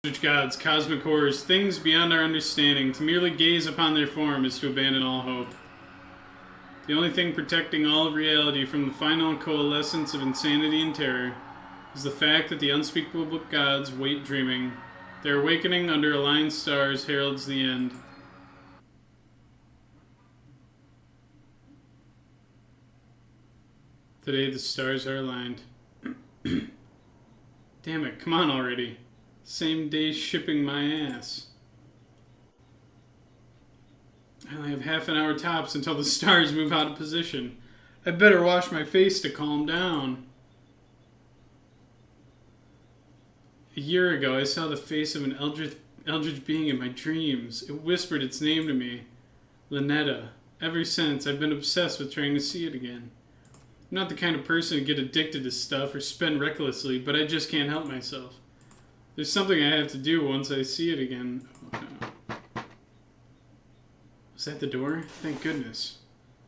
Gods, cosmic horrors, things beyond our understanding. To merely gaze upon their form is to abandon all hope. The only thing protecting all of reality from the final coalescence of insanity and terror is the fact that the unspeakable gods wait dreaming. Their awakening under aligned stars heralds the end. Today the stars are aligned. Damn it, come on already. Same day shipping my ass. I only have half an hour tops until the stars move out of position. I better wash my face to calm down. A year ago, I saw the face of an eldritch being in my dreams. It whispered its name to me. Lynetta. Ever since, I've been obsessed with trying to see it again. I'm not the kind of person to get addicted to stuff or spend recklessly, but I just can't help myself. There's something I have to do once I see it again. Oh, no. Was that the door? Thank goodness.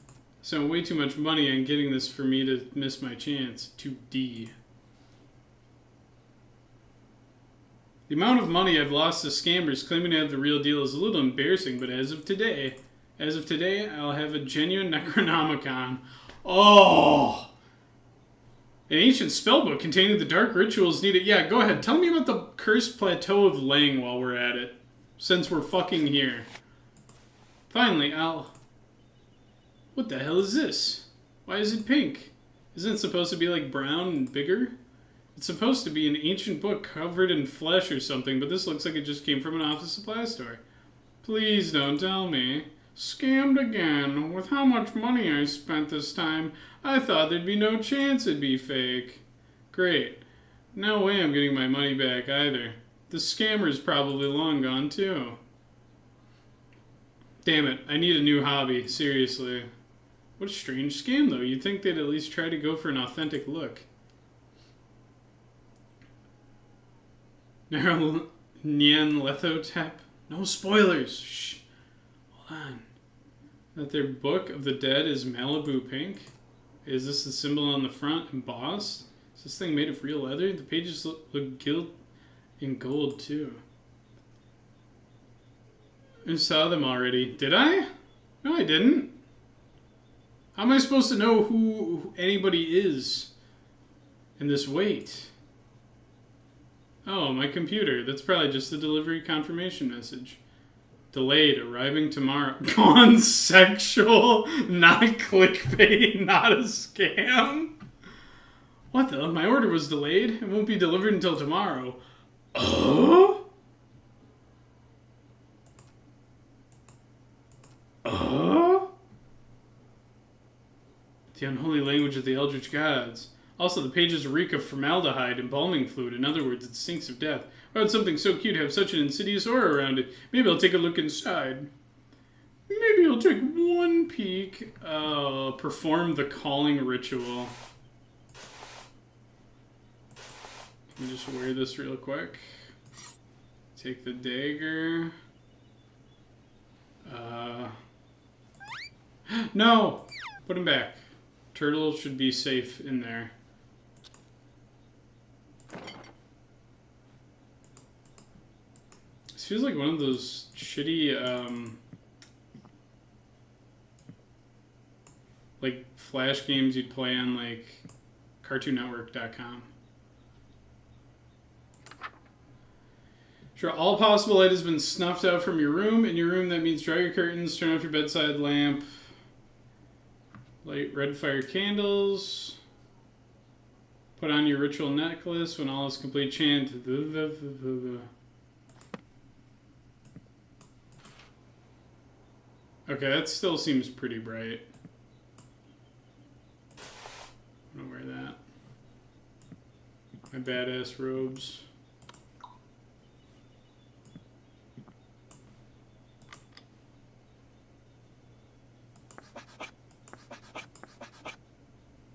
I spent way too much money on getting this for me to miss my chance. 2D. The amount of money I've lost to scammers claiming to have the real deal is a little embarrassing, but as of today, I'll have a genuine Necronomicon. Oh! An ancient spellbook containing the dark rituals needed. Yeah, go ahead. Tell me about the cursed plateau of Leng while we're at it. Since we're fucking here. Finally, what the hell is this? Why is it pink? Isn't it supposed to be like brown and bigger? It's supposed to be an ancient book covered in flesh or something, but this looks like it just came from an office supply store. Please don't tell me. Scammed again. With how much money I spent this time, I thought there'd be no chance it'd be fake. Great. No way I'm getting my money back either. The scammer's probably long gone too. Damn it, I need a new hobby, seriously. What a strange scam though. You'd think they'd at least try to go for an authentic look. Nyan Lethotep. No spoilers. Shh. Hold on. That their Book of the Dead is Malibu pink? Is this the symbol on the front embossed? Is this thing made of real leather? The pages look gilt in gold too. I saw them already. Did I? No, I didn't. How am I supposed to know who anybody is in this wait? Oh, my computer. That's probably just the delivery confirmation message. Delayed, arriving tomorrow. Gone sexual, not clickbait, not a scam. What the? My order was delayed. It won't be delivered until tomorrow. Oh? Oh? The unholy language of the Eldritch Gods. Also, the pages reek of formaldehyde, embalming fluid. In other words, it stinks of death. Why would something so cute have such an insidious aura around it? Maybe I'll take a look inside. Maybe I'll take one peek. Perform the calling ritual. Let me just wear this real quick. Take the dagger. No! Put him back. Turtle should be safe in there. This feels like one of those shitty, like, Flash games you'd play on, like, CartoonNetwork.com. Sure, all possible light has been snuffed out from your room. In your room, that means draw your curtains, turn off your bedside lamp, light red fire candles, put on your ritual necklace. When all is complete, chant. Okay, that still seems pretty bright. I'm gonna wear that. My badass robes.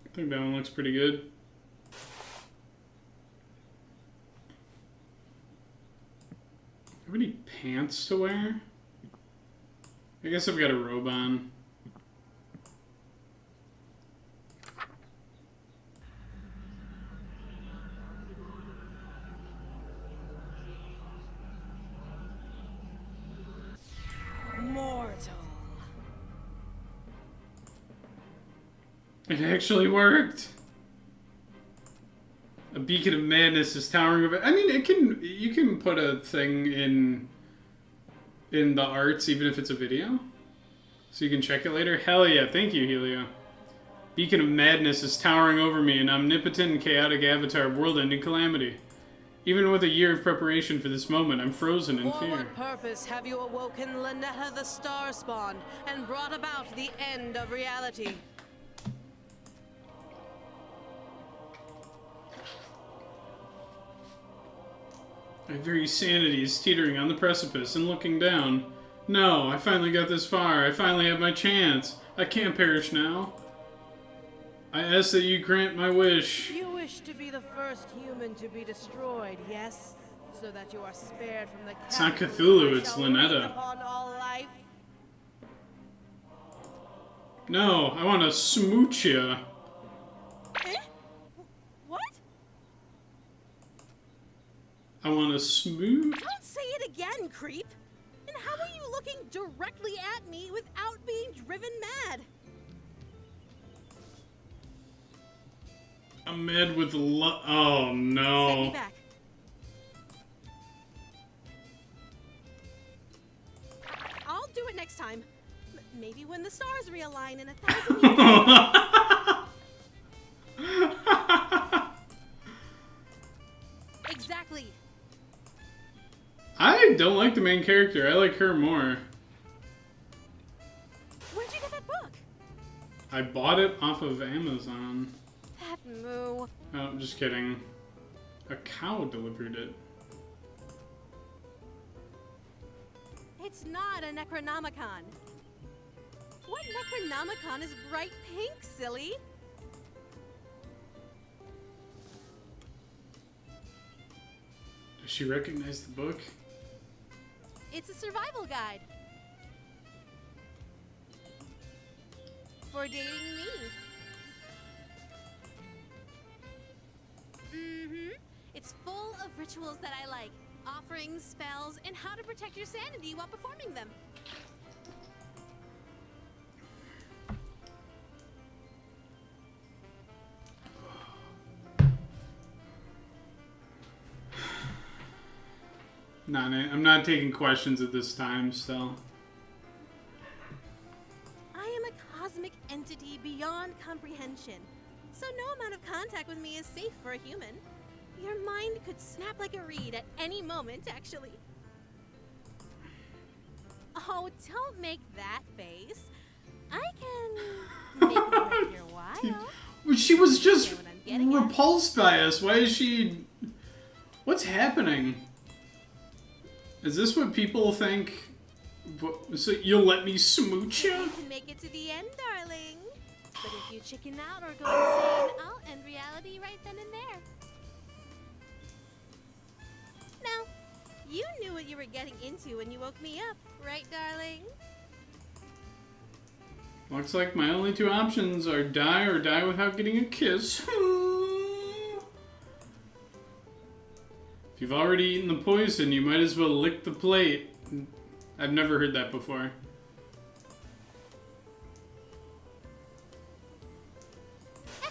I think that one looks pretty good. Have any pants to wear? I guess I've got a robe on. It actually worked. A beacon of madness is towering over. I mean, you can put a thing in the arts even if it's a video, so you can check it later. Hell yeah! Thank you, Helio. Beacon of madness is towering over me, an omnipotent and chaotic avatar of world-ending calamity. Even with a year of preparation for this moment, I'm frozen in For fear. what purpose have you awoken Lynetta the Starspawn and brought about the end of reality? My very sanity is teetering on the precipice and looking down. No, I finally got this far. I finally have my chance. I can't perish now. I ask that you grant my wish. You wish to be the first human to be destroyed, yes? So that you are spared from the It's not cataclysm Cthulhu, that it's shall reign Lynetta. upon all life? No, I want to smooch ya. Eh? What? I want to smooch. Don't say it again, creep! And how are you looking directly at me without being driven mad? I'm mad with oh Set no. me back. I'll do it next time. Maybe when the stars realign in 1,000 years. Exactly. I don't like the main character. I like her more. Where'd you get that book? I bought it off of Amazon. That moo. Oh, I'm just kidding. A cow delivered it. It's not a Necronomicon. What Necronomicon is bright pink, silly? Does she recognize the book? It's a survival guide. For dating me. It's full of rituals that I like. Offerings, spells, and how to protect your sanity while performing them. I'm not taking questions at this time still. I am a cosmic entity beyond comprehension, so no amount of contact with me is safe for a human. Your mind could snap like a reed at any moment, actually. Oh, don't make that face. I can make it worth your while. She was just Get what I'm getting at? repulsed by us. Why is she... What's happening? Is this what people think? So you'll let me smooch you? You can make it to the end, darling. But if you chicken out or go insane, I'll end reality right then and there. Now, you knew what you were getting into when you woke me up, right, darling? Looks like my only two options are die or die without getting a kiss. If you've already eaten the poison, you might as well lick the plate. I've never heard that before.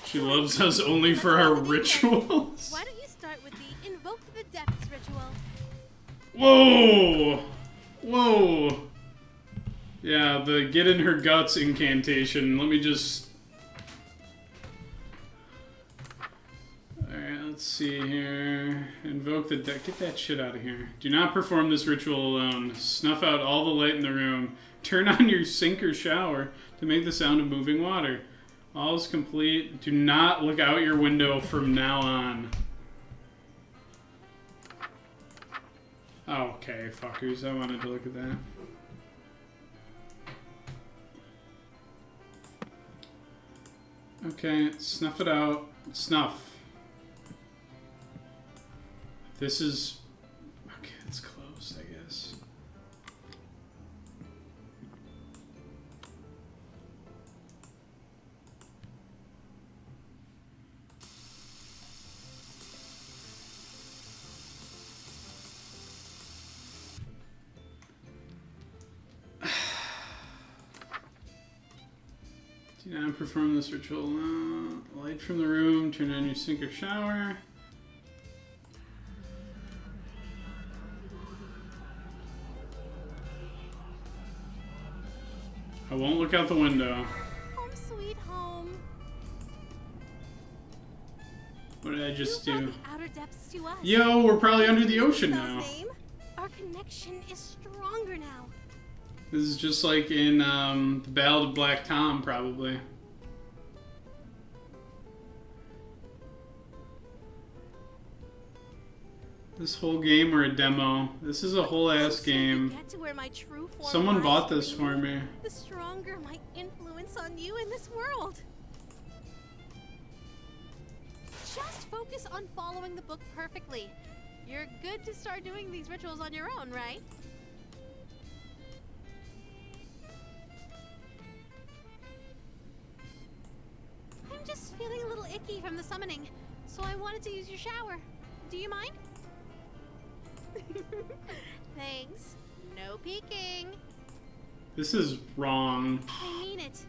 She loves us only for our rituals. Why don't you start with the Invoke the Depths ritual? Whoa! Whoa! Yeah, the get in her guts incantation. Let me just... Alright, let's see here. Invoke the deck. Get that shit out of here. Do not perform this ritual alone. Snuff out all the light in the room. Turn on your sink or shower to make the sound of moving water. All is complete. Do not look out your window from now on. Okay, fuckers. I wanted to look at that. Okay, snuff it out. Snuff. This is... Okay, it's closed, I guess. Do not perform this ritual. Light from the room. Turn on your sink or shower. I won't look out the window. Home sweet home. What did I just You do? brought the outer depths to us. Yo, we're probably under the ocean Spell's now. name. Our connection is stronger now. This is just like in the Ballad of Black Tom, probably. This whole game or a demo. This is a whole ass The closer you game. get to where my true form Someone lies bought this you, for me. the stronger my influence on you in this world. Just focus on following the book perfectly. You're good to start doing these rituals on your own, right? I'm just feeling a little icky from the summoning, so I wanted to use your shower. Do you mind? Thanks. No peeking. This is wrong. I mean it.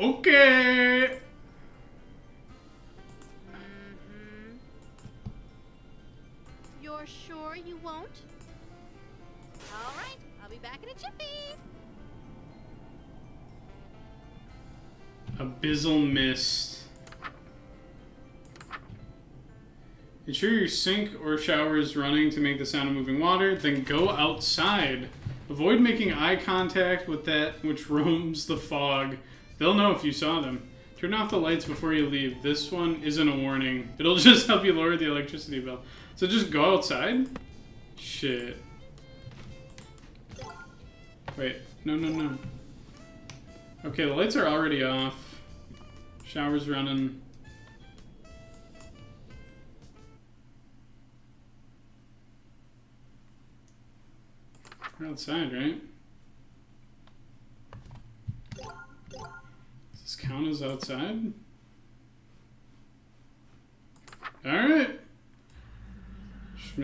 Okay. You're sure you won't? All right, I'll be back in a jiffy. Abyssal Mist. Ensure your sink or shower is running to make the sound of moving water, then go outside. Avoid making eye contact with that which roams the fog. They'll know if you saw them. Turn off the lights before you leave. This one isn't a warning. It'll just help you lower the electricity bill. So just go outside? Shit. Wait, no. Okay, the lights are already off. Shower's running. We're outside, right? Does this count as outside? Alright. Oh,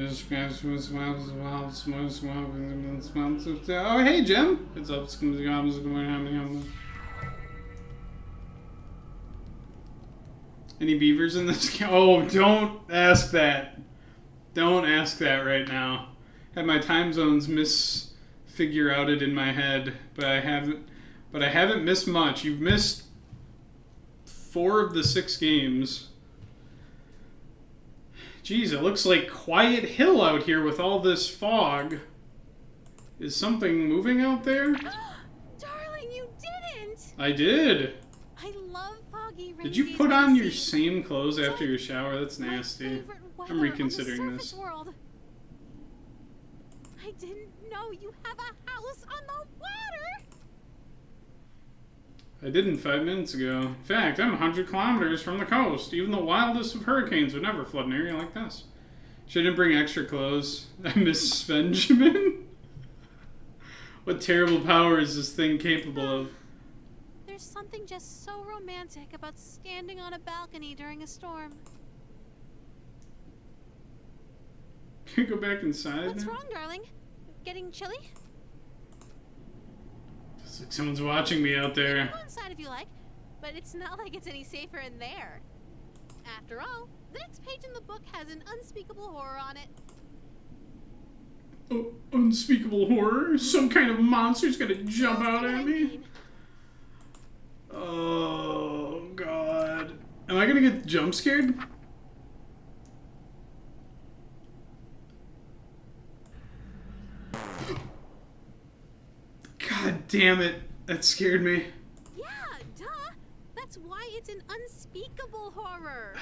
hey, Jim. What's up? Any beavers in this game? Oh, don't ask that. Don't ask that right now. Had my time zones misfigure outed in my head, but I haven't missed much. You've missed 4 of the 6 games. Jeez, it looks like Quiet Hill out here with all this fog. Is something moving out there? Darling, you didn't! I did. I love foggy rainy Did you days put by the on your sea. same clothes after your shower? That's My nasty. favorite weather I'm on the reconsidering surface this. world. I didn't know you have a house on the water! I didn't 5 minutes ago. In fact, I'm 100 kilometers from the coast. Even the wildest of hurricanes would never flood an area like this. She didn't bring extra clothes. I miss Benjamin. What terrible power is this thing capable of? There's something just so romantic about standing on a balcony during a storm. Can you go back inside? What's now? wrong, darling? Getting chilly? It's like someone's watching me out there. Go inside if you like, but it's not like it's any safer in there. After all, the next page in the book has an unspeakable horror on it. Oh, unspeakable horror? Some kind of monster's gonna jump out What I at me? mean. Oh, God. Am I gonna get jump scared? God damn it. That scared me. Yeah, duh. That's why it's an unspeakable horror.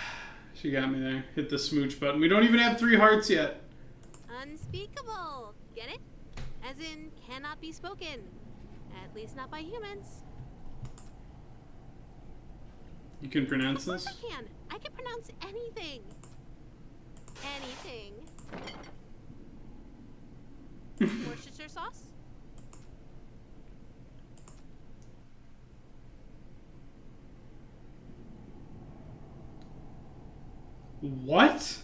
She got me there. Hit the smooch button. We don't even have 3 hearts yet. Unspeakable. Get it? As in, cannot be spoken. At least not by humans. You can pronounce Of course this? I can. I can pronounce anything. Anything. Worcestershire sauce? What?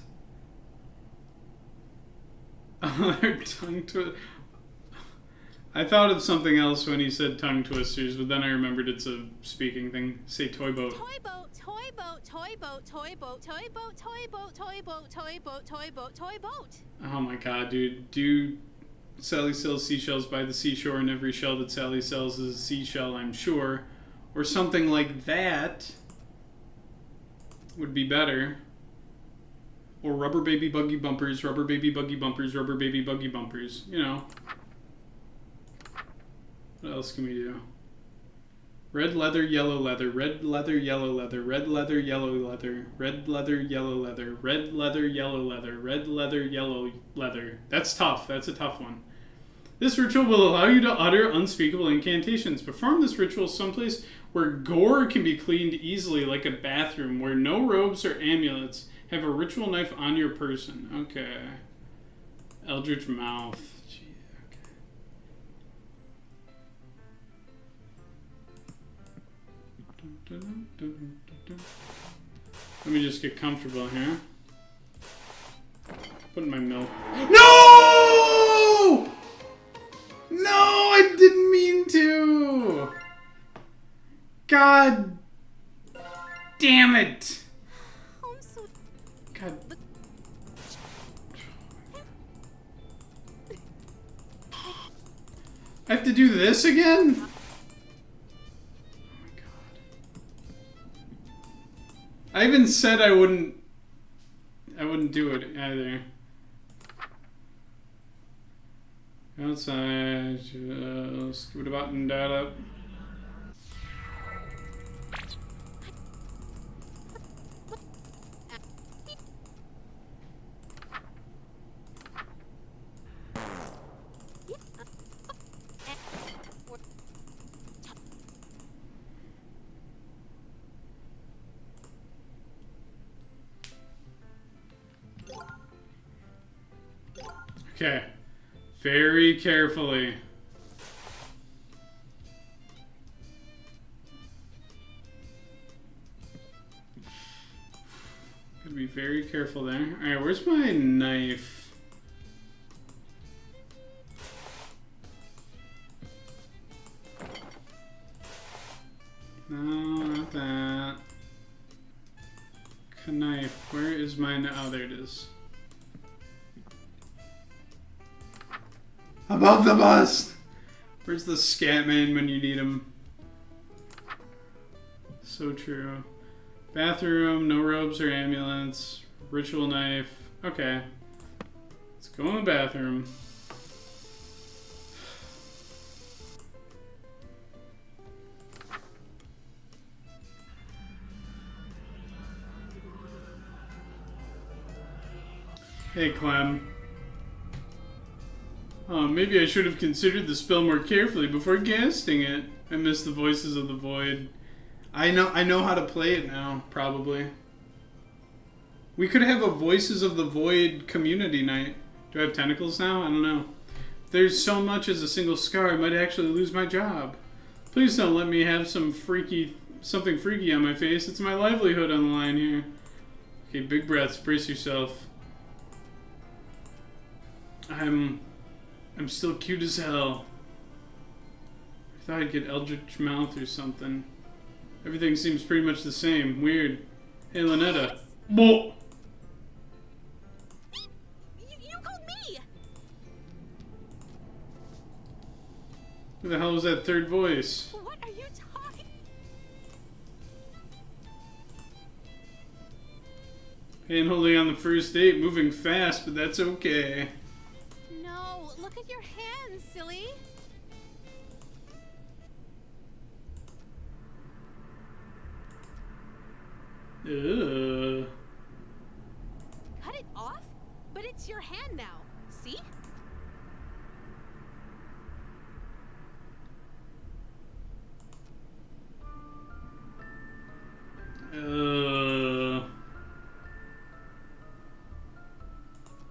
Their tongue to I thought of something else when he said tongue twisters, but then I remembered it's a speaking thing. Say toy boat. Toy boat, toy boat, toy boat, toy boat, toy boat, toy boat, toy boat, toy boat, toy boat, toy boat. Oh my god, dude. Do Sally sells seashells by the seashore, and every shell that Sally sells is a seashell, I'm sure. Or something like that would be better. Or rubber baby buggy bumpers, rubber baby buggy bumpers, rubber baby buggy bumpers. You know. What else can we do? Red leather, yellow leather, red leather, yellow leather, red leather, yellow leather, red leather, yellow leather, red leather, yellow leather, red leather, yellow leather. That's tough. That's a tough one. This ritual will allow you to utter unspeakable incantations. Perform this ritual someplace where gore can be cleaned easily, like a bathroom, where no robes or amulets. Have a ritual knife on your person. Okay. Eldritch mouth. Gee, okay. Let me just get comfortable here. Put in my milk. No! No, I didn't mean to. God damn it. I'm so... God. I have to do this again? Oh my god. I even said I wouldn't do it either. Outside, just what about that up? Okay. Very carefully. Gotta be very careful there. Alright, where's my knife? No, not that. Knife. Where is my... Oh, there it is. Above the bust! Where's the scat man when you need him? So true. Bathroom, no robes or amulets. Ritual knife. Okay. Let's go in the bathroom. Hey, Clem. Maybe I should have considered the spell more carefully before casting it. I miss the voices of the void. I know how to play it now, probably. We could have a Voices of the Void community night. Do I have tentacles now? I don't know. If there's so much as a single scar, I might actually lose my job. Please don't let me have something freaky on my face. It's my livelihood on the line here. Okay, big breaths. Brace yourself. I'm still cute as hell. I thought I'd get Eldritch Mouth or something. Everything seems pretty much the same. Weird. Hey, Lynetta. Whoa! You called me! Who the hell was that third voice? What are you talking? Hand-holding on the first date, moving fast, but that's okay. No, look at your hands, silly. Ugh. Cut it off? But it's your hand now. See?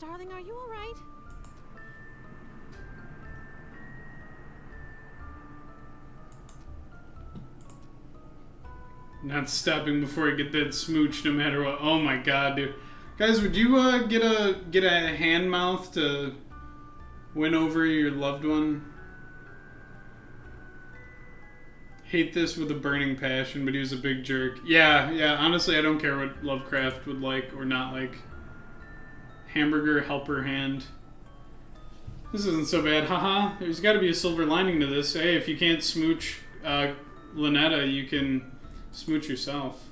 Darling, are you all right? Not stopping before I get that smooch, no matter what. Oh my god, dude. Guys, would you get a hand mouth to win over your loved one? hate this with a burning passion, but he was a big jerk. Yeah, honestly, I don't care what Lovecraft would like or not like. Hamburger helper hand. This isn't so bad, haha. There's got to be a silver lining to this. Hey, if you can't smooch Lynetta, you can smooch yourself.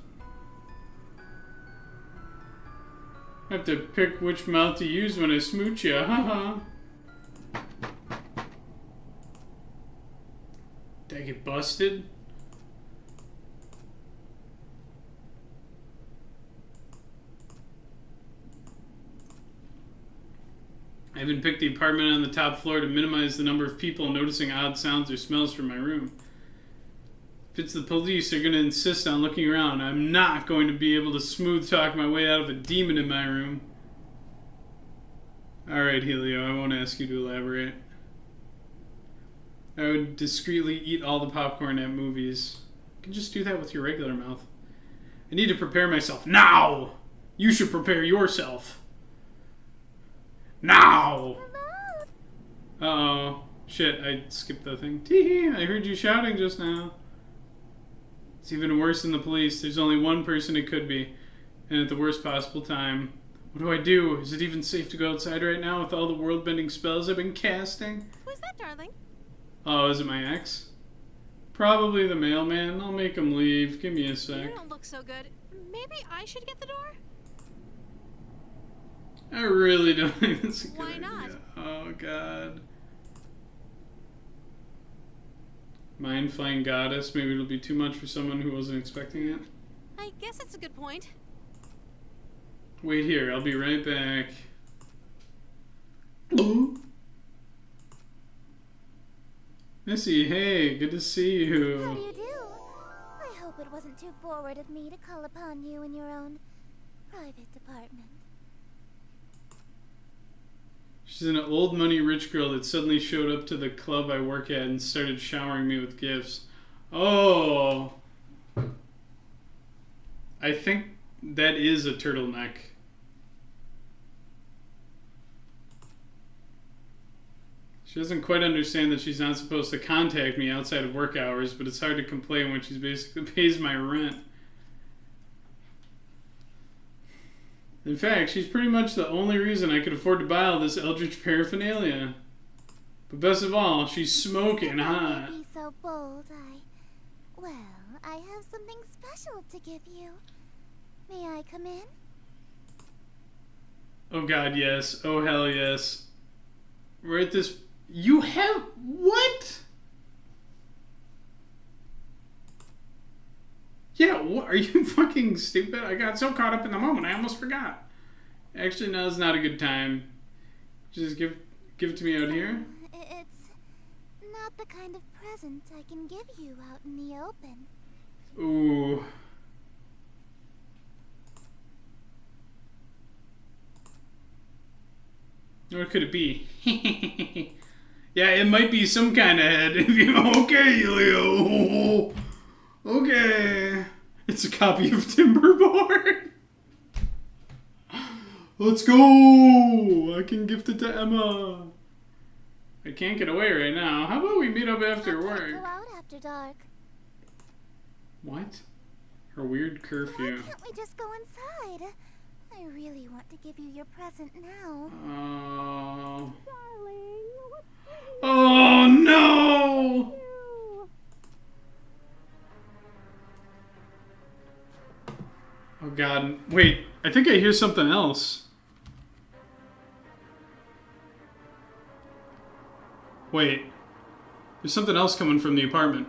I have to pick which mouth to use when I smooch ya, haha. Did I get busted? I even picked the apartment on the top floor to minimize the number of people noticing odd sounds or smells from my room. If it's the police, they're going to insist on looking around. I'm not going to be able to smooth talk my way out of a demon in my room. Alright, Helio, I won't ask you to elaborate. I would discreetly eat all the popcorn at movies. You can just do that with your regular mouth. I need to prepare myself now! You should prepare yourself. Now! Uh-oh. Shit, I skipped the thing. Tee-hee, I heard you shouting just now. It's even worse than the police. There's only one person it could be. And at the worst possible time. What do I do? Is it even safe to go outside right now with all the world-bending spells I've been casting? Who's that, darling? Oh, is it my ex? Probably the mailman. I'll make him leave. Give me a sec. You don't look so good. Maybe I should get the door? I really don't think that's a good Why idea. not? Oh, God. Mind Flaying Goddess. Maybe it'll be too much for someone who wasn't expecting it. I guess it's a good point. Wait here. I'll be right back. Missy, hey. Good to see How do you. you do? I hope it wasn't too forward of me to call upon you in your own private department. She's an old money rich girl that suddenly showed up to the club I work at and started showering me with gifts. Oh. I think that is a turtleneck. She doesn't quite understand that she's not supposed to contact me outside of work hours, but it's hard to complain when she basically pays my rent. In fact, she's pretty much the only reason I could afford to buy all this eldritch paraphernalia. But best of all, she's smoking hot. Be so bold, Well, I have something special to give you. May I come in? Oh God, yes. Oh hell yes. Right this... You have... What? Yeah, what? Are you fucking stupid? I got so caught up in the moment, I almost forgot. Actually, no, it's not a good time. Just give it to me out here. It's not the kind of present I can give you out in the open. Ooh. What could it be? Yeah, it might be some kind of head. If you okay, Leo. Okay. It's a copy of Timberborn. Let's go. I can gift it to Emma. I can't get away right now. How about we meet up after I work? can't go out after dark. What? Her weird curfew. Why can't we just go inside? I really want to give you your present now. Oh. Darling, what's Oh no! you? Oh God. Wait, I think I hear something else. Wait. There's something else coming from the apartment.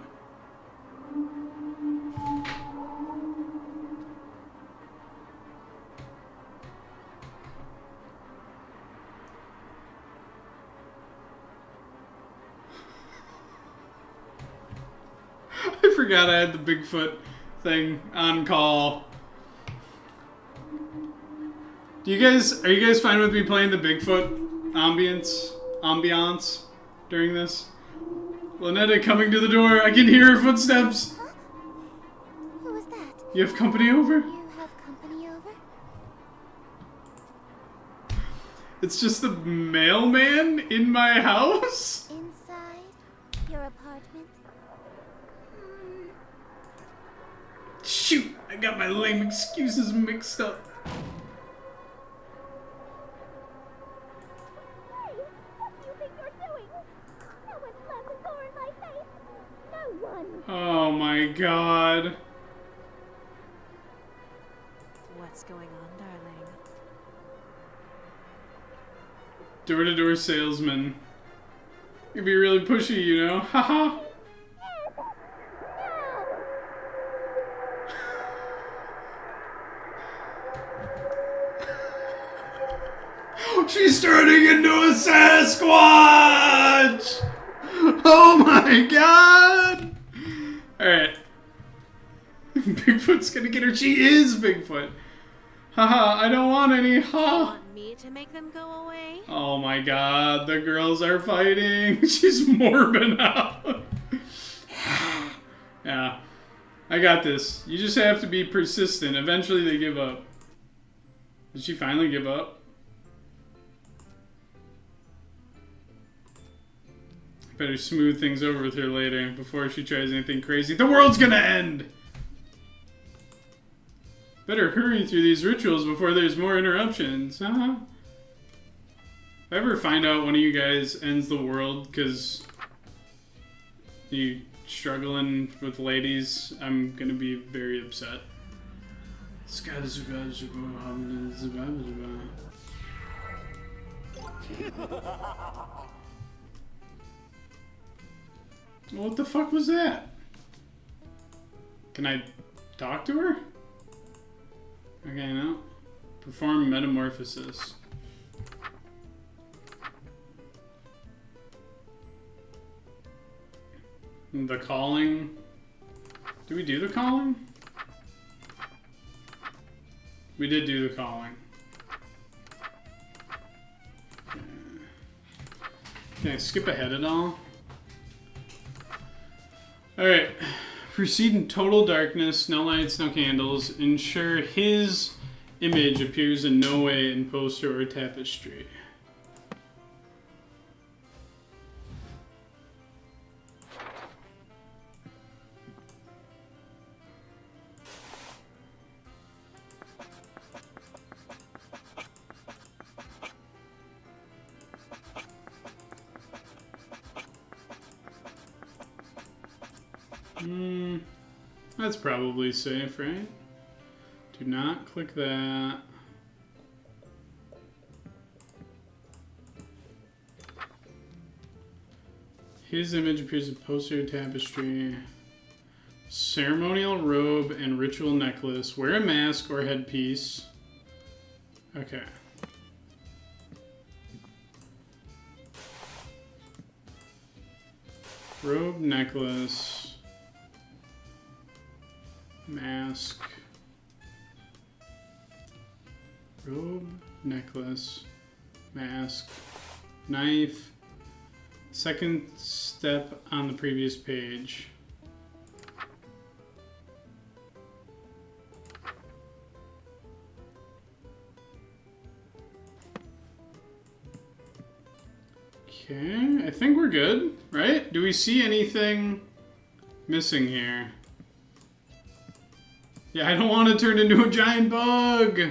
I forgot I had the Bigfoot thing on call. Are you guys fine with me playing the Bigfoot ambiance during this? Lynetta coming to the door. I can hear her footsteps. Huh? Who was that? You have company over? You have company over? It's just the mailman in my house? Inside your apartment? Shoot! I got my lame excuses mixed up. Hey, what do you think you're doing? No one slammed the door in my face. No one. Oh my god. What's going on, darling? Door-to-door salesman. You'd be really pushy, you know? Haha. She's turning into a Sasquatch! Oh my god! Alright. Bigfoot's gonna get her. She is Bigfoot. Haha, I don't want any. Ha! Want me to make them go away? Oh my god, the girls are fighting. She's morbid out. Yeah. I got this. You just have to be persistent. Eventually they give up. Did she finally give up? Better smooth things over with her later before she tries anything crazy. The world's gonna end! Better hurry through these rituals before there's more interruptions. If I ever find out one of you guys ends the world because you struggling with ladies, I'm gonna be very upset. What the fuck was that? Can I talk to her? Okay, no. Perform metamorphosis. The calling. Did we do the calling? We did do the calling. Can I skip ahead at all? Alright. Proceed in total darkness, no lights, no candles. Ensure his image appears in no way in poster or tapestry. That's probably safe, right? Do not click that. His image appears in poster, tapestry. Ceremonial robe and ritual necklace. Wear a mask or headpiece. Okay. Robe, necklace. Mask. Robe, necklace, mask, knife. Second step on the previous page. Okay, I think we're good, right? Do we see anything missing here? Yeah, I don't want to turn into a giant bug.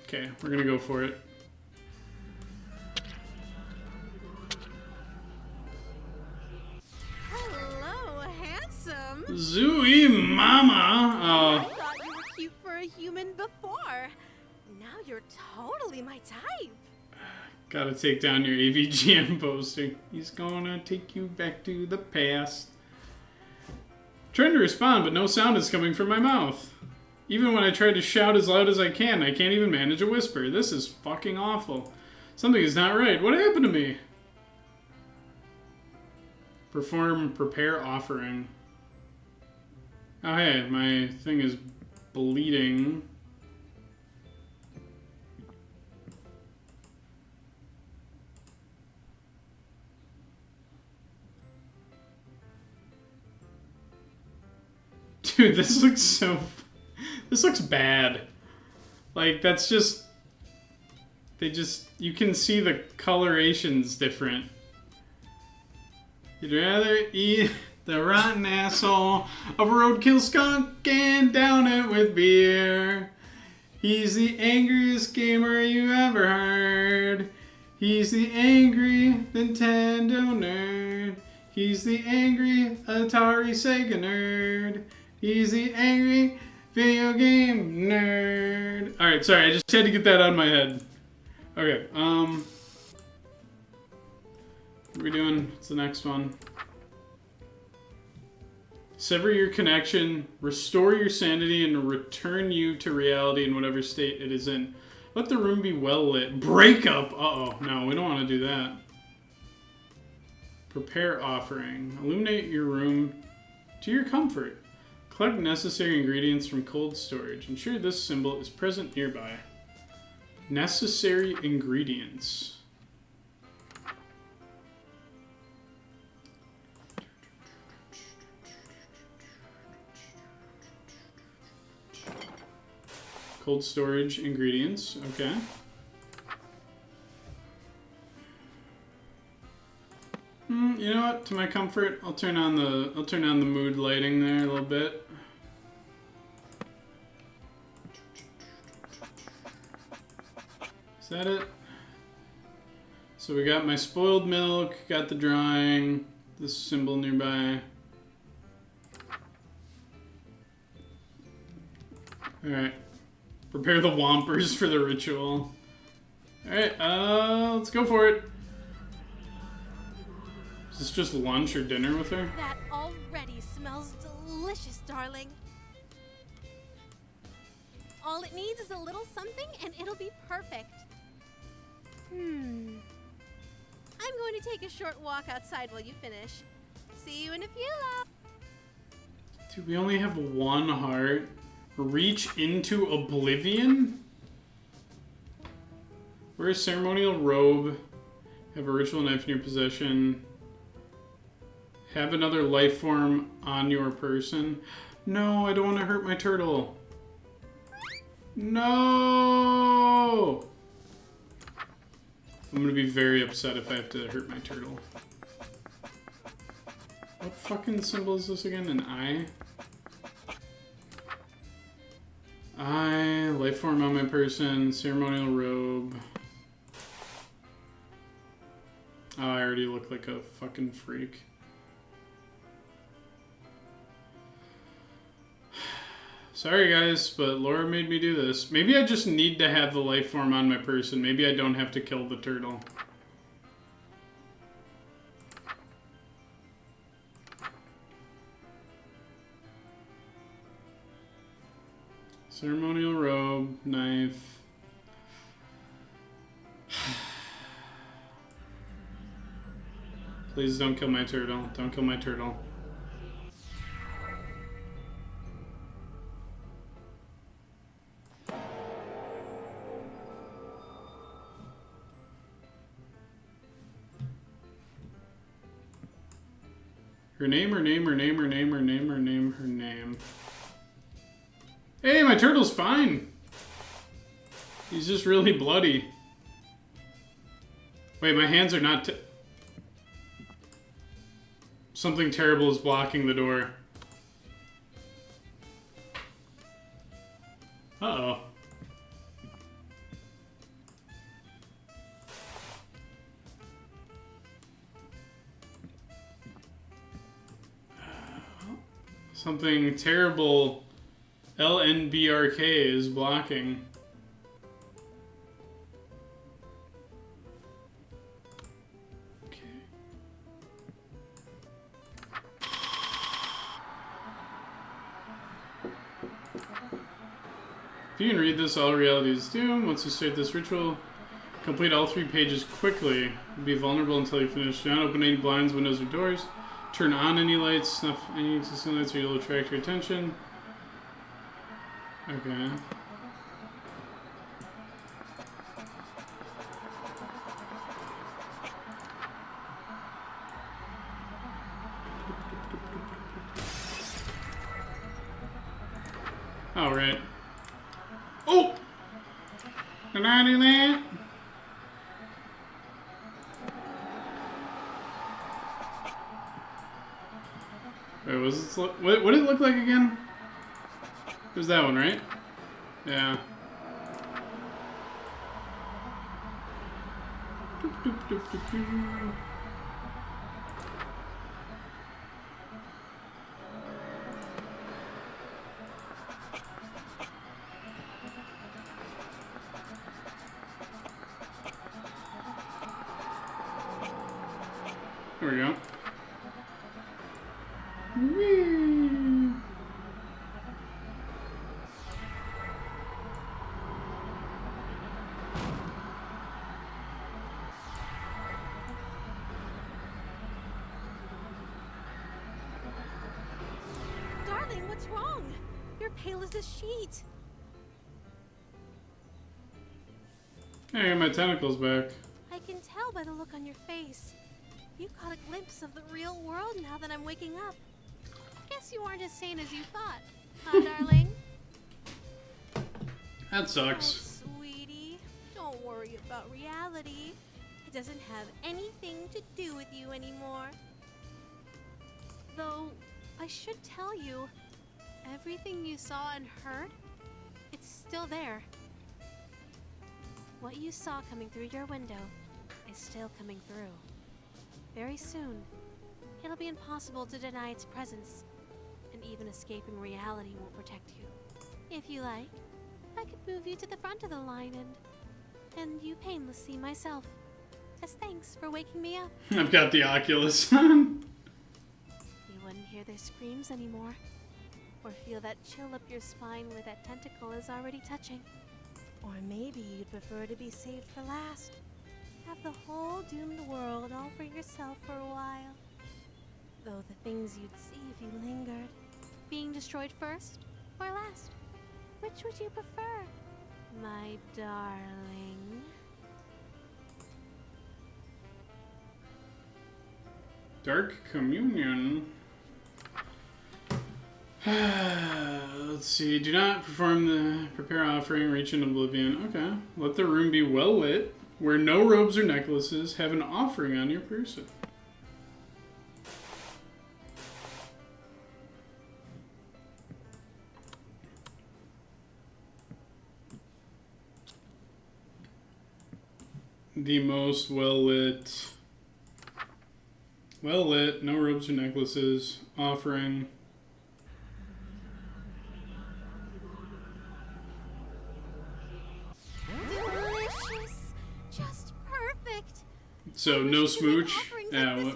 Okay, we're gonna go for it. Hello, handsome. Zooey mama. I thought you were cute for a human before. Now you're totally my type. Gotta take down your AVGN poster. He's gonna take you back to the past. Trying to respond, but no sound is coming from my mouth. Even when I try to shout as loud as I can't even manage a whisper. This is fucking awful. Something is not right. What happened to me? Prepare offering. Oh hey, my thing is bleeding. Dude, this looks so... This looks bad. Like, that's just... You can see the coloration's different. You'd rather eat the rotten asshole of a roadkill skunk and down it with beer. He's the angriest gamer you ever heard. He's the angry Nintendo nerd. He's the angry Atari Sega nerd. He's the angry video game nerd. Alright, sorry, I just had to get that out of my head. Okay, what are we doing? What's the next one? Sever your connection, restore your sanity, and return you to reality in whatever state it is in. Let the room be well lit. Breakup! Uh-oh. No, we don't want to do that. Prepare offering. Illuminate your room to your comfort. Collect necessary ingredients from cold storage. Ensure this symbol is present nearby. Necessary ingredients. Cold storage ingredients, okay. You know what? To my comfort, I'll turn on the mood lighting there a little bit. Is that it? So we got my spoiled milk, got the drawing, this symbol nearby. Alright. Prepare the Whompers for the ritual. Alright, let's go for it. Is this just lunch or dinner with her? That already smells delicious, darling. All it needs is a little something and it'll be perfect. I'm going to take a short walk outside while you finish. See you in a few, love. Dude, we only have one heart. Reach into oblivion? Wear a ceremonial robe. Have a ritual knife in your possession. Have another life form on your person. No, I don't want to hurt my turtle. No! I'm gonna be very upset if I have to hurt my turtle. What fucking symbol is this again? An eye? Eye, life form on my person, ceremonial robe. Oh, I already look like a fucking freak. Sorry guys, but Laura made me do this. Maybe I just need to have the life form on my person. Maybe I don't have to kill the turtle. Ceremonial robe, knife. Please don't kill my turtle. Don't kill my turtle. Her name, her name, her name, her name, her name, her name, her name. Hey, my turtle's fine. He's just really bloody. Wait, my hands are not... Something terrible is blocking the door. Uh-oh. Something terrible... LNBRK is blocking. Okay. If you can read this, all reality is doomed. Once you start this ritual, complete all 3 pages quickly. You'll be vulnerable until you finish. Do not open any blinds, windows, or doors. Turn on any lights, snuff any existing lights, or you'll attract your attention. Okay. All right. Oh! Can I do that? Wait, what did it look like again? It was that one, right? Yeah. Doop, doop, doop, doop, doop. There we go. Whee! Darling, what's wrong? You're pale as a sheet. Hey, I got my tentacles back. I can tell by the look on your face. You caught a glimpse of the real world now that I'm waking up. Guess you aren't as sane as you thought, huh, darling? That sucks. Oh, sweetie, don't worry about reality. It doesn't have anything to do with you anymore. Though, I should tell you, everything you saw and heard, it's still there. What you saw coming through your window is still coming through. Very soon, it'll be impossible to deny its presence, and even escaping reality won't protect you. If you like, I could move you to the front of the line and you painless see myself. As thanks for waking me up. I've got the Oculus on. You wouldn't hear their screams anymore, or feel that chill up your spine where that tentacle is already touching. Or maybe you'd prefer to be saved for last. Have the whole doomed world all for yourself for a while. Though the things you'd see if you lingered, being destroyed first or last, which would you prefer, my darling? Dark Communion. Let's see. Do not prepare offering, reach in oblivion. Okay. Let the room be well lit. Wear no robes or necklaces. Have an offering on your person. The most well lit. Well lit. No robes or necklaces. Offering. Delicious. Just perfect. So no smooch. Yeah, Yeah.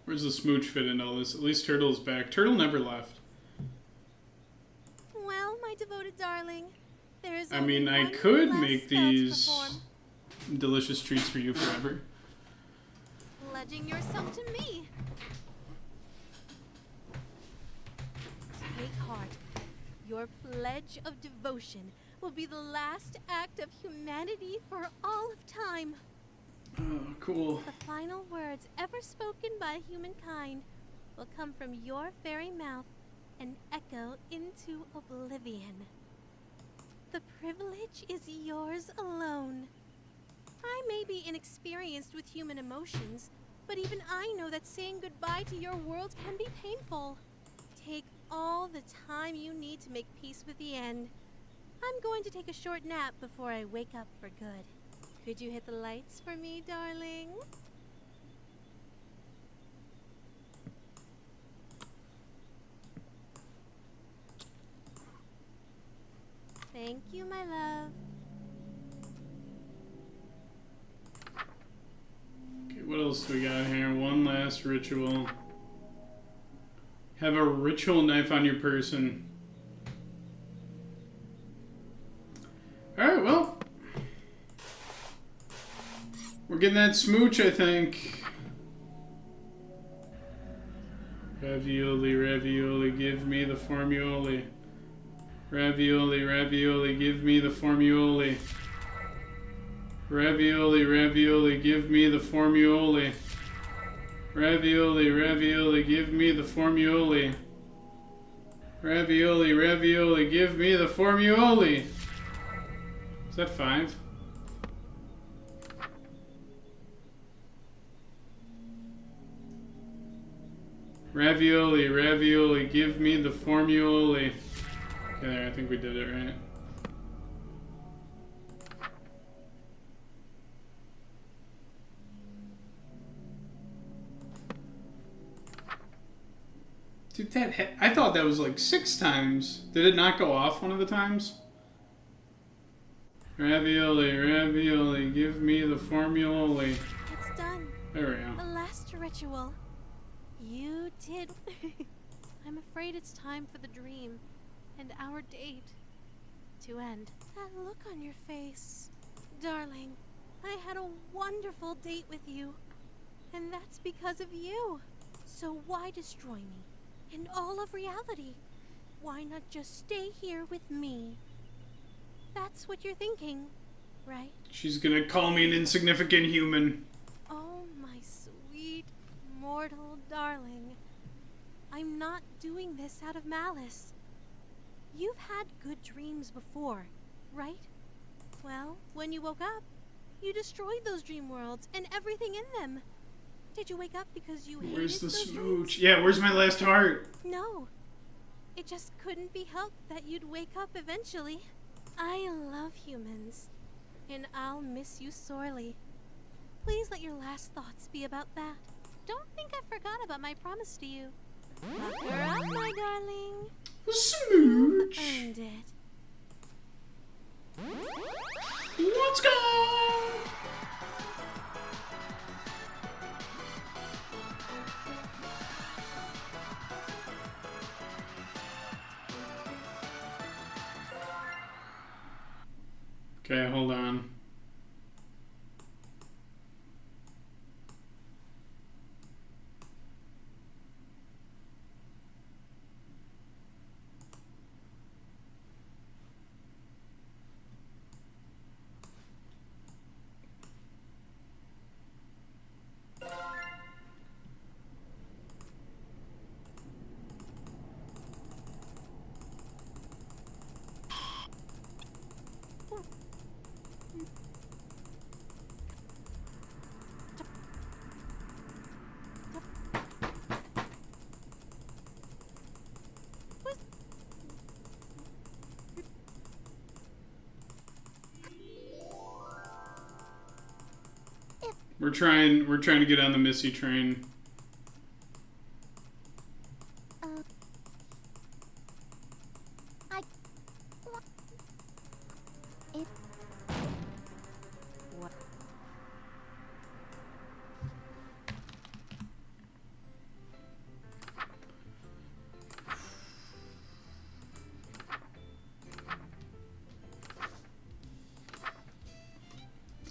Where's the smooch fit in all this? At least Turtle's back. Turtle never left. Well, my devoted darling, there is I mean, I one could last make spell to these perform. delicious treats for you forever. Pledging yourself to me. Take heart. Your pledge of devotion will be the last act of humanity for all of time. Oh, cool. The final words ever spoken by humankind will come from your fairy mouth and echo into oblivion. The privilege is yours alone. I may be inexperienced with human emotions, but even I know that saying goodbye to your world can be painful. Take all the time you need to make peace with the end. I'm going to take a short nap before I wake up for good. Could you hit the lights for me, darling? Thank you, my love. Okay, what else do we got here? One last ritual. Have a ritual knife on your person. Alright, well. We're getting that smooch, I think. Ravioli, ravioli, give me the formioli. Ravioli, ravioli, give me the formioli. Ravioli, ravioli, give me the formioli. Ravioli, ravioli, give me the formioli. Ravioli, ravioli, give me the formioli. Is that 5? Ravioli, ravioli, give me the formuoli. Okay, there, I think we did it right. Dude, I thought that was like 6 times. Did it not go off one of the times? Ravioli, ravioli, give me the formuoli. It's done. There we go. The last ritual. You did. I'm afraid it's time for the dream and our date to end. That look on your face. Darling, I had a wonderful date with you. And that's because of you. So why destroy me and all of reality? Why not just stay here with me? That's what you're thinking, right? She's gonna call me an insignificant human. Oh, my sweet, mortal darling. I'm not doing this out of malice. You've had good dreams before, right? Well, when you woke up, you destroyed those dream worlds and everything in them. Did you wake up because you hated Where's the those smooch? dreams? Yeah, where's my last heart? No. It just couldn't be helped that you'd wake up eventually. I love humans, and I'll miss you sorely. Please let your last thoughts be about that. Don't think I forgot about my promise to you. Pucker up, my darling. Smooch. Earned it. Let's go! Okay, hold on. We're trying to get on the Missy train.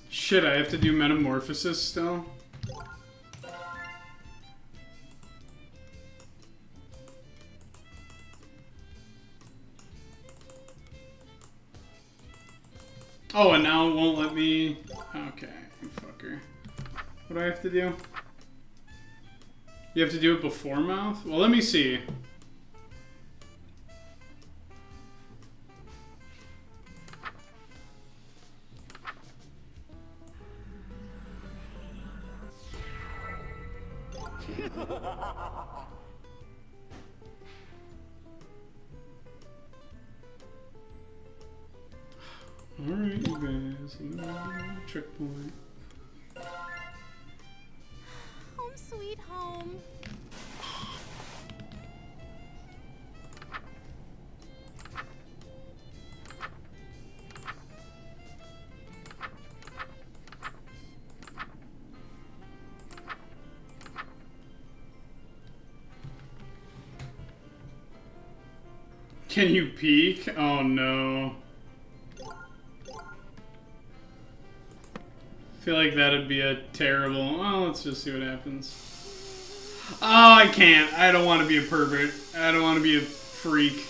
Shit, I have to do metamorphosis still? Oh, and now it won't let me... Okay, you fucker. What do I have to do? You have to do it before mouth? Well, let me see. Alright, you guys. Checkpoint. Home sweet home. Can you peek? Oh no. I feel like that'd be a terrible... Well, let's just see what happens. Oh, I can't. I don't want to be a pervert. I don't want to be a freak.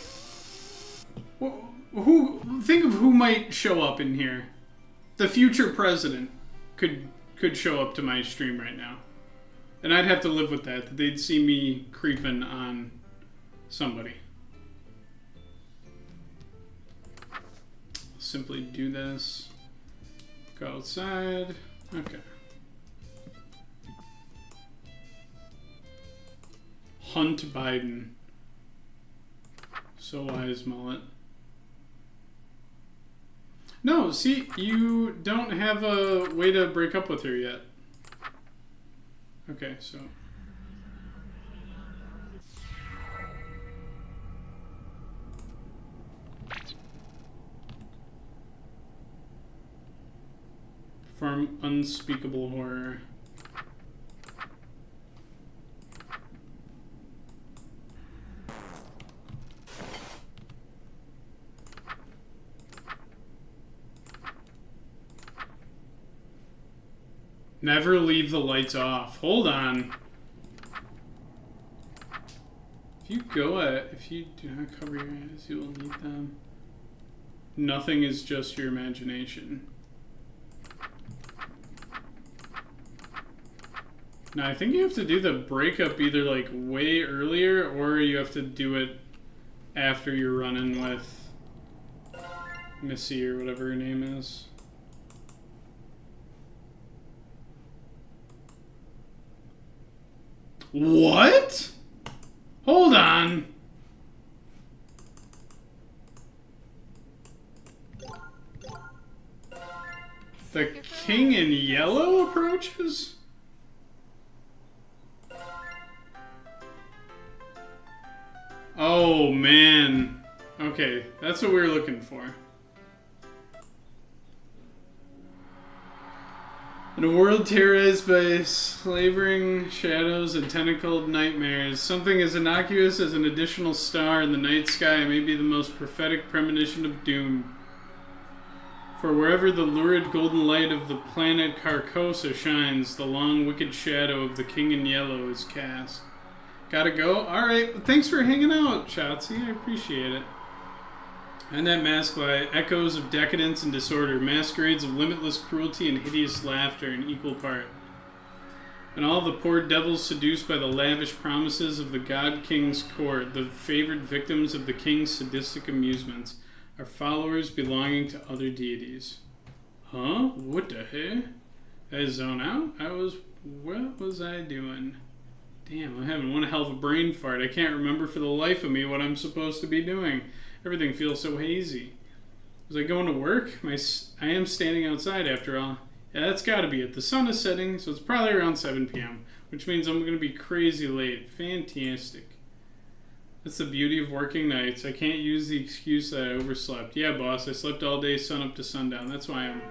Think of who might show up in here. The future president could show up to my stream right now. And I'd have to live with that they'd see me creeping on somebody. Simply do this. Go outside. Okay. Hunt Biden. So wise, mullet. No, see, you don't have a way to break up with her yet. Okay, so... From unspeakable horror. Never leave the lights off. Hold on. If you do not cover your eyes, you will need them. Nothing is just your imagination. Now, I think you have to do the breakup either like way earlier, or you have to do it after you're running with Missy or whatever her name is. What? Hold on. The king in yellow approaches? Oh, man. Okay, that's what we were looking for. In a world terrorized by slavering shadows and tentacled nightmares, something as innocuous as an additional star in the night sky may be the most prophetic premonition of doom. For wherever the lurid golden light of the planet Carcosa shines, the long wicked shadow of the King in Yellow is cast. Gotta go? Alright, well, thanks for hanging out, Shotzi. I appreciate it. And that mask by echoes of decadence and disorder, masquerades of limitless cruelty and hideous laughter in equal part. And all the poor devils seduced by the lavish promises of the God King's court, the favored victims of the King's sadistic amusements, are followers belonging to other deities. Huh? What the heck? Did I zone out? What was I doing? Damn, I'm having one hell of a brain fart. I can't remember for the life of me what I'm supposed to be doing. Everything feels so hazy. Was I going to work? I am standing outside after all. Yeah, that's gotta be it. The sun is setting, so it's probably around 7 p.m., which means I'm gonna be crazy late. Fantastic. That's the beauty of working nights. I can't use the excuse that I overslept. Yeah, boss, I slept all day, sun up to sundown. That's why I'm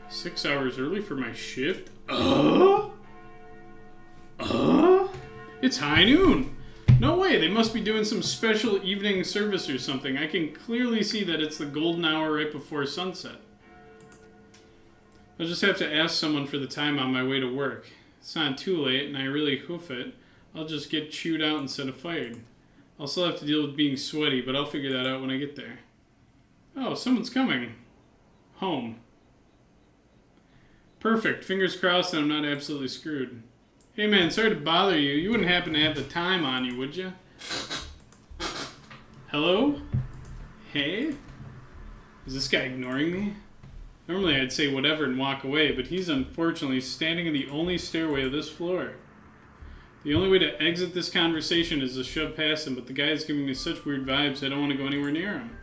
6 hours early for my shift. It's high noon. No way, they must be doing some special evening service or something. I can clearly see that it's the golden hour right before sunset. I'll just have to ask someone for the time on my way to work. It's not too late, and I really hoof it. I'll just get chewed out instead of fired. I'll still have to deal with being sweaty, but I'll figure that out when I get there. Oh, someone's coming. Home. Perfect. Fingers crossed that I'm not absolutely screwed. Hey man, sorry to bother you. You wouldn't happen to have the time on you, would you? Hello? Hey? Is this guy ignoring me? Normally I'd say whatever and walk away, but he's unfortunately standing in the only stairway of this floor. The only way to exit this conversation is to shove past him, but the guy is giving me such weird vibes I don't want to go anywhere near him.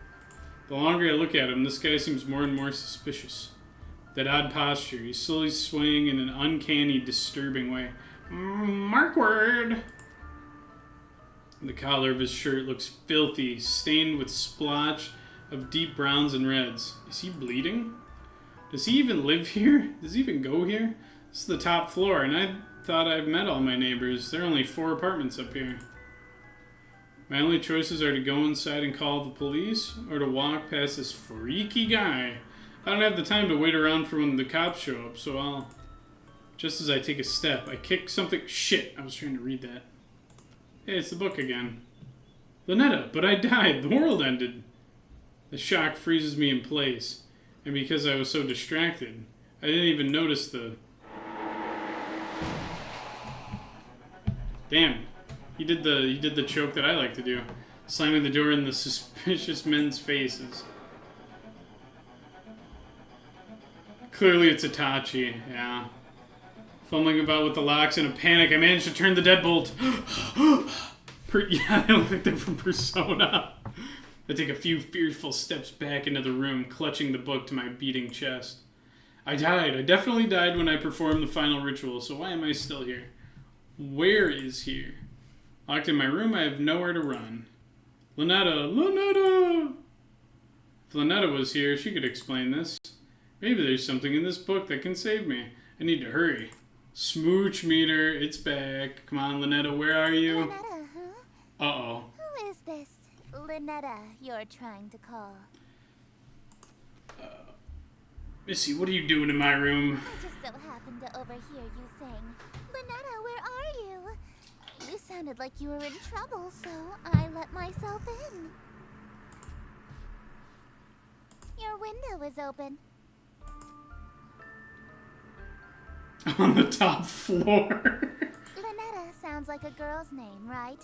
The longer I look at him, this guy seems more and more suspicious. That odd posture, he's slowly swaying in an uncanny, disturbing way. Markward! The collar of his shirt looks filthy, stained with splotch of deep browns and reds. Is he bleeding? Does he even live here? Does he even go here? This is the top floor, and I thought I've met all my neighbors. There are only 4 apartments up here. My only choices are to go inside and call the police, or to walk past this freaky guy. I don't have the time to wait around for when the cops show up, so I'll... Just as I take a step, I kick something... Shit, I was trying to read that. Hey, it's the book again. Lynetta, but I died. The world ended. The shock freezes me in place. And because I was so distracted, I didn't even notice the... Damn. He did the choke that I like to do. Slamming the door in the suspicious men's faces. Clearly it's Itachi, yeah. Fumbling about with the locks in a panic, I managed to turn the deadbolt. Yeah, they look like they're from Persona. I take a few fearful steps back into the room, clutching the book to my beating chest. I died. I definitely died when I performed the final ritual, so why am I still here? Where is here? Locked in my room, I have nowhere to run. Lynetta! Lynetta! If Lynetta was here, she could explain this. Maybe there's something in this book that can save me. I need to hurry. Smooch meter, it's back. Come on, Lynetta, where are you? Lynetta, huh? Uh-oh. Who is this Lynetta you're trying to call? Missy, what are you doing in my room? I just so happened to overhear you saying, Lynetta, where are you? You sounded like you were in trouble, so I let myself in. Your window is open. On the top floor. Lynetta sounds like a girl's name, right?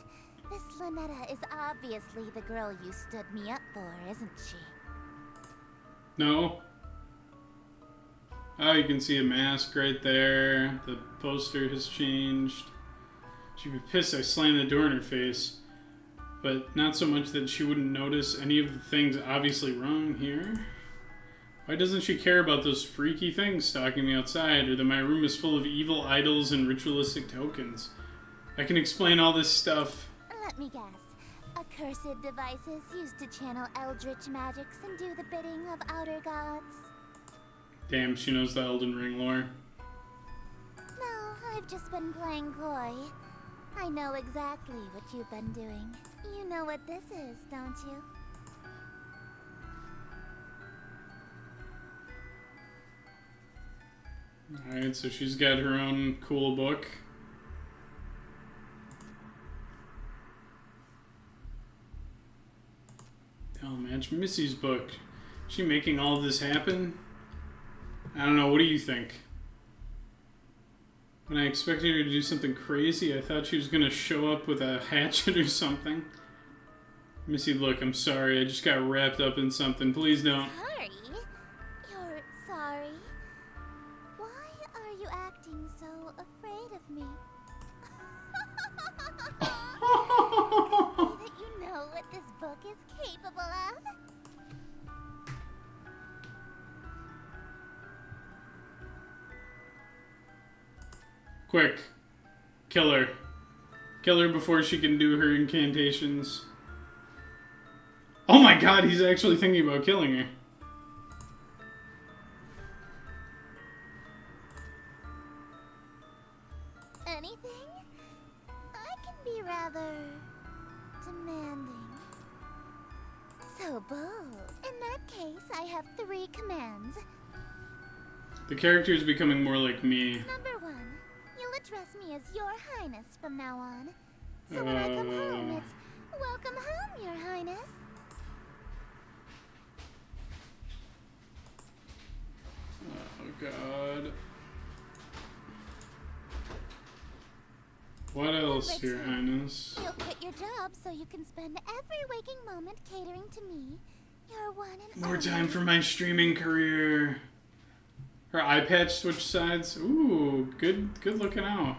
This Lynetta is obviously the girl you stood me up for, isn't she? No. Oh, you can see a mask right there. The poster has changed. She'd be pissed I slammed the door in her face. But not so much that she wouldn't notice any of the things obviously wrong here. Why doesn't she care about those freaky things stalking me outside, or that my room is full of evil idols and ritualistic tokens? I can explain all this stuff. Let me guess. Accursed devices used to channel eldritch magics and do the bidding of outer gods. Damn, she knows the Elden Ring lore. No, I've just been playing coy. I know exactly what you've been doing. You know what this is, don't you? Alright, so she's got her own cool book. Oh man, it's Missy's book. Is she making all this happen? I don't know, what do you think? When I expected her to do something crazy, I thought she was gonna show up with a hatchet or something. Missy, look, I'm sorry, I just got wrapped up in something. Please don't. Sorry? You're sorry? Why are you acting so afraid of me? That you know what this book is capable of? Quick. Kill her. Kill her before she can do her incantations. Oh my god, he's actually thinking about killing her. Anything? I can be rather demanding. So bold. In that case, I have 3 commands. The character is becoming more like me. Number 1, you'll address me as Your Highness from now on. So when I come home, it's welcome home, Your Highness. Oh god. What else, Your Highness? You'll quit your job so you can spend every waking moment catering to me. Your one and More only. time for my streaming career. Her eye patch switched sides. Ooh, good looking out.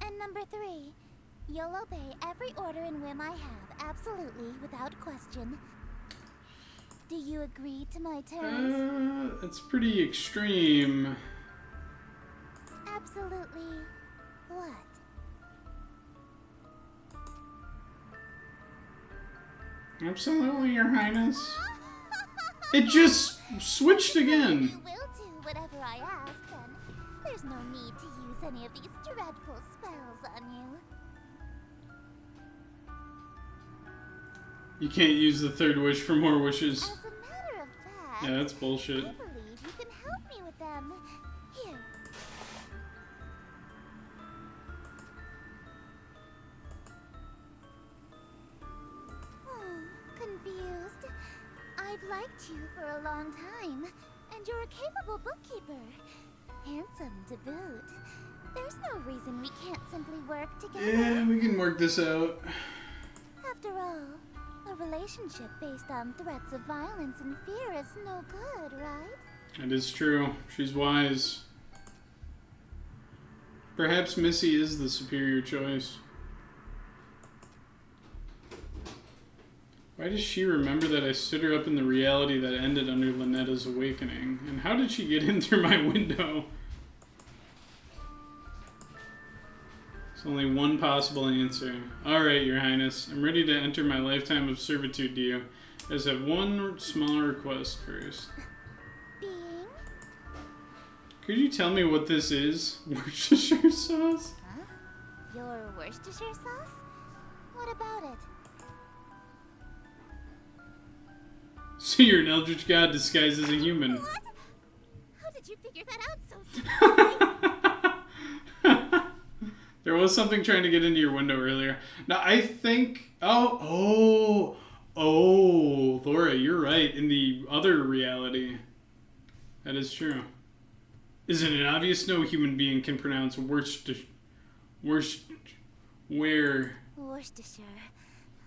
And number 3, you'll obey every order and whim I have, absolutely, without question. Do you agree to my terms? That's pretty extreme. Absolutely. What? Absolutely, Your Highness. It just switched again. You will do whatever I ask, then. There's no need to use any of these dreadful spells on you. You can't use the third wish for more wishes. As a matter of fact, Yeah, that's bullshit. I believe you can help me with them. Here. Confused. I've liked you for a long time, and you're a capable bookkeeper. Handsome to boot. There's no reason we can't simply work together. Yeah, we can work this out. After all, a relationship based on threats of violence and fear is no good, right? That is true. She's wise. Perhaps Missy is the superior choice. Why does she remember that I stood her up in the reality that ended under Lynetta's awakening? And how did she get in through my window? There's only one possible answer. Alright, Your Highness. I'm ready to enter my lifetime of servitude to you. I just have one small request first. Being? Could you tell me what this is? Worcestershire sauce? Huh? Your Worcestershire sauce? What about it? So you're an eldritch god disguised as a human. What? How did you figure that out so There was something trying to get into your window earlier. Now, I think... Oh, Laura, you're right. In the other reality, that is true. Isn't it obvious no human being can pronounce Worcestershire? Worcestershire.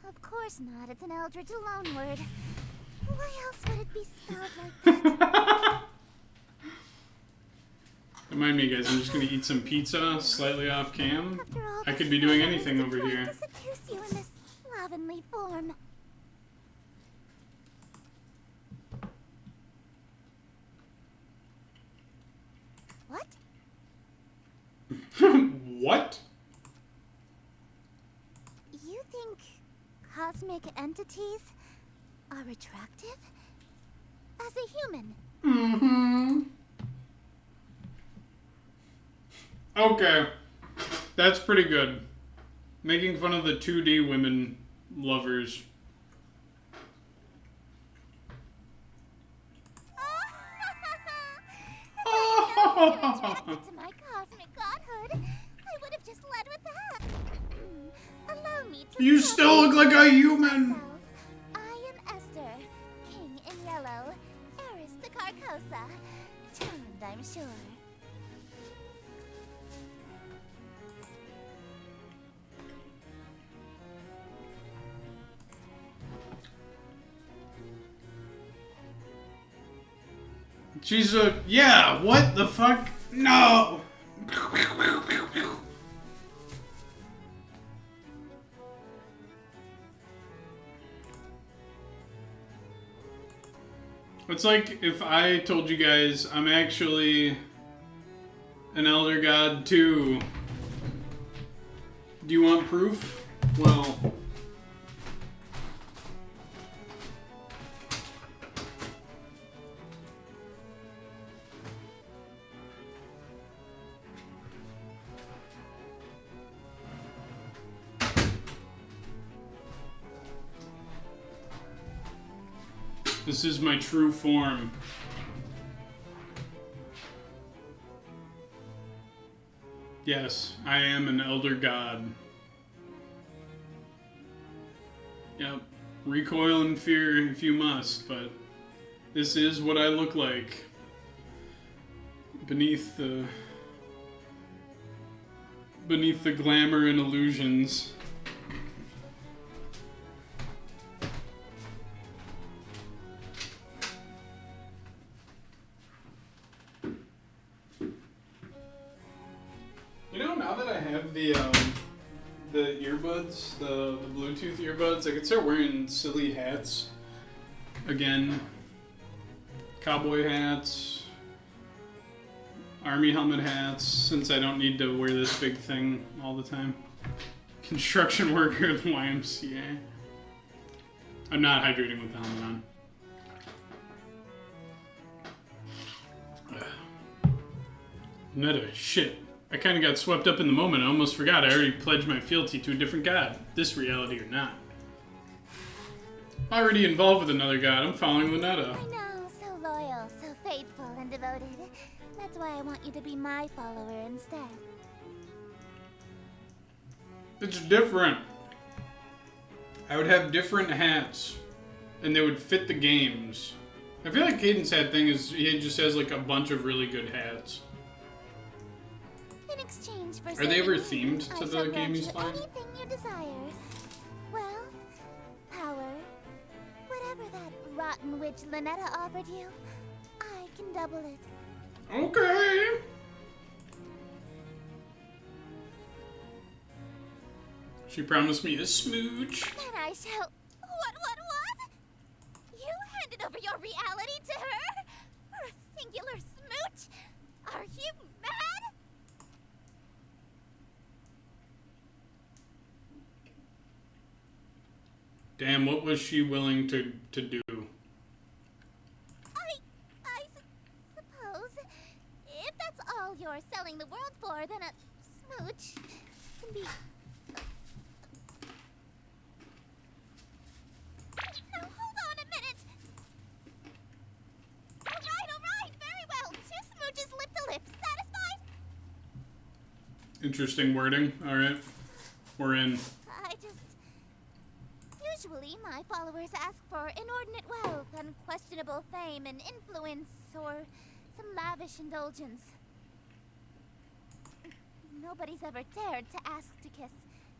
Of course not. It's an eldritch loanword. Why else would it be spelled like that? Remind me, guys, I'm just going to eat some pizza slightly off cam. After all I this could be doing time, anything I've over been here. trying to seduce you in this slovenly form. What? What? You think cosmic entities are attractive? As a human? Mm-hmm. Okay. That's pretty good. Making fun of the 2D women lovers. Attracted to my cosmic godhood, I would have just led with that. Allow me to You still look like a human! myself. I am Esther, King in Yellow, heiress to Carcosa. Charmed, I'm sure. She's a... Yeah, what the fuck? No! It's like if I told you guys I'm actually an Elder God too. Do you want proof? Well... This is my true form. Yes, I am an elder god. Yep. Recoil in fear if you must, but this is what I look like. Beneath the glamour and illusions. You know, now that I have the earbuds, the Bluetooth earbuds, I could start wearing silly hats again. Cowboy hats, army helmet hats, since I don't need to wear this big thing all the time. Construction worker at the YMCA. I'm not hydrating with the helmet on. Netta, shit. I kind of got swept up in the moment. I almost forgot. I already pledged my fealty to a different god. This reality or not. Already involved with another god. I'm following Lynetta. I know, so loyal, so faithful and devoted. That's why I want you to be my follower instead. It's different. I would have different hats. And they would fit the games. I feel like Caden's hat thing is he just has like a bunch of really good hats. In exchange for Are they ever serving me, themed to I the shall game grant he's you playing? anything you desire. Well, power. Whatever that rotten witch Lynetta offered you, I can double it. Okay. She promised me a smooch. Then I shall... What? You handed over your reality to her? For a singular smooch? Are you mad? Damn, what was she willing to do? I suppose if that's all you're selling the world for, then a smooch can be... No, hold on a minute. All right, very well. 2 smooches lip to lip. Satisfied? Interesting wording. All right, we're in. Usually, my followers ask for inordinate wealth, unquestionable fame and influence, or some lavish indulgence. Nobody's ever dared to ask to kiss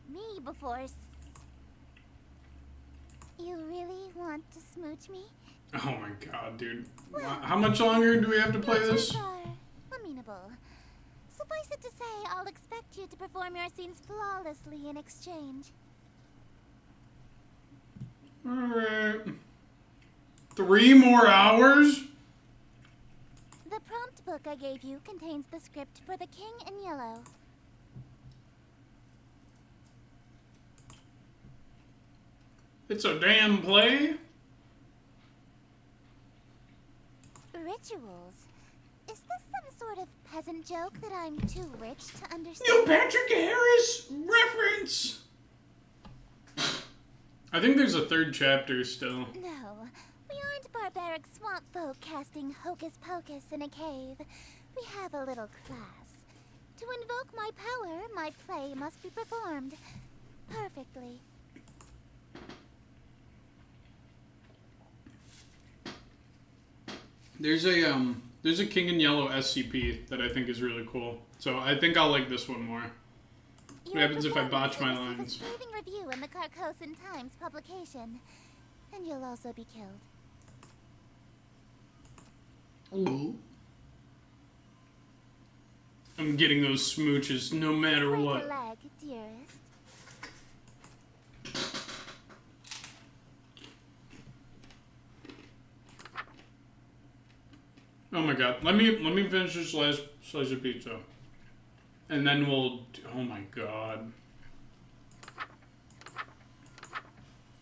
me before. You really want to smooch me? Oh my god, dude. How much longer do we have to play this? Are amenable. Suffice it to say, I'll expect you to perform your scenes flawlessly in exchange. Alright. 3 more hours? The prompt book I gave you contains the script for The King in Yellow. It's a damn play? Rituals? Is this some sort of peasant joke that I'm too rich to understand? Neil Patrick Harris reference! I think there's a 3rd chapter still. No, we aren't barbaric swamp folk casting hocus pocus in a cave. We have a little class. To invoke my power, my play must be performed perfectly. There's a King in Yellow SCP that I think is really cool. So I think I'll like this one more. What happens if I botch my lines? A scathing review in the Carcosan Times publication, and you'll also be killed. Ooh. I'm getting those smooches no matter Break what. a leg, dearest. Oh my god. Let me finish this last slice of pizza. And then we'll... Oh my god.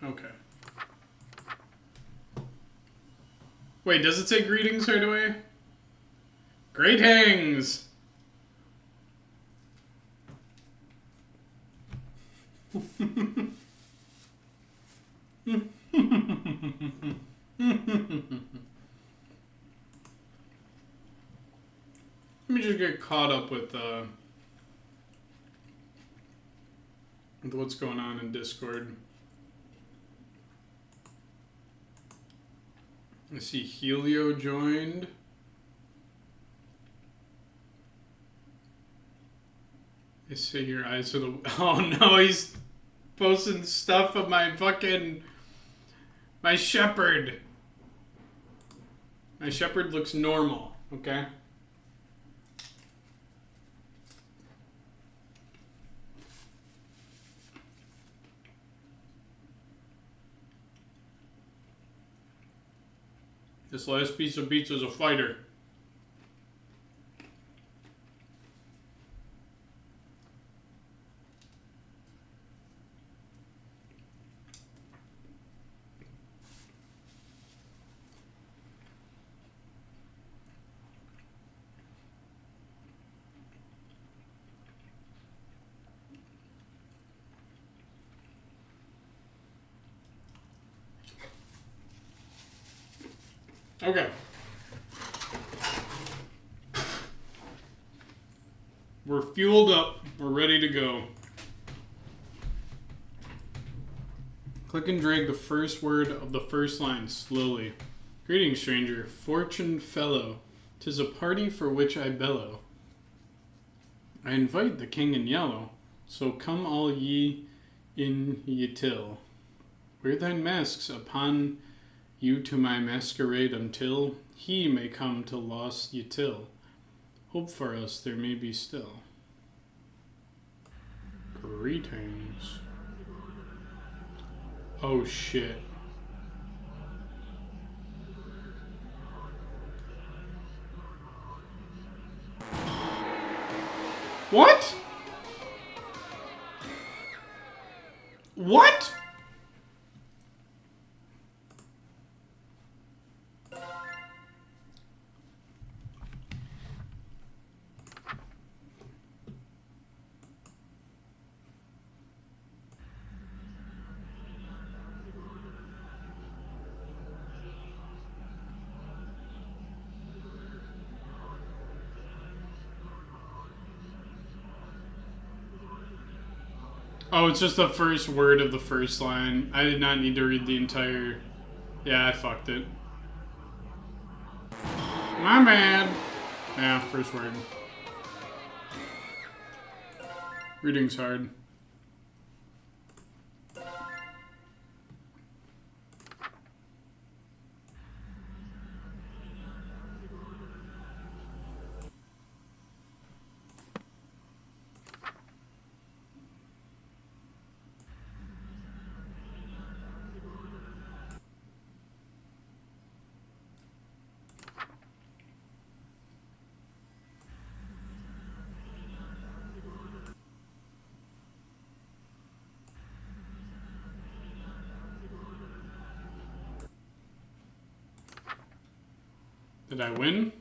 Okay. Wait, does it say greetings right away? Greetings! Let me just get caught up with what's going on in Discord. I see Helio joined. I see your eyes are the... Oh no, he's posting stuff of my fucking... My shepherd. My shepherd looks normal, okay? This last piece of pizza is a fighter. Okay. We're fueled up. We're ready to go. Click and drag the first word of the first line slowly. Greetings, stranger, fortune fellow. 'Tis a party for which I bellow. I invite the king in yellow, so come all ye in ye till. Wear thine masks upon you to my masquerade until he may come to lost ye till. Hope for us there may be still. Greetings. Oh shit. What? What? Oh, it's just the first word of the first line. I did not need to read the entire... Yeah, I fucked it. My bad. Yeah, first word. Reading's hard. Did I win?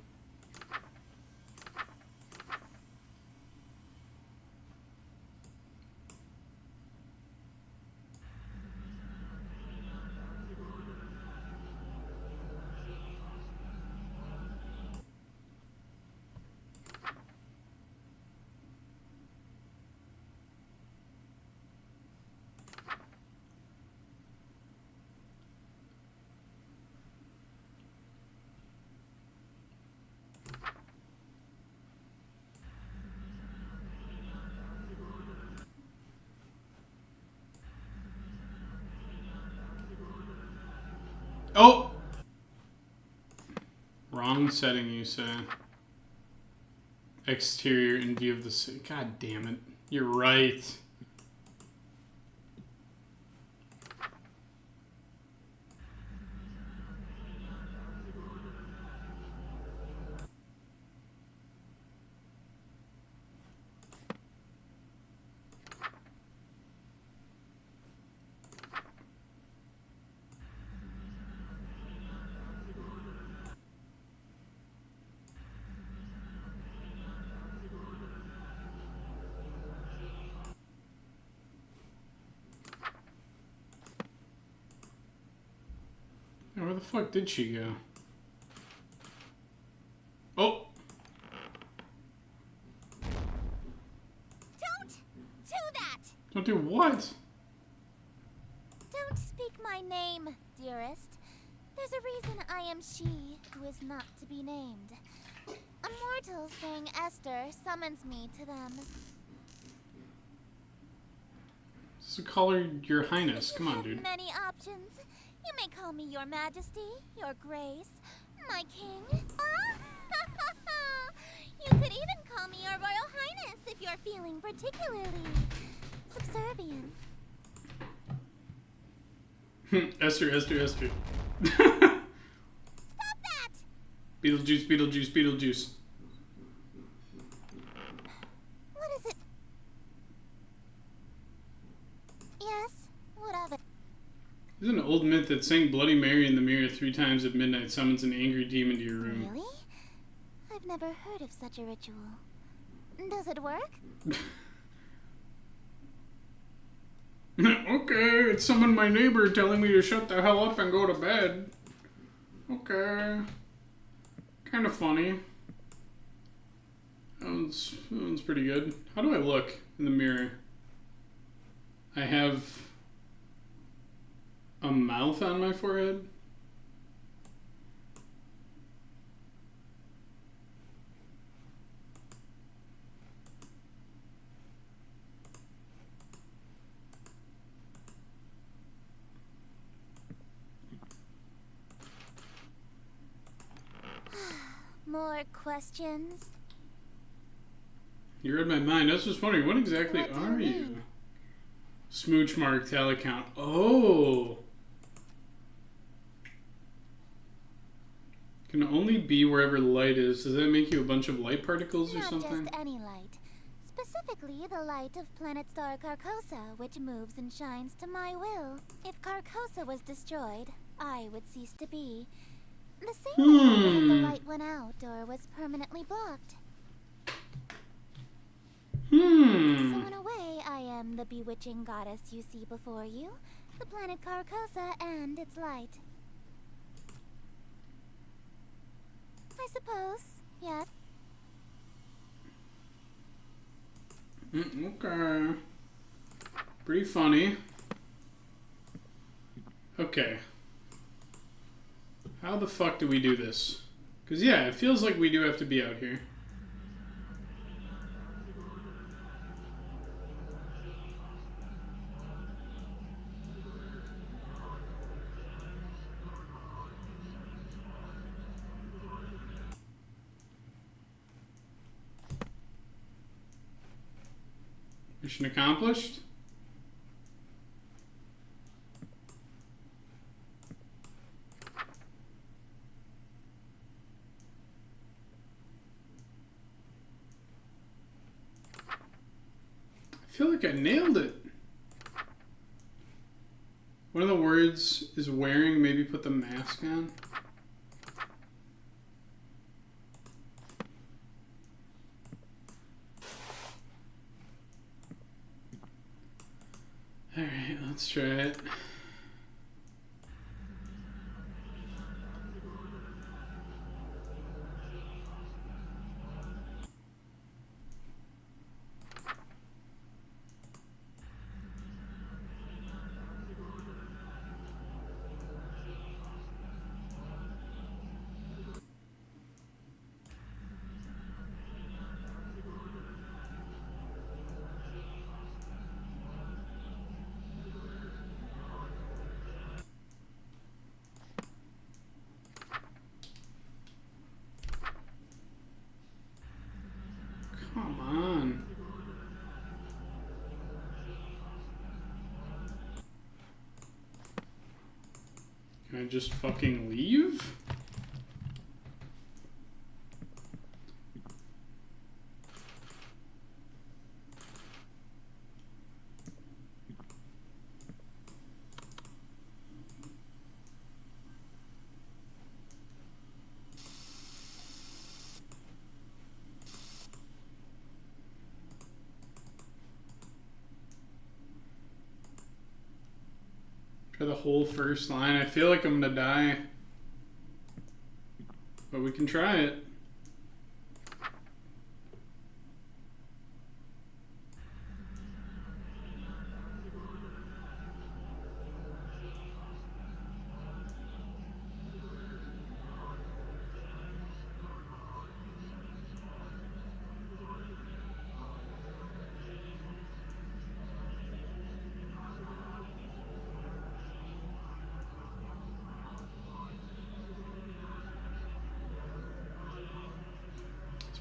Oh! Wrong setting, you say. Exterior in view of the city. God damn it. You're right. Where the fuck did she go? Oh! Don't do that! Don't do what? Don't speak my name, dearest. There's a reason I am she who is not to be named. A mortal saying Esther summons me to them. Just call her Your Highness. Come on, You dude. have many options. You may call me Your Majesty, Your Grace, my King. You could even call me Your Royal Highness if you're feeling particularly subservient. Esther, Esther, Esther. Stop that! Beetlejuice, Beetlejuice, Beetlejuice. What is it? Yes, what of it? There's an old myth that saying Bloody Mary in the mirror 3 times at midnight summons an angry demon to your room. Really? I've never heard of such a ritual. Does it work? Okay, it summoned my neighbor telling me to shut the hell up and go to bed. Okay. Kind of funny. That one's pretty good. How do I look in the mirror? I have a mouth on my forehead. More questions? You read my mind. I was just wondering, what exactly What do you are you? mean? Smooch mark tally count. Oh. Can only be wherever light is. Does that make you a bunch of light particles or Not something? just any light. Specifically, the light of planet star Carcosa, which moves and shines to my will. If Carcosa was destroyed, I would cease to be. The same way if the light went out or was permanently blocked. So in a way, I am the bewitching goddess you see before you, the planet Carcosa and its light. I suppose, yeah. Okay. Pretty funny. Okay. How the fuck do we do this? Because, yeah, it feels like we do have to be out here. Mission accomplished. I feel like I nailed it. One of the words is wearing. Maybe put the mask on. Alright, let's try it. Come on. Can I just fucking leave? Try the whole first line. I feel like I'm gonna die. But we can try it.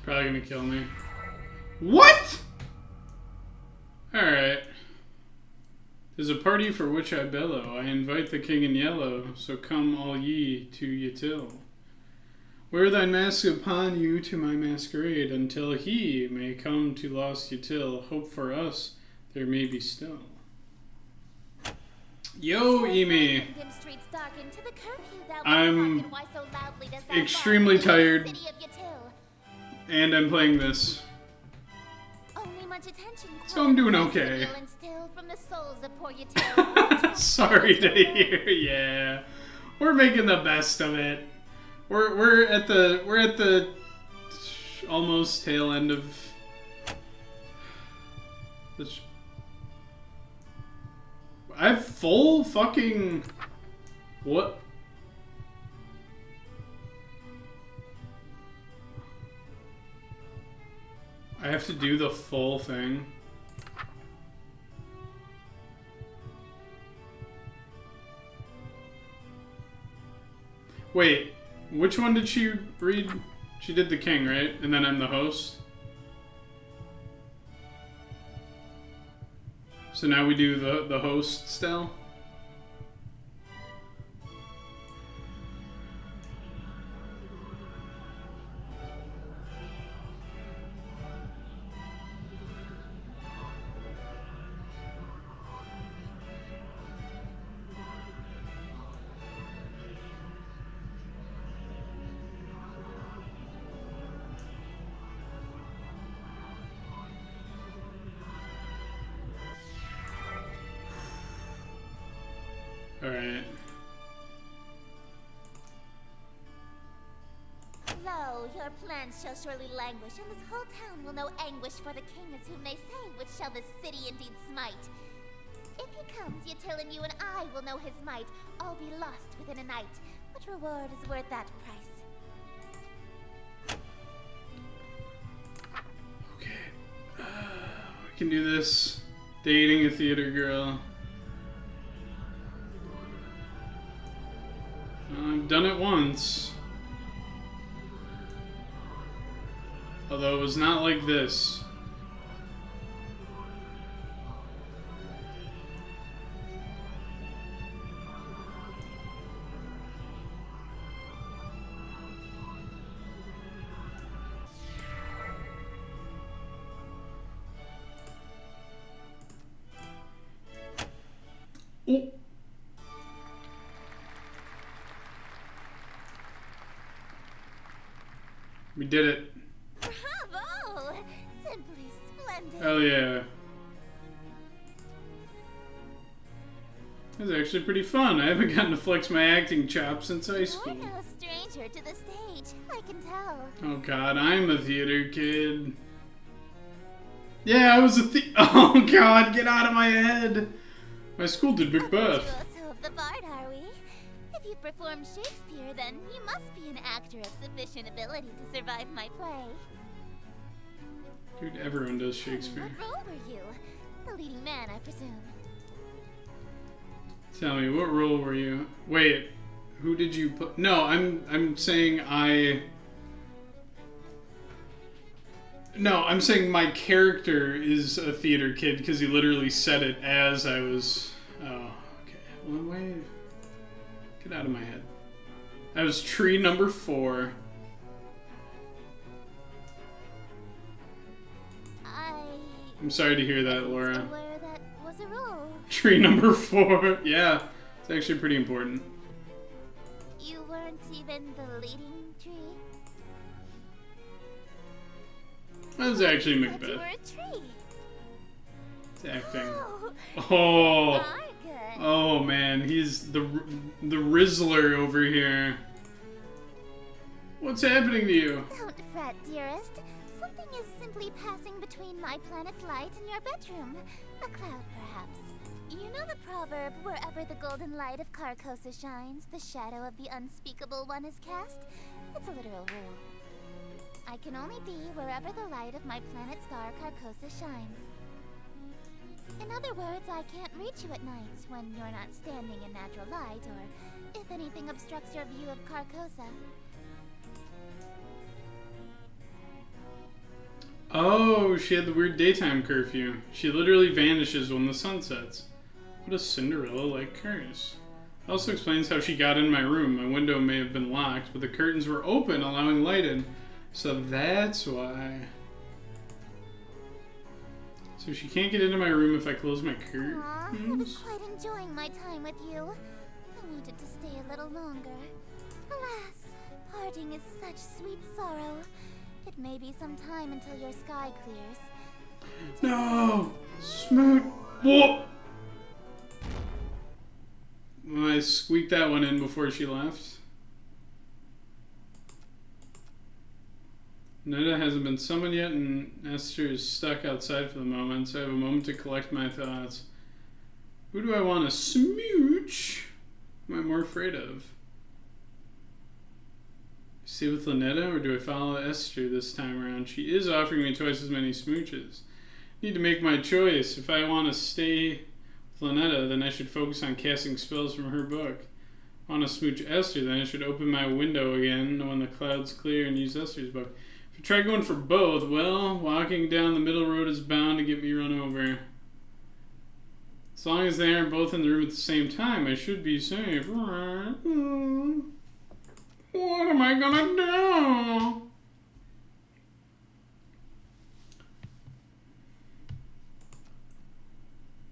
Probably gonna kill me. What? Alright. 'Tis a party for which I bellow. I invite the king in yellow, so come all ye to Yatil. Wear thy mask upon you to my masquerade, until he may come to lost Yatil. Hope for us there may be still. Yo, Emi. I'm extremely tired. And I'm playing this. So I'm doing okay. Sorry to hear. Yeah. We're making the best of it. We're at the almost tail end of this. I have full fucking what? I have to do the full thing. Wait, which one did she read? She did the king, right? And then I'm the host? So now we do the host style. Alright. Lo, your plans shall surely languish, and this whole town will know anguish for the king as whom they say, which shall this city indeed smite. If he comes, Yatil and you and I will know his might, all be lost within a night. What reward is worth that price? Okay. We can do this. Dating a theater girl. I've done it once. Although it was not like this. Oh. We did it. Bravo! Simply splendid. Hell yeah. It was actually pretty fun. I haven't gotten to flex my acting chops since high school. You're no stranger to the stage, I can tell. Oh god, I'm a theater kid. Yeah, I was a oh god, get out of my head. My school did Macbeth. Virtuoso of the bard, are we? If you perform Shakespeare, then you must be an actor of sufficient ability to survive my play. Dude, everyone does Shakespeare. What role were you? The leading man, I presume. Tell me, what role were you? Wait, who did you put? No, I'm saying No, I'm saying my character is a theater kid because he literally said it as I was. Oh, okay. Well, wait. Get out of my head. That was tree number 4. I'm sorry to hear that, Laura. Aware that was a role. Tree number 4. Yeah, it's actually pretty important. You weren't even the leading tree. That was actually You Macbeth. were a tree. It's acting. Oh, Oh, Argus. oh man, he's the Rizzler over here. What's happening to you? Don't fret, dearest. Something is simply passing between my planet's light and your bedroom. A cloud, perhaps. You know the proverb, wherever the golden light of Carcosa shines, the shadow of the unspeakable one is cast? It's a literal rule. I can only be wherever the light of my planet star Carcosa shines. In other words, I can't reach you at night when you're not standing in natural light, or if anything obstructs your view of Carcosa. Oh, she had the weird daytime curfew. She literally vanishes when the sun sets. What a Cinderella-like curse. Also explains how she got in my room. My window may have been locked, but the curtains were open, allowing light in. So that's why. So she can't get into my room if I close my curtains? Aw, I was quite enjoying my time with you. I wanted to stay a little longer. Alas, parting is such sweet sorrow. It may be some time until your sky clears. No! Smoot! Whoa! I squeaked that one in before she left. Netta hasn't been summoned yet, and Esther is stuck outside for the moment, so I have a moment to collect my thoughts. Who do I want to smooch? Who am I more afraid of? Stay with Lynetta, or do I follow Esther this time around? She is offering me twice as many smooches. Need to make my choice. If I want to stay with Lynetta, then I should focus on casting spells from her book. If I want to smooch Esther, then I should open my window again when the clouds clear and use Esther's book. If I try going for both, well, walking down the middle road is bound to get me run over. As long as they aren't both in the room at the same time, I should be safe. Alright. What am I gonna do?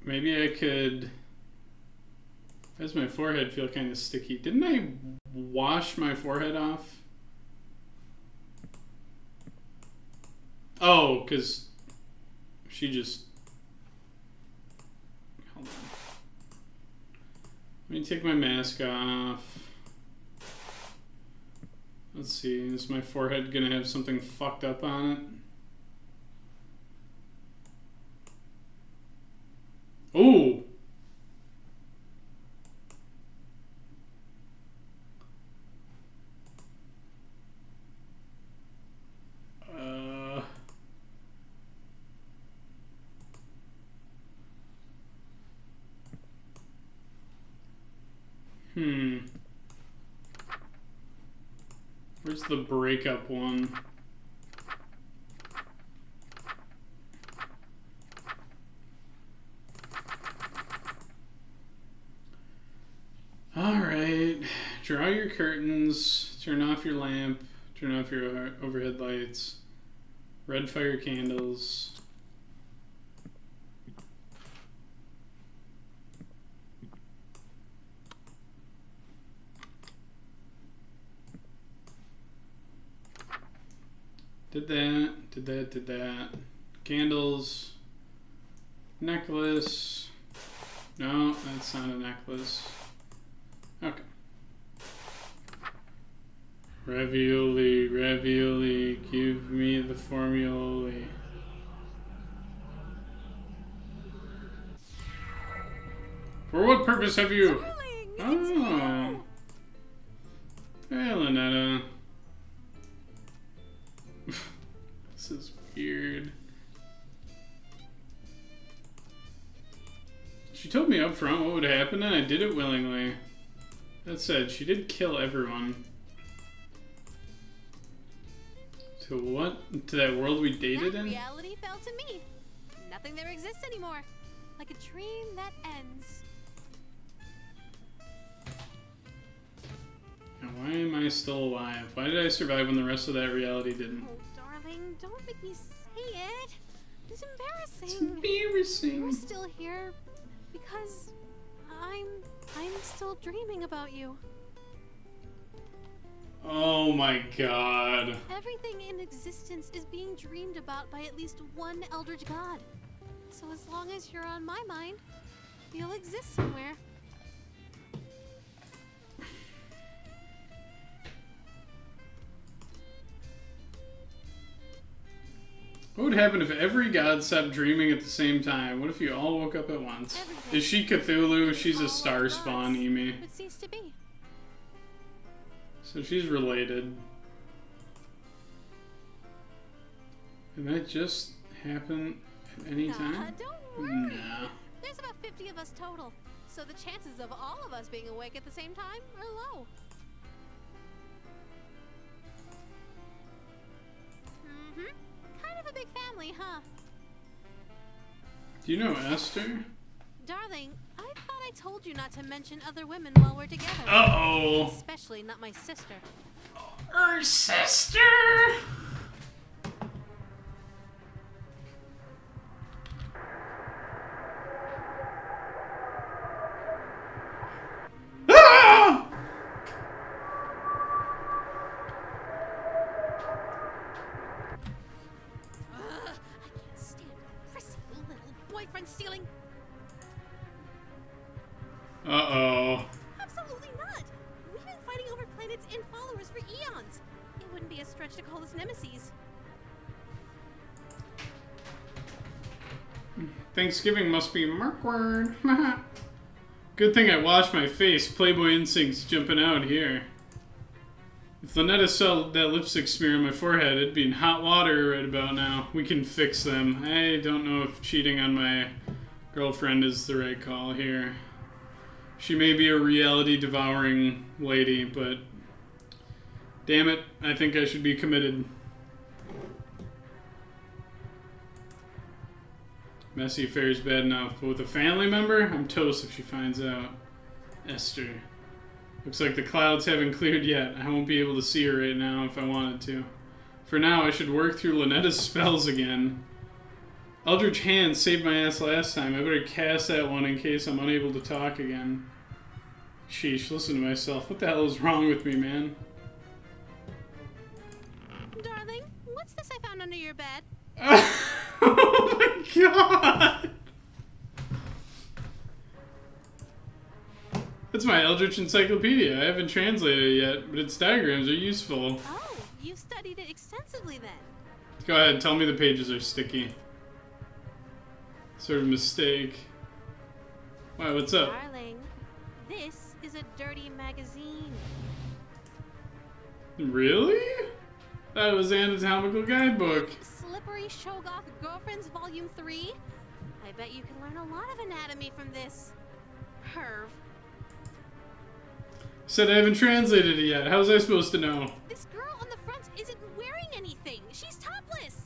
Maybe I could... Why does my forehead feel kind of sticky? Didn't I wash my forehead off? Oh, because she just... Hold on. Let me take my mask off. Let's see, is my forehead gonna have something fucked up on it? Ooh! Where's the breakup one? Alright. Draw your curtains. Turn off your lamp. Turn off your overhead lights. Red fire candles. Did that. Candles. Necklace. No, that's not a necklace. Okay. Ravioli, ravioli, give me the formula. For what purpose have you? Darling, Hey, Lynetta. This is weird. She told me up front what would happen, and I did it willingly. That said, she did kill everyone. To what? To that world we dated that in? reality fell to me. Nothing there exists anymore. Like a dream that ends. Now, why am I still alive? Why did I survive when the rest of that reality didn't? Oh, darling, don't make me say it. It's embarrassing. It's embarrassing. You're still here because I'm still dreaming about you. Oh my god. Everything in existence is being dreamed about by at least one eldritch god. So as long as you're on my mind, you'll exist somewhere. What would happen if every god stopped dreaming at the same time? What if you all woke up at once? Everything. Is she Cthulhu? She's All a star gods spawn, Emi. would cease to be. So she's related. Can that just happen at any time? Don't worry. Nah. There's about 50 of us total, so the chances of all of us being awake at the same time are low. Kind of a big family, huh? Do you know Esther? Darling, I thought I told you not to mention other women while we're together. Uh-oh. Especially not my sister. Her sister! Ah! I can't stand prissy little boyfriend stealing. Uh-oh. Absolutely not. We've been fighting over planets and followers for eons. It wouldn't be a stretch to call us nemesis. Thanksgiving must be Markward. Good thing I washed my face. Playboy instincts jumping out here. If Lynetta saw that lipstick smear on my forehead, it'd be in hot water right about now. We can fix them. I don't know if cheating on my girlfriend is the right call here. She may be a reality-devouring lady, but damn it, I think I should be committed. Messy affair's bad enough, but with a family member, I'm toast if she finds out. Esther. Looks like the clouds haven't cleared yet. I won't be able to see her right now if I wanted to. For now, I should work through Lynette's spells again. Eldritch Hand saved my ass last time. I better cast that one in case I'm unable to talk again. Sheesh, listen to myself. What the hell is wrong with me, man? Darling, what's this I found under your bed? Oh my god! That's my Eldritch Encyclopedia. I haven't translated it yet, but its diagrams are useful. Oh, you've studied it extensively then. Go ahead, tell me the pages are sticky. Sort of mistake. Why, what's up? Darling, this is a dirty magazine. Really? That was Anatomical Guidebook. Slippery Shoggoth Girlfriends Volume 3? I bet you can learn a lot of anatomy from this. Perv. Said I haven't translated it yet. How was I supposed to know? This girl on the front isn't wearing anything. She's topless.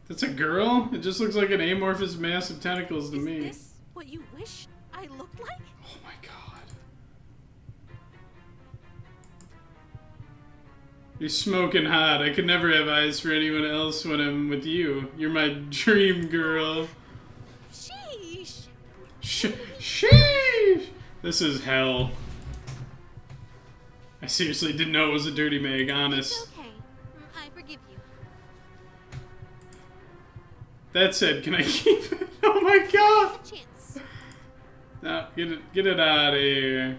That's a girl? It just looks like an amorphous mass of tentacles to me. Is this what you wish I looked like? Oh my god. You're smoking hot. I could never have eyes for anyone else when I'm with you. You're my dream girl. Sheesh. Sheesh! This is hell. I seriously didn't know it was a dirty mag, honest. It's okay. I forgive you. That said, can I keep it? Oh my god! A chance. No, get it out of here.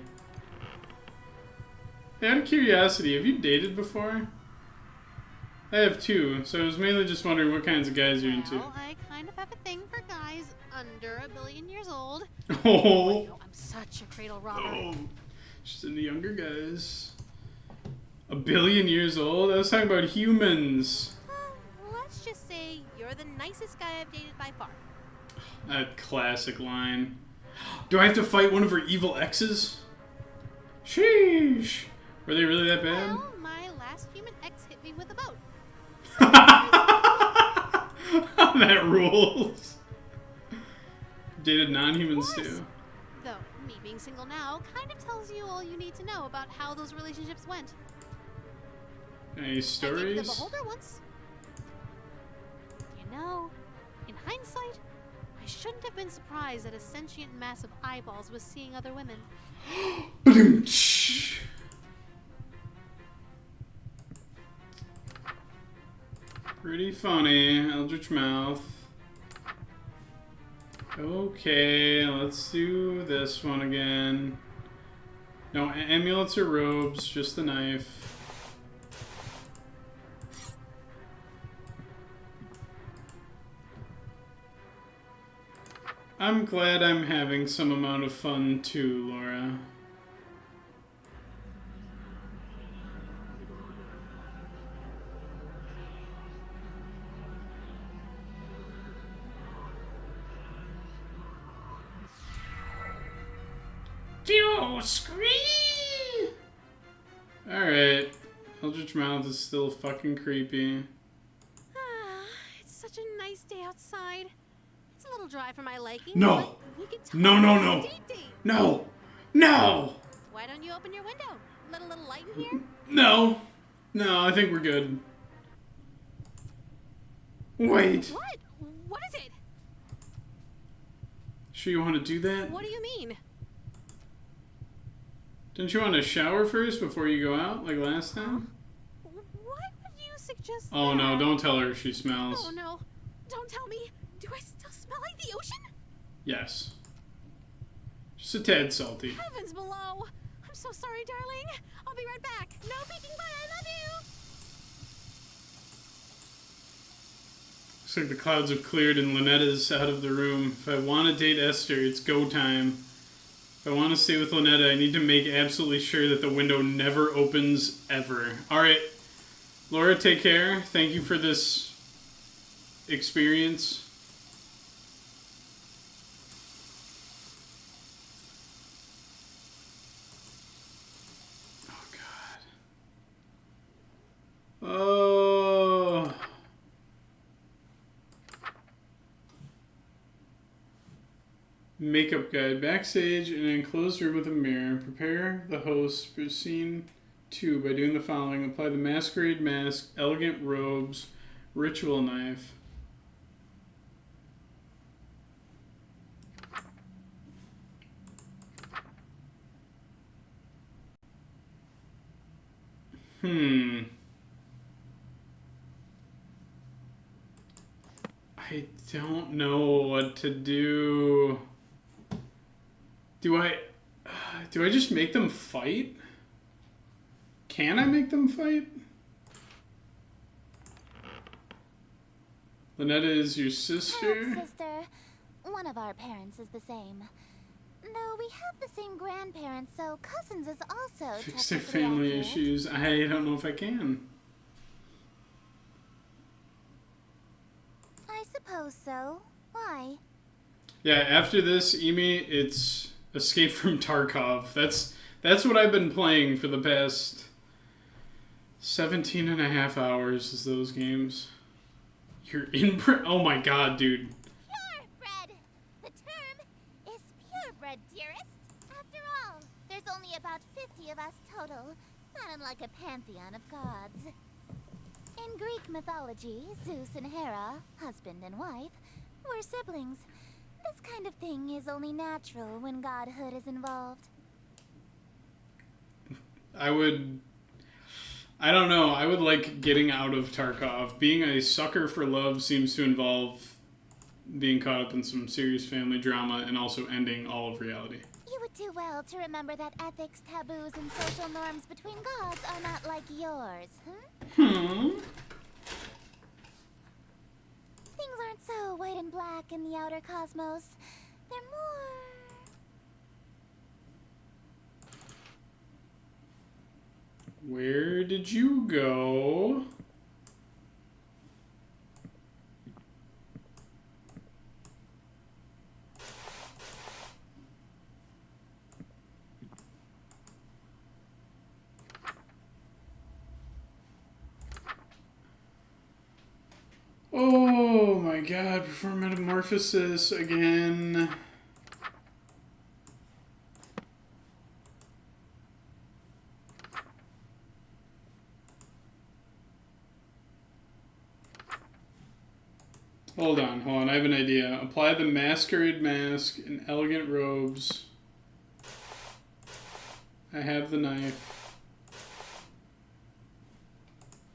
Hey, out of curiosity, have you dated before? I have too, so I was mainly just wondering what kinds of guys you're into. Well, I kind of have a thing for guys under 1 billion years old. Oh, I'm such a cradle robber. oh, she's into younger guys. 1 billion years old? I was talking about humans. Let's just say you're the nicest guy I've dated by far. That classic line. Do I have to fight one of her evil exes? Sheesh. Were they really that bad? Well, my last human ex hit me with a boat. That rules. Dated non-humans Of course. too. Though, me being single now kind of tells you all you need to know about how those relationships went. Any I gave you the stories? beholder once. You know, in hindsight, I shouldn't have been surprised that a sentient mass of eyeballs was seeing other women. Ba-doom-tsh. Pretty funny, Eldritch Mouth. Okay, let's do this one again. No amulets or robes, just the knife. I'm glad I'm having some amount of fun too, Laura. Yo, scream! Alright. Eldritch Mouth is still fucking creepy. It's such a nice day outside. It's a little dry for my liking. No. but we can talk No, no, about no. a date. No! No! Why don't you open your window? Let a little light in here? No! No, I think we're good. Wait. What? What is it? Sure you want to do that? What do you mean? Didn't you want to shower first before you go out, like last time? Why would you suggest Oh that? no, don't tell her she smells. Oh no. Don't tell me. Do I still smell like the ocean? Yes. Just a tad salty. Heavens below. I'm so sorry, darling. I'll be right back. No peeking, but I love you. Looks like the clouds have cleared and Lynetta's out of the room. If I want to date Esther, it's go time. If I want to stay with Lynetta, I need to make absolutely sure that the window never opens ever. Alright. Laura, take care. Thank you for this experience. Oh, God. Oh. Makeup guide. Backstage in an enclosed room with a mirror. Prepare the host for scene 2 by doing the following. Apply the masquerade mask, elegant robes, ritual knife. I don't know what to do. Do I just make them fight? Can I make them fight? Lynetta is your sister? Help, sister. One of our parents is the same. Though we have the same grandparents, so cousins is also Fix their technically family accurate. issues. I don't know if I can. I suppose so. Why? Yeah, after this, Emi, it's Escape from Tarkov. That's what I've been playing for the past 17 and a half hours is those games. You're inbred? Oh my god, dude. Purebred! The term is purebred, dearest. After all, there's only about 50 of us total, not unlike a pantheon of gods. In Greek mythology, Zeus and Hera, husband and wife, were siblings. This kind of thing is only natural when godhood is involved. I don't know. I would like getting out of Tarkov. Being a sucker for love seems to involve being caught up in some serious family drama and also ending all of reality. You would do well to remember that ethics, taboos, and social norms between gods are not like yours, huh? Things aren't so white and black in the outer cosmos. They're more... Where did you go? Oh my god, perform metamorphosis again. Hold on, I have an idea. Apply the masquerade mask and elegant robes. I have the knife.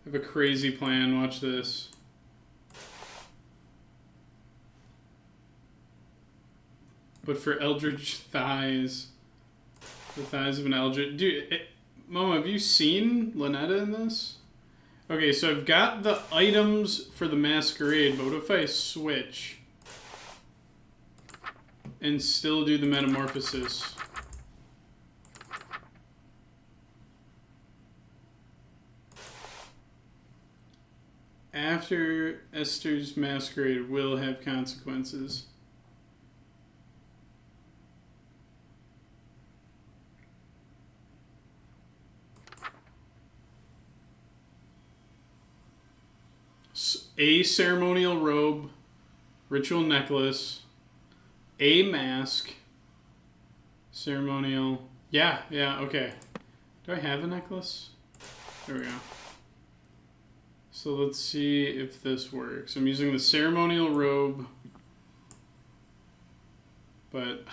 I have a crazy plan, watch this. But for eldritch thighs. The thighs of an eldritch... Dude, Momo, have you seen Lynetta in this? Okay, so I've got the items for the masquerade, but what if I switch? And still do the metamorphosis? After Esther's masquerade will have consequences. A ceremonial robe, ritual necklace, a mask, ceremonial. Yeah, okay. Do I have a necklace? There we go. So let's see if this works. I'm using the ceremonial robe, but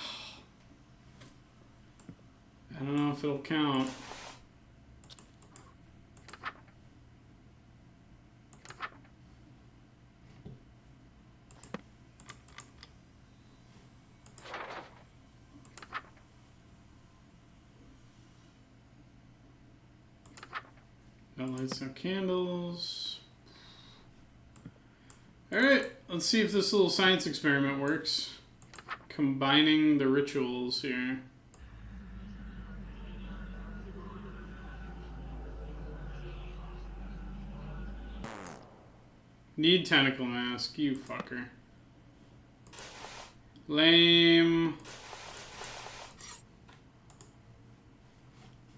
I don't know if it'll count. No lights, no candles. Alright, let's see if this little science experiment works. Combining the rituals here. Need tentacle mask, you fucker. Lame.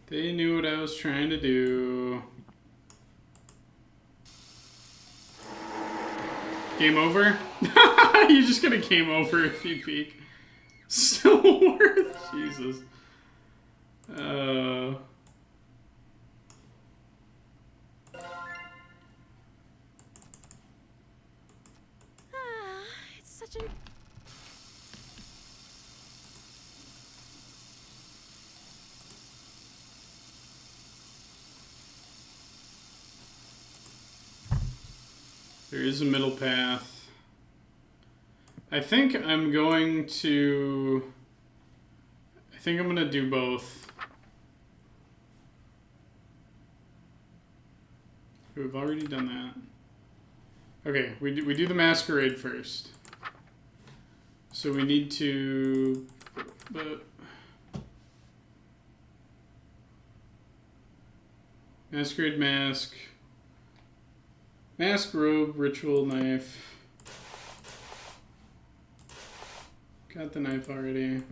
They knew what I was trying to do. Game over? You're just gonna game over if you peek. Still worth. Jesus. It's such an... There is a middle path. I think I'm going to... I think I'm going to do both. We've already done that. Okay, we do the masquerade first. So we need to... Masquerade mask. Mask, robe, ritual, knife. Got the knife already.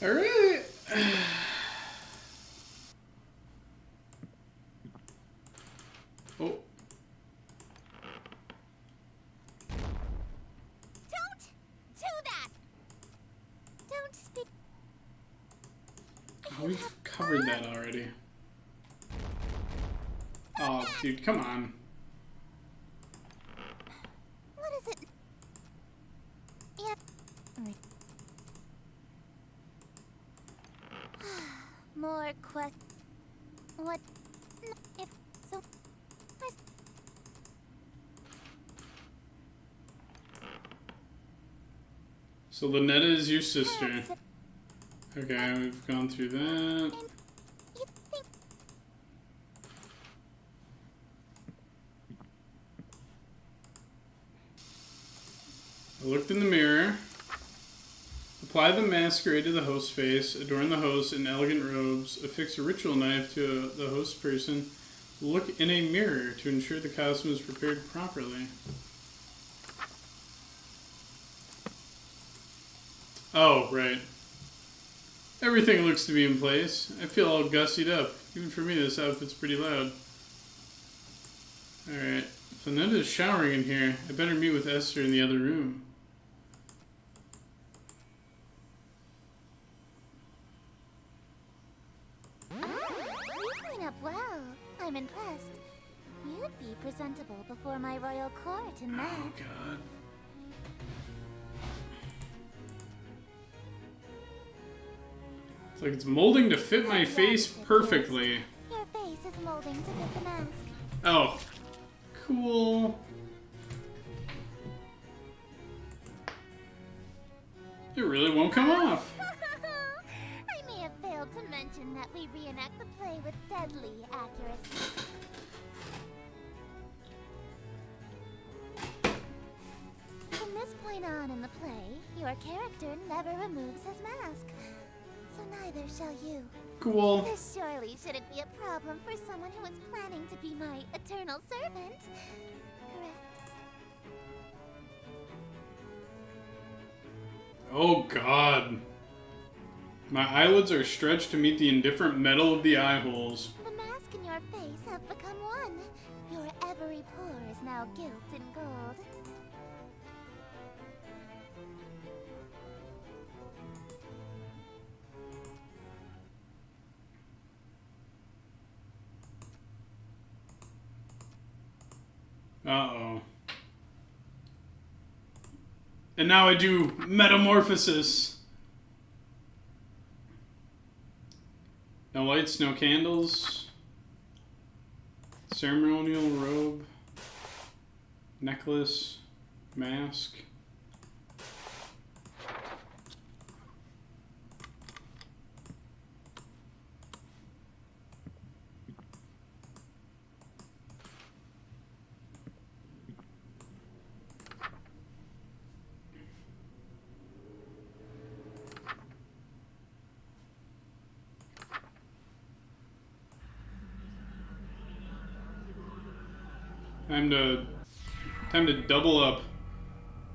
All right. Oh. Don't do that! Don't speak. Oh, we've covered that already. Oh, dude, come on. What is it? Yep. More What? No, if so, I... So Lynetta is your sister. Okay, we've gone through that. You think... I looked in the mirror. Apply the masquerade to the host's face. Adorn the host in elegant robes. Affix a ritual knife to the host's person. Look in a mirror to ensure the costume is prepared properly. Oh, right. Everything looks to be in place. I feel all gussied up. Even for me, this outfit's pretty loud. Alright. If Lynetta's showering in here, I better meet with Esther in the other room. You clean up well. I'm impressed. You'd be presentable before my royal court in that. Oh, God. It's like it's molding to fit my face perfectly. Your face is molding to fit the mask. Oh. Cool. It really won't come off. I may have failed to mention that we reenact the play with deadly accuracy. From this point on in the play, your character never removes his mask. So neither shall you. Cool. This surely shouldn't be a problem for someone who is planning to be my eternal servant. Correct? Oh, God. My eyelids are stretched to meet the indifferent metal of the eye holes. The mask and your face have become one. Your every pore is now gilt in gold. Uh-oh. And now I do metamorphosis. No lights, no candles. Ceremonial robe. Necklace. Mask. Time to double up.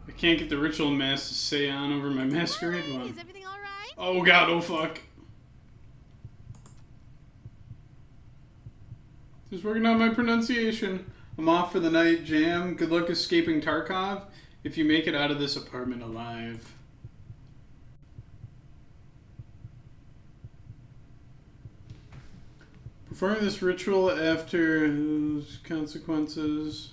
I can't get the ritual mask to stay on over my masquerade one. Is everything all right? Oh god, oh fuck. Just working on my pronunciation. I'm off for the night, Jam. Good luck escaping Tarkov if you make it out of this apartment alive. Performing this ritual after consequences.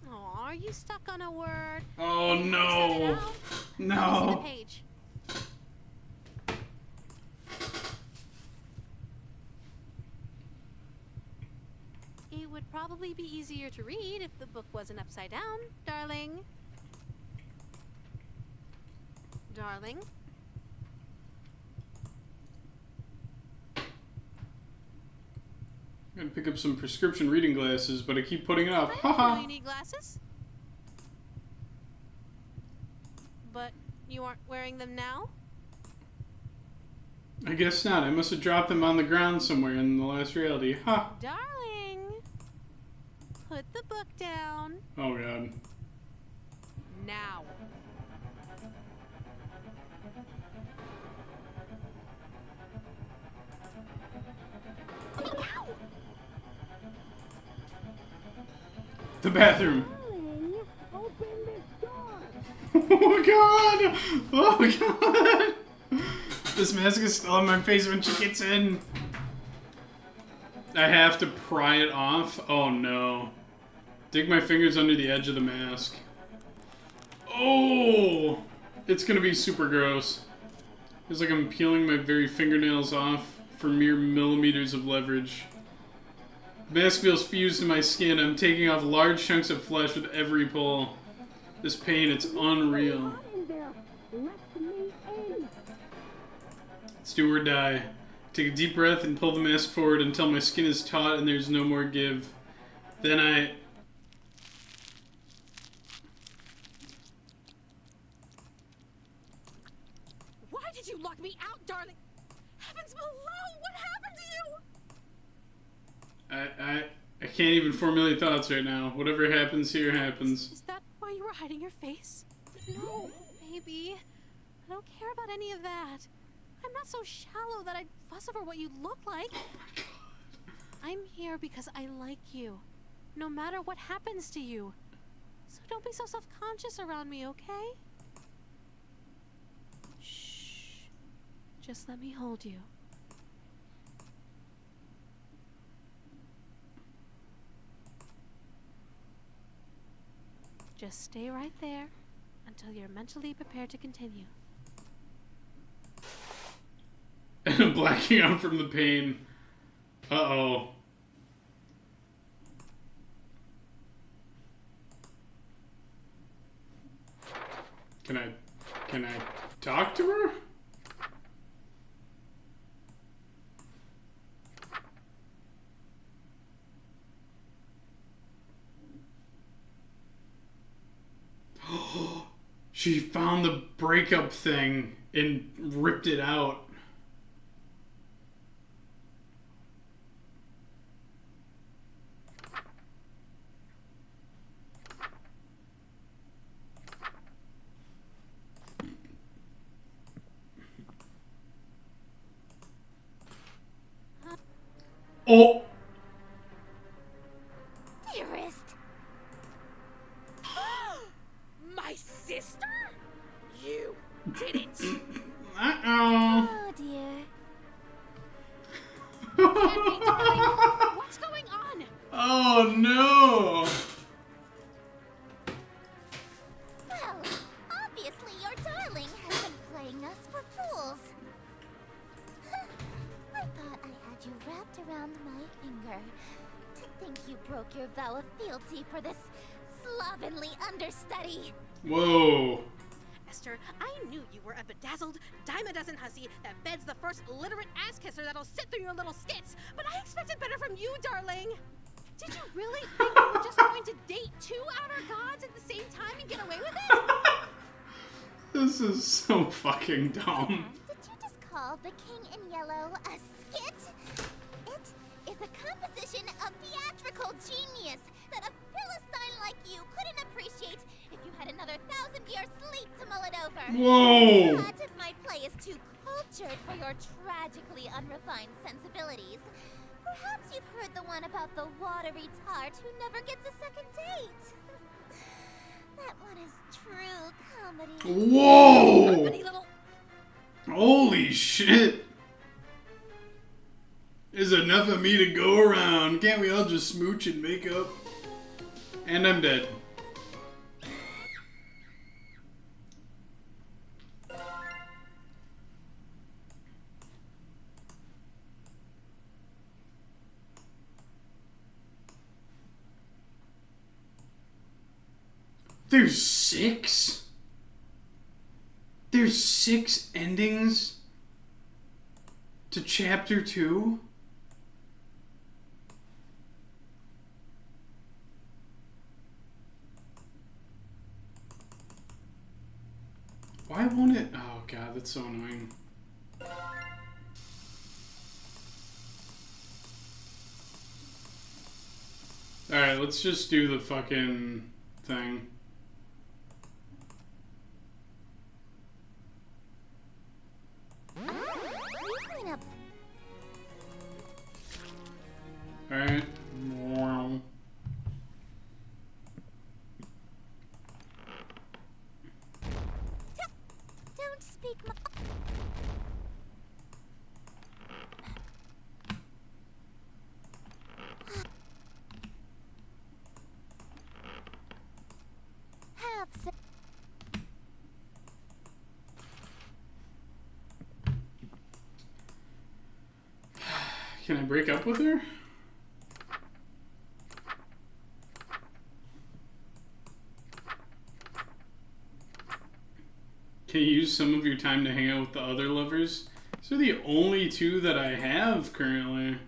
Oh, are you stuck on a word? Oh no. See the No. page. It would probably be easier to read if the book wasn't upside down, darling. Darling? I'm gonna pick up some prescription reading glasses, but I keep putting it off. I Haha. know you need glasses. But you aren't wearing them now? I guess not. I must have dropped them on the ground somewhere in the last reality. Ha! Darling! Put the book down. Oh god. Now. The bathroom. Oh god! Oh god! This mask is still on my face when she gets in. I have to pry it off. Oh no. Dig my fingers under the edge of the mask. Oh! It's gonna be super gross. It's like I'm peeling my very fingernails off for mere millimeters of leverage. The mask feels fused to my skin. I'm taking off large chunks of flesh with every pull. This pain, it's unreal. It's do or die. Take a deep breath and pull the mask forward until my skin is taut and there's no more give. Then I... Why did you lock me out, darling? Heavens below! What happened to you? I can't even formulate thoughts right now. Whatever happens here happens. Is that why you were hiding your face? No, baby. I don't care about any of that. I'm not so shallow that I'd fuss over what you look like. Oh my god. I'm here because I like you, no matter what happens to you. So don't be so self-conscious around me, okay? Shh. Just let me hold you. Just stay right there until you're mentally prepared to continue. And I'm blacking out from the pain. Uh-oh. Can I talk to her? She found the breakup thing and ripped it out. Oh! Dearest. My sister? You did it! Uh-oh. Oh dear. What's going on? Oh no! Well, obviously your darling has been playing us for fools. I thought I had you wrapped around my finger. To think you broke your vow of fealty for this slovenly understudy. Whoa. Esther, I knew you were a bedazzled, dime-a-dozen hussy that beds the first illiterate ass-kisser that'll sit through your little skits, but I expected better from you, darling! Did you really think you were just going to date two outer gods at the same time and get away with it? This is so fucking dumb. Did you just call The King in Yellow a skit? It is a composition of theatrical genius that a Philistine like you couldn't appreciate if you had 1,000-year sleep to mull it over. Whoa! But if my play is too cultured for your tragically unrefined sensibilities, perhaps you've heard the one about the watery tart who never gets a second date. That one is true comedy. Whoa! Comedy little... Holy shit! There's enough of me to go around. Can't we all just smooch and make up? And I'm dead. There's 6? There's 6 endings to chapter 2? Why won't it? Oh god, that's so annoying. Alright, let's just do the fucking thing. Clean up. Alright. Wow. Don't speak my... Have some... Can I break up with her? Can you use some of your time to hang out with the other lovers? These are the only 2 that I have currently.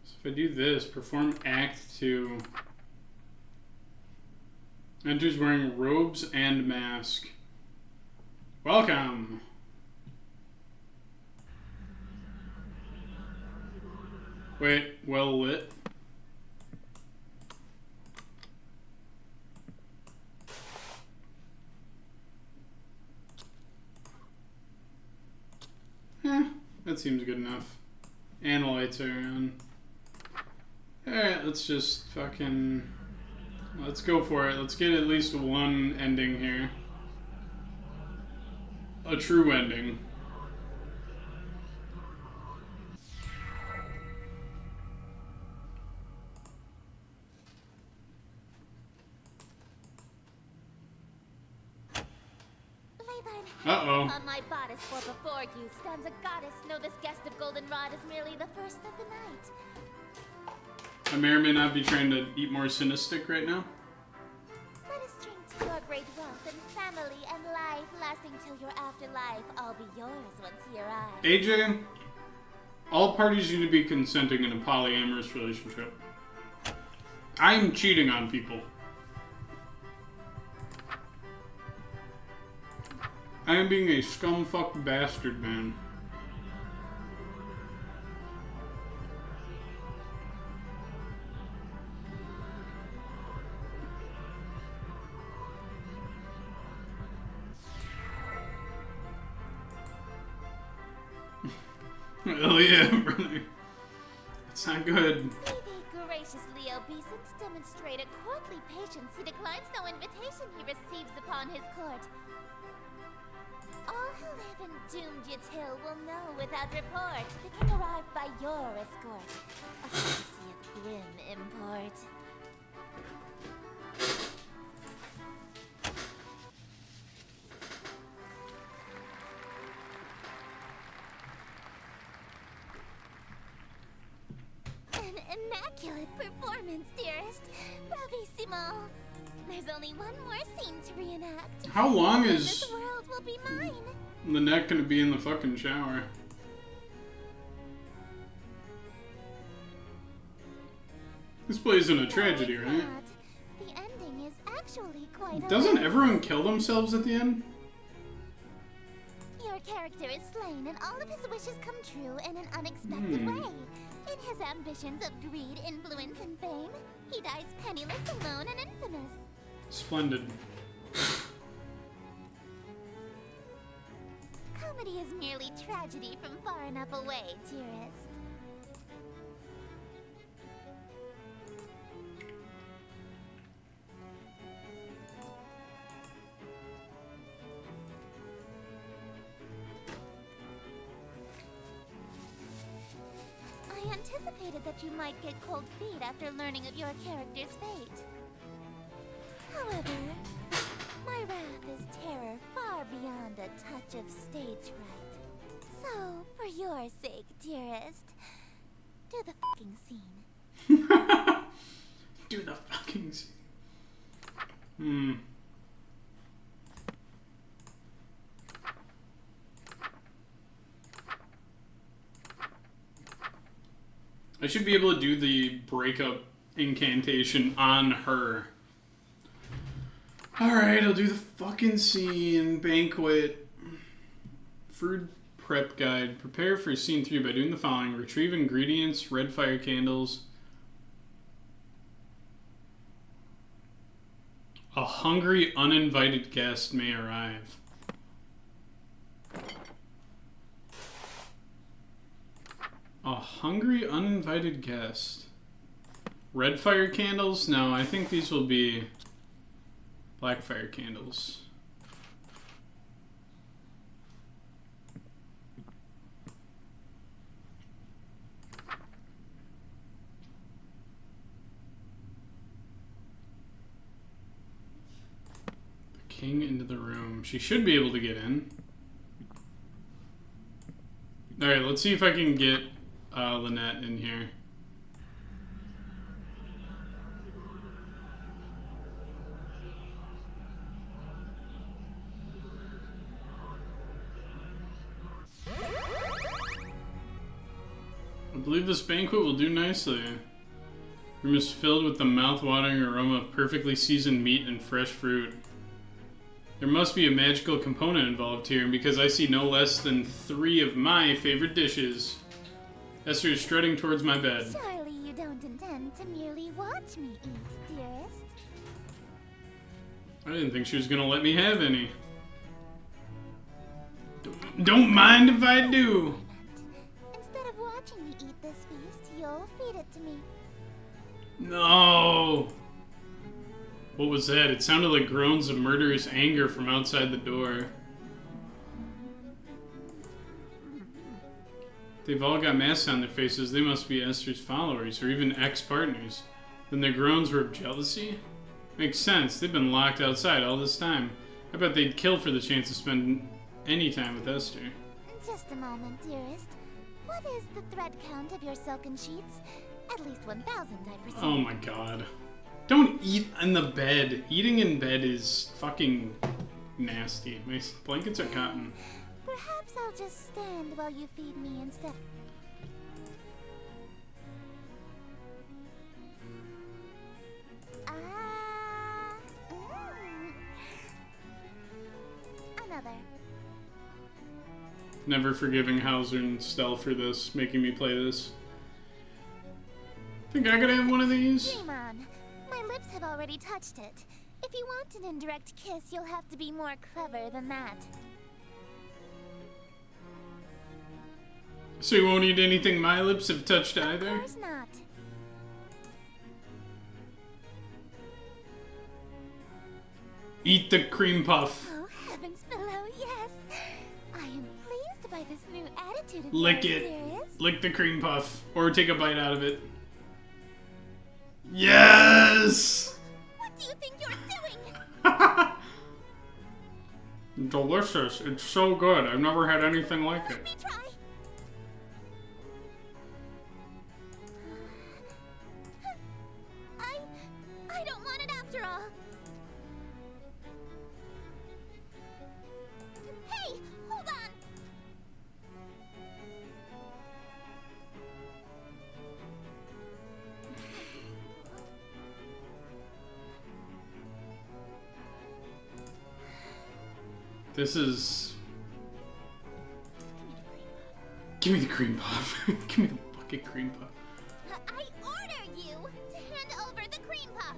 So if I do this, perform Act 2. Enters wearing robes and mask. Welcome! Wait, well lit. That seems good enough. And the lights are on. Alright, let's just fucking... Let's go for it. Let's get at least one ending here. A true ending. Uh-oh. On my bodice, for before you stands a goddess. Know this guest of goldenrod is merely the first of the night. I may or may not be trying to eat more Sinistic right now. Let us drink to your great wealth and family and life, lasting till your afterlife. I'll be yours once he arrives. AJ, all parties need to be consenting in a polyamorous relationship. I'm cheating on people. I am being a scumfuck bastard, man. Oh yeah, brother. It's not good. May they graciously obeisance demonstrate a courtly patience. He declines no invitation he receives upon his court. All who live in doomed Yatil will know without report the king arrived by your escort. A fantasy of grim import. An immaculate performance, dearest. Bravissimo. There's only one more scene to reenact. How long This is world will be mine. the neck gonna be in the fucking shower? This play isn't a tragedy, No, right? it's not. The ending is actually quite Doesn't a... everyone kill themselves at the end? character is slain and all of his wishes come true in an unexpected way. In his ambitions of greed, influence, and fame, he dies penniless, alone, and infamous. Splendid. Comedy is merely tragedy from far enough away, dearest. I anticipated that you might get cold feet after learning of your character's fate. However, my wrath is terror far beyond a touch of stage fright. So, for your sake, dearest, do the fucking scene. Do the fucking scene. I should be able to do the breakup incantation on her. Alright, I'll do the fucking scene. Banquet. Food prep guide. Prepare for scene 3 by doing the following. Retrieve ingredients, red fire candles. A hungry, uninvited guest may arrive. A hungry, uninvited guest. Red fire candles? No, I think these will be black fire candles. The king into the room. She should be able to get in. Alright, let's see if I can get Lynette in here. I believe this banquet will do nicely. The room is filled with the mouth-watering aroma of perfectly seasoned meat and fresh fruit. There must be a magical component involved here, because I see no less than 3 of my favorite dishes. Esther is strutting towards my bed. Surely you don't intend to merely watch me eat, dearest. I didn't think she was gonna let me have any. Don't mind if I do. Instead of watching me eat this feast, you'll feed it to me. No. What was that? It sounded like groans of murderous anger from outside the door. They've all got masks on their faces. They must be Esther's followers, or even ex-partners. Then their groans were of jealousy? Makes sense. They've been locked outside all this time. I bet they'd kill for the chance to spend any time with Esther. Just a moment, dearest. What is the thread count of your silken sheets? At least 1,000, I presume. Oh my god. Don't eat in the bed. Eating in bed is fucking nasty. My blankets are cotton. Perhaps I'll just stand while you feed me instead. Another. Never forgiving Hauser and Stell for this, making me play this. Think I could have one of these? Dream on. My lips have already touched it. If you want an indirect kiss, you'll have to be more clever than that. So you won't eat anything my lips have touched Of either? course not. Eat the cream puff. Oh, heavens below, yes. I am pleased by this new attitude of Lick yours, it. dearest. Lick the cream puff. Or take a bite out of it. Yes! What do you think you're doing? Delicious. It's so good. I've never had anything like Let it. me try. I don't want it after all. Hey, hold on. This is Give me the cream puff. Give me the bucket cream puff. I order you to hand over the cream puff.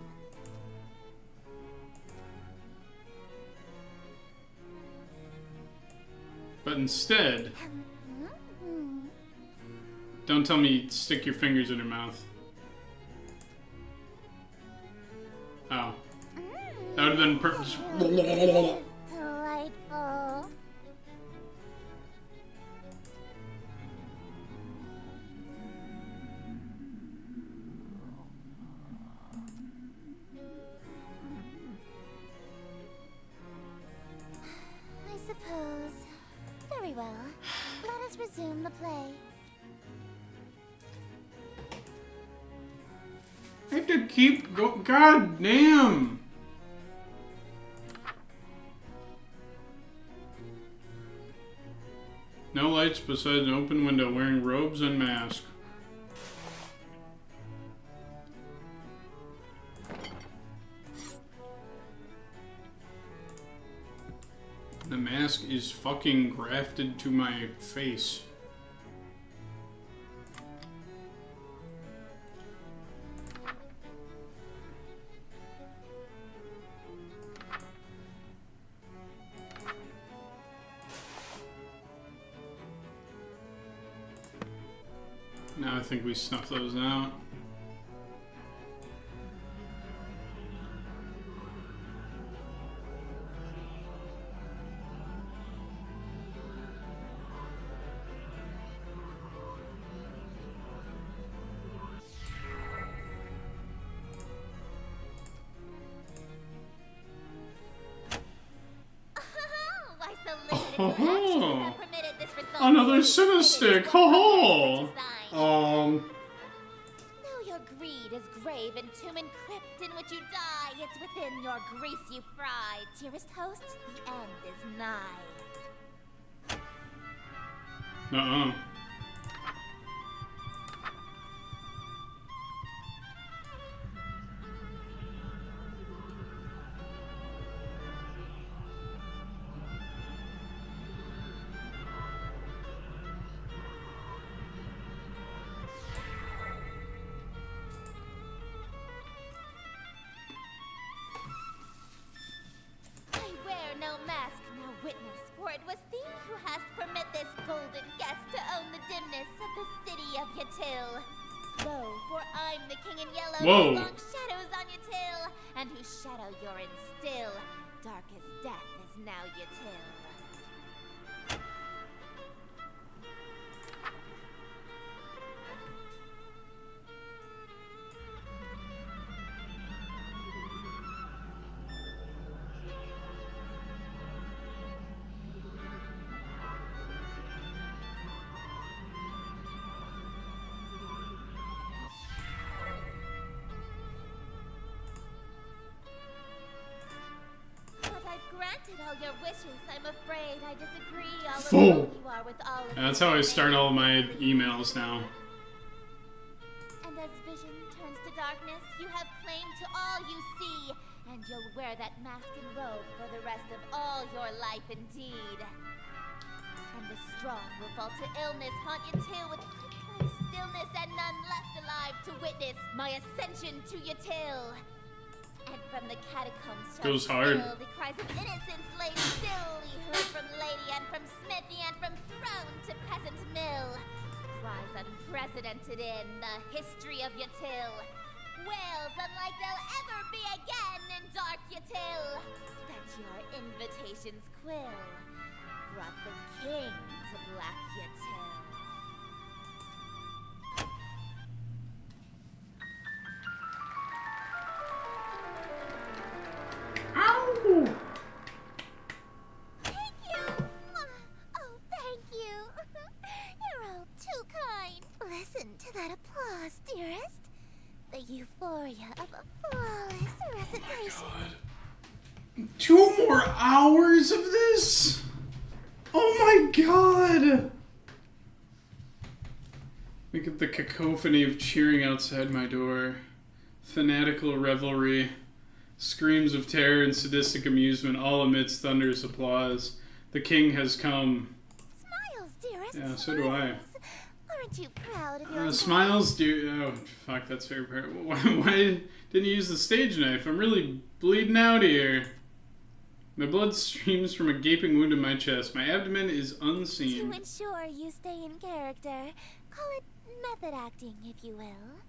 But instead, Mm. don't tell me stick your fingers in her mouth. Oh. That would have been Delightful. I suppose. Very well. Let us resume the play. I have to keep go. God damn! No lights besides an open window, wearing robes and mask. The mask is fucking grafted to my face. Now I think we snuff those out. Why so limited Oh, collections have permitted this result? Another Cinestick! Ho ho! Though your greed is grave and tomb and crypt in which you die, it's within your grease you fry. Dearest hosts, the end is nigh. Uh-uh. I wear no mask, no witness, for it was thee who hast permit this golden guest to own the dimness of the city of Yatil. Lo, for I'm the king in yellow, Whoa. whose long shadows on Yatil, and whose shadow you're in still. Dark as death is now Yatil. But I've granted all your wishes. I'm afraid I disagree. All Fool. alone you are with all of That's your how I start remains. all my emails now. And as vision turns to darkness, you have claim to all you see, and you'll wear that mask and robe for the rest of all your life indeed. And the strong will fall to illness, haunt you till with quick stillness, and none left alive to witness my ascension to Yatil. And from the catacombs shall Goes hard. still the cries of innocence laid still. You heard from lady and from smithy and from throne to peasant mill. Cries unprecedented in the history of Yatil. Wails unlike they'll ever be again in dark Yatil. That your invitations quill brought the king to black Yatil. Ow! Thank you! Oh, thank you! You're all too kind. Listen to that applause, dearest. The euphoria of a flawless recitation. 2 more hours of this? Oh my god! Look at the cacophony of cheering outside my door. Fanatical revelry. Screams of terror and sadistic amusement, all amidst thunderous applause. The king has come. Smiles, dearest. Yeah, so do I. smiles. Aren't you proud of your Smiles do. Oh, fuck, that's favorite part. Why didn't you use the stage knife? I'm really bleeding out here. My blood streams from a gaping wound in my chest. My abdomen is unseen. To ensure you stay in character, call it method acting, if you will.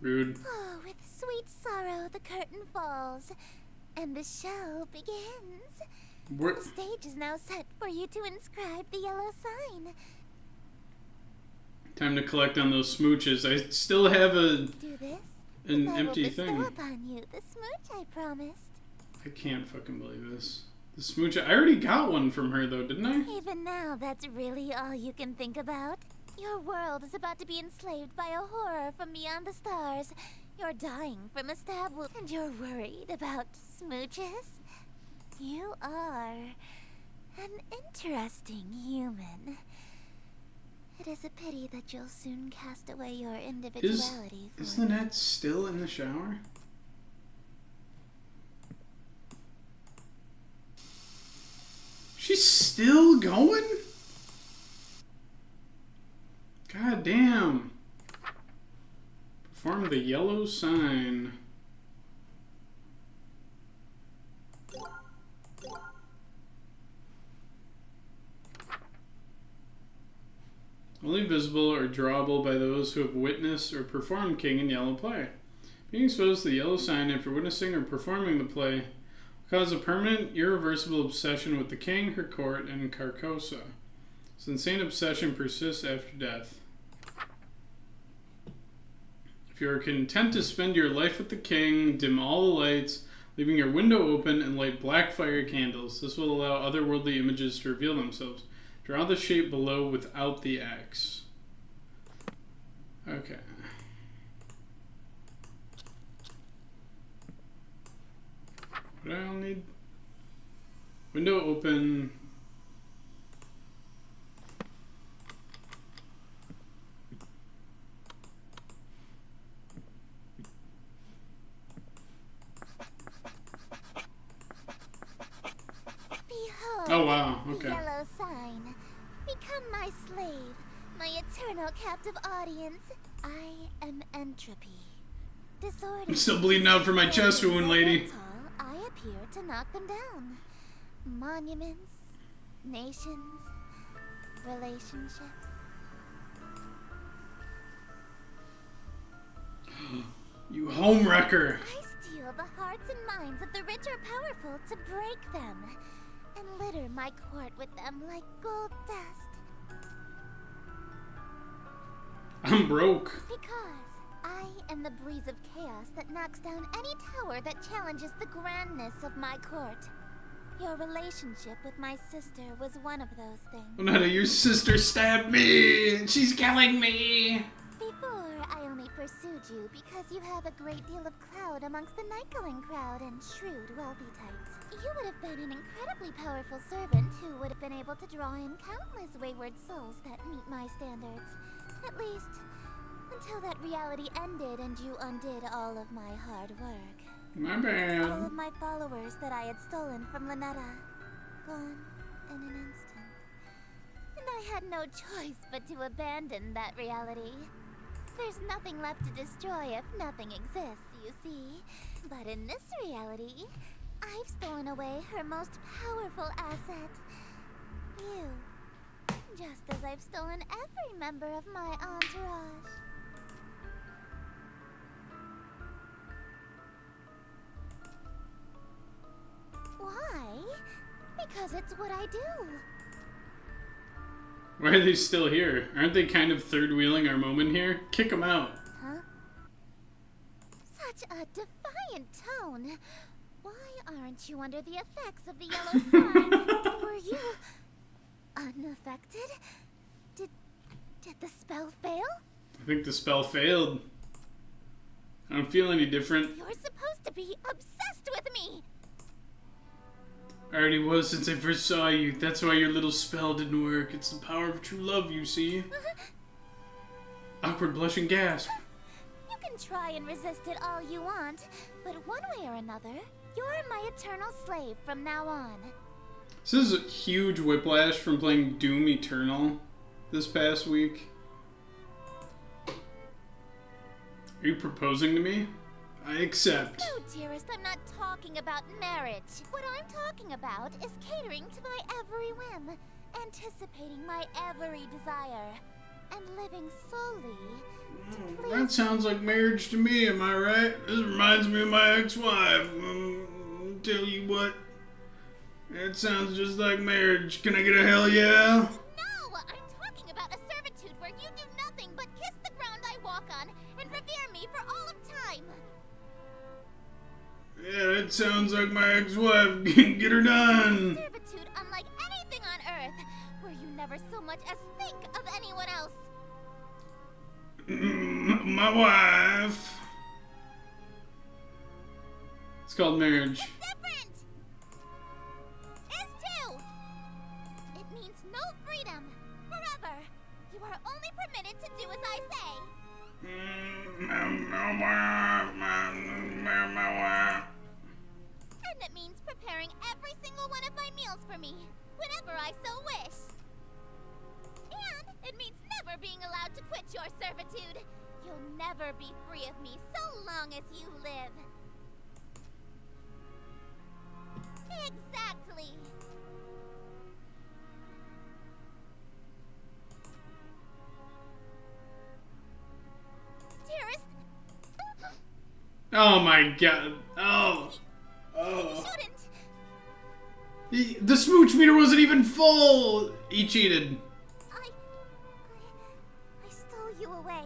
Rude. Oh, with sweet sorrow the curtain falls, and the show begins. What? The stage is now set for you to inscribe the yellow sign. Time to collect on those smooches. I still have Do this, an and I empty will bestow thing. upon you the smooch I promised. I can't fucking believe this. The smooch. I already got one from her though, didn't I? Even now, that's really all you can think about. Your world is about to be enslaved by a horror from beyond the stars. You're dying from a stab wound, and you're worried about smooches? You are an interesting human. It is a pity that you'll soon cast away your individuality. Is Lynette still in the shower? She's still going? God damn. Perform the yellow sign. Only visible or drawable by those who have witnessed or performed King in Yellow play. Being exposed to the yellow sign after witnessing or performing the play will cause a permanent, irreversible obsession with the king, her court, and Carcosa. This insane obsession persists after death. If you are content to spend your life with the king, dim all the lights, leaving your window open, and light black fire candles. This will allow otherworldly images to reveal themselves. Draw the shape below without the X. Okay. What do I all need? Window open. Behold, Oh wow, the okay. yellow sign. Become my slave, my eternal captive audience. I am entropy. Disorder. I'm still bleeding out from my chest wound, lady. I appear to knock them down. Monuments, nations, relationships. You homewrecker. I steal the hearts and minds of the rich or powerful to break them, and litter my court with them like gold dust. I'm broke. Because I am the breeze of chaos that knocks down any tower that challenges the grandness of my court. Your relationship with my sister was one of those things. None of your sister stabbed me, and she's killing me. Before, I only pursued you because you have a great deal of clout amongst the night-going crowd and shrewd, wealthy types. You would have been an incredibly powerful servant who would have been able to draw in countless wayward souls that meet my standards. At least, until that reality ended and you undid all of my hard work. My All bad. of my followers that I had stolen from Lynetta, gone in an instant. And I had no choice but to abandon that reality. There's nothing left to destroy if nothing exists, you see. But in this reality, I've stolen away her most powerful asset. You. Just as I've stolen every member of my entourage. Why? Because it's what I do. Why are they still here? Aren't they kind of third wheeling our moment here? Kick them out. Huh? Such a defiant tone. Why aren't you under the effects of the yellow sign? Were you unaffected? Did the spell fail? I think the spell failed. I don't feel any different. You're supposed to be obsessed with me. I already was since I first saw you. That's why your little spell didn't work. It's the power of true love, you see. Awkward blush and gasp. You can try and resist it all you want, but one way or another, you're my eternal slave from now on. This is a huge whiplash from playing Doom Eternal this past week. Are you proposing to me? I accept. No, dearest, I'm not talking about marriage. What I'm talking about is catering to my every whim, anticipating my every desire, and living solely to please. That sounds like marriage to me, am I right? This reminds me of my ex-wife. Tell you what, that sounds just like marriage. Can I get a hell yeah? No! I'm talking about a servitude where you do nothing but kiss the ground I walk on and revere me for all of time. Yeah, that sounds like my ex-wife. Get her done. Servitude unlike anything on Earth, where you never so much as think of anyone else. My wife. It's called marriage. It's different! Is too! It means no freedom. Forever. You are only permitted to do as I say. And it means preparing every single one of my meals for me, whenever I so wish. And it means never being allowed to quit your servitude. You'll never be free of me so long as you live. Exactly. Dearest, Oh my god. Oh. you shouldn't. The smooch meter wasn't even full. He cheated. I stole you away.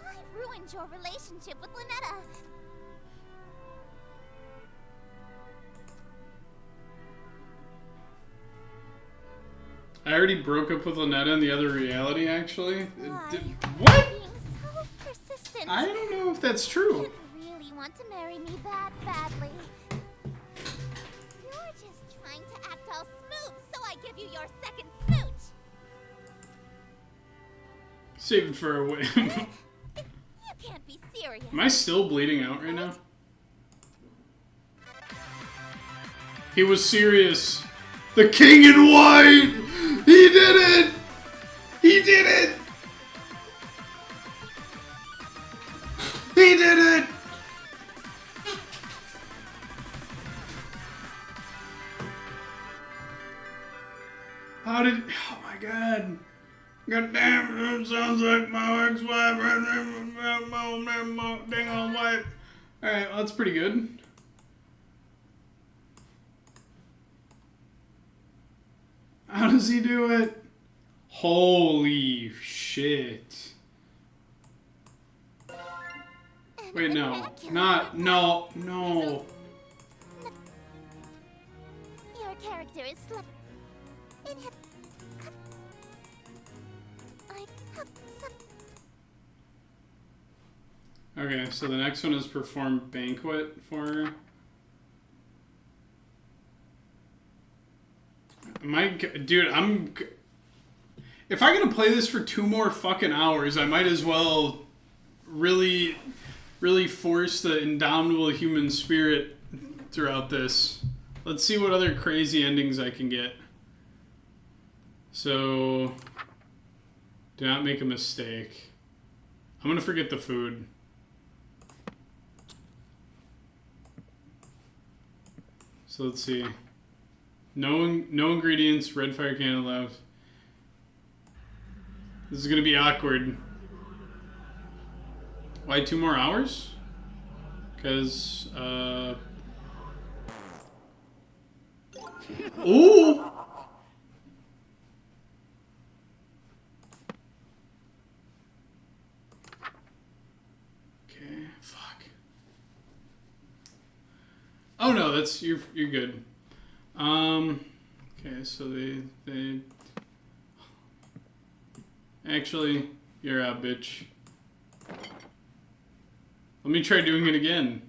I ruined your relationship with Lynetta. I already broke up with Lynetta in the other reality, actually. Why? What? Being so persistent. I don't know if that's You true. really want to marry me that badly. You're just trying to act all smooth, so I give you your second smooch. Save it for a way. You can't be serious. Am I still bleeding out right now? He was serious. The king in white! He did it! He did it! He did it! How did... Oh my god. God damn, it sounds like my ex-wife. Dang old wife. Alright, well, that's pretty good. How does he do it? Holy shit. Wait, no. Not, no, no. Your character is slip. It had... I have some... Okay, so the next one is perform banquet for her. Dude, if I'm gonna play this for 2 more fucking hours, I might as well really force the indomitable human spirit throughout this. Let's see what other crazy endings I can get. So, do not make a mistake. I'm gonna forget the food. So let's see. No ingredients, red fire candle left. This is gonna be awkward. Why 2 more hours? Because, Ooh! Okay, fuck. Oh no, that's, you're good. Okay, so they actually, you're out, bitch. Let me try doing it again.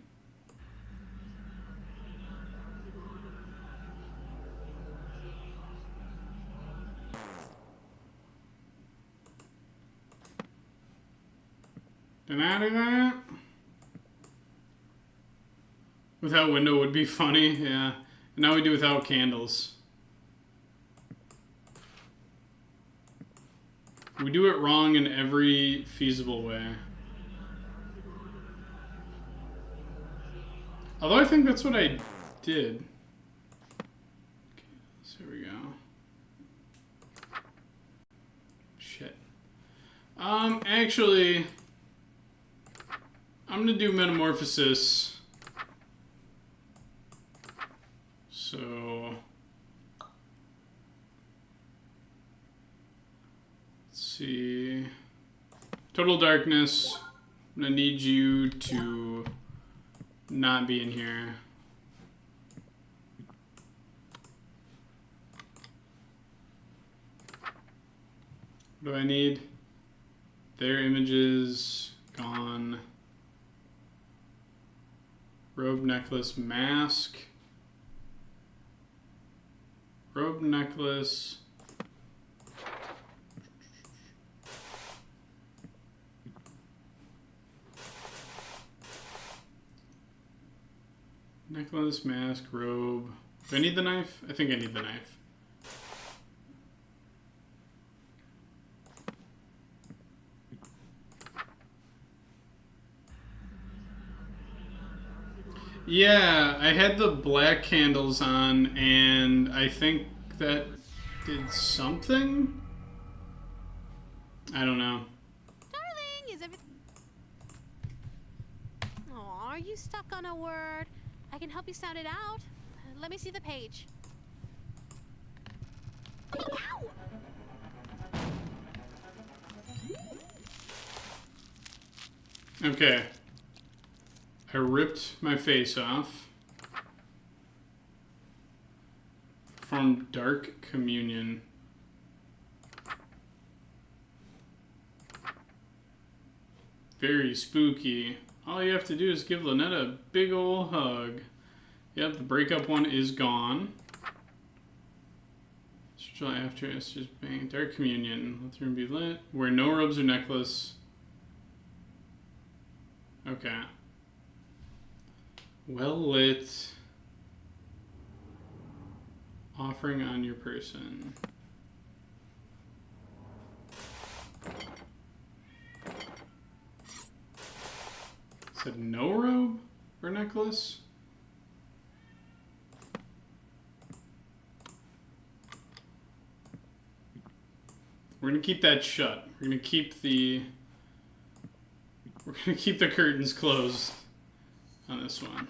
Did I do that? Without window would be funny, yeah. And now we do without candles. We do it wrong in every feasible way. Although I think that's what I did. Okay, so here we go. Shit. Actually, I'm gonna do Metamorphosis. So, let's see. Total Darkness. I'm gonna need you to not be in here. What do I need? Their images gone. Robe, necklace, mask. Robe, necklace. Necklace, mask, robe. Do I need the knife? I think I need the knife. Yeah, I had the black candles on, and I think that did something? I don't know. Darling, is everything... Oh, are you stuck on a word? I can help you sound it out. Let me see the page. Ow! Okay. I ripped my face off. From Dark Communion. Very spooky. All you have to do is give Lynetta a big ol' hug. Yep, the breakup one is gone. Spiritual after Esther's bang. Dark Communion. Let the room be lit. Wear no robes or necklace. Okay. Well lit. Offering on your person. Said no robe or necklace? We're gonna keep that shut. We're gonna keep the curtains closed on this one.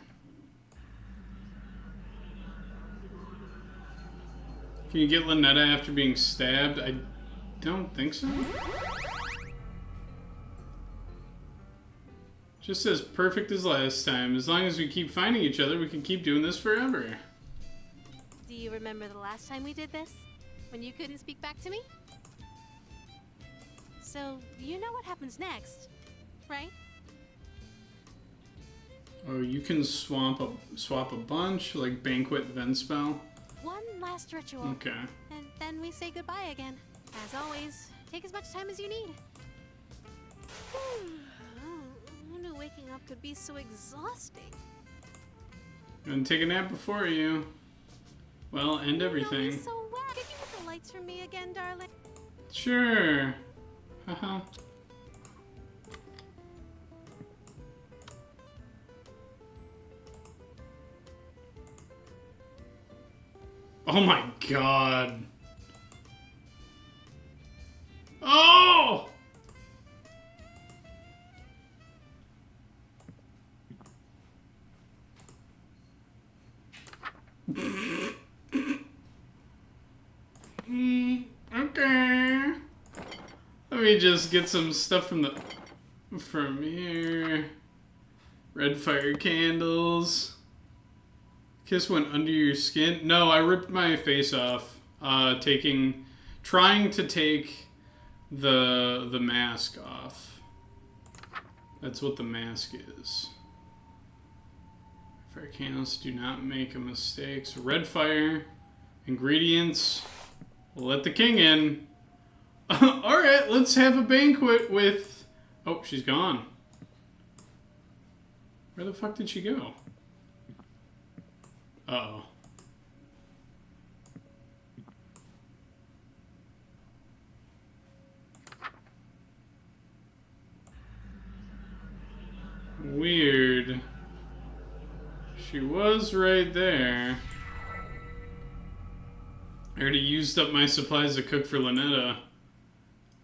Can you get Lynetta after being stabbed? I don't think so. Just as perfect as last time. As long as we keep finding each other, we can keep doing this forever. Do you remember the last time we did this? When you couldn't speak back to me? So, you know what happens next, right? Oh, you can swap a bunch, like banquet then spell. One last ritual. Okay. And then we say goodbye again. As always, take as much time as you need. Who knew waking up could be so exhausting? And take a nap before you. Well, end You know everything. me so well. Could you hit the lights for me again, darling? Sure. Haha. Oh my god. Oh! Okay. Let me just get some stuff from here. Red fire candles. Kiss went under your skin. No, I ripped my face off. Trying to take the mask off. That's what the mask is. Fire candles, do not make a mistake. So red fire, ingredients. We'll let the king in. All right, let's have a banquet with. Oh, she's gone. Where the fuck did she go? Uh-oh. Weird. She was right there. I already used up my supplies to cook for Lynetta.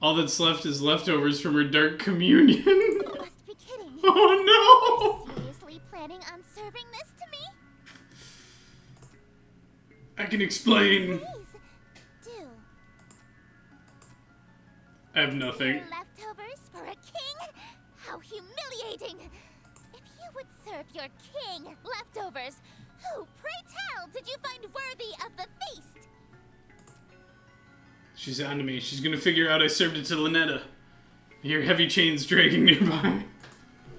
All that's left is leftovers from her dark communion. You must be kidding. Oh no! Seriously planning on serving this to me? I can explain. Please, do. I have nothing. Leftovers for a king? How humiliating! If you would serve your king leftovers, who, pray tell, did you find worthy of the feast? She's on to me. She's gonna figure out I served it to Lynetta. I hear heavy chains dragging nearby.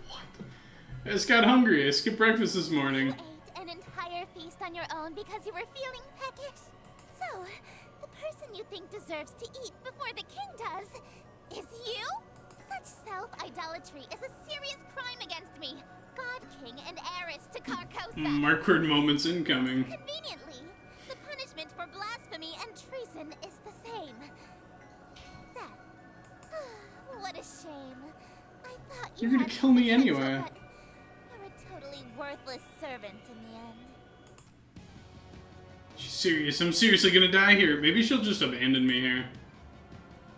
What? I just got hungry. I skipped breakfast this morning. You ate an entire feast on your own because you were feeling peckish. So, the person you think deserves to eat before the king does is you? Such self-idolatry is a serious crime against me. God King and heiress to Carcosa. Markward moments incoming. Conveniently, the punishment for blasphemy and treason is the same. Death. What a shame. I thought you You're gonna had kill me potential, anyway. but you're a totally worthless servant in the end. She's serious. I'm seriously gonna die here. Maybe she'll just abandon me here.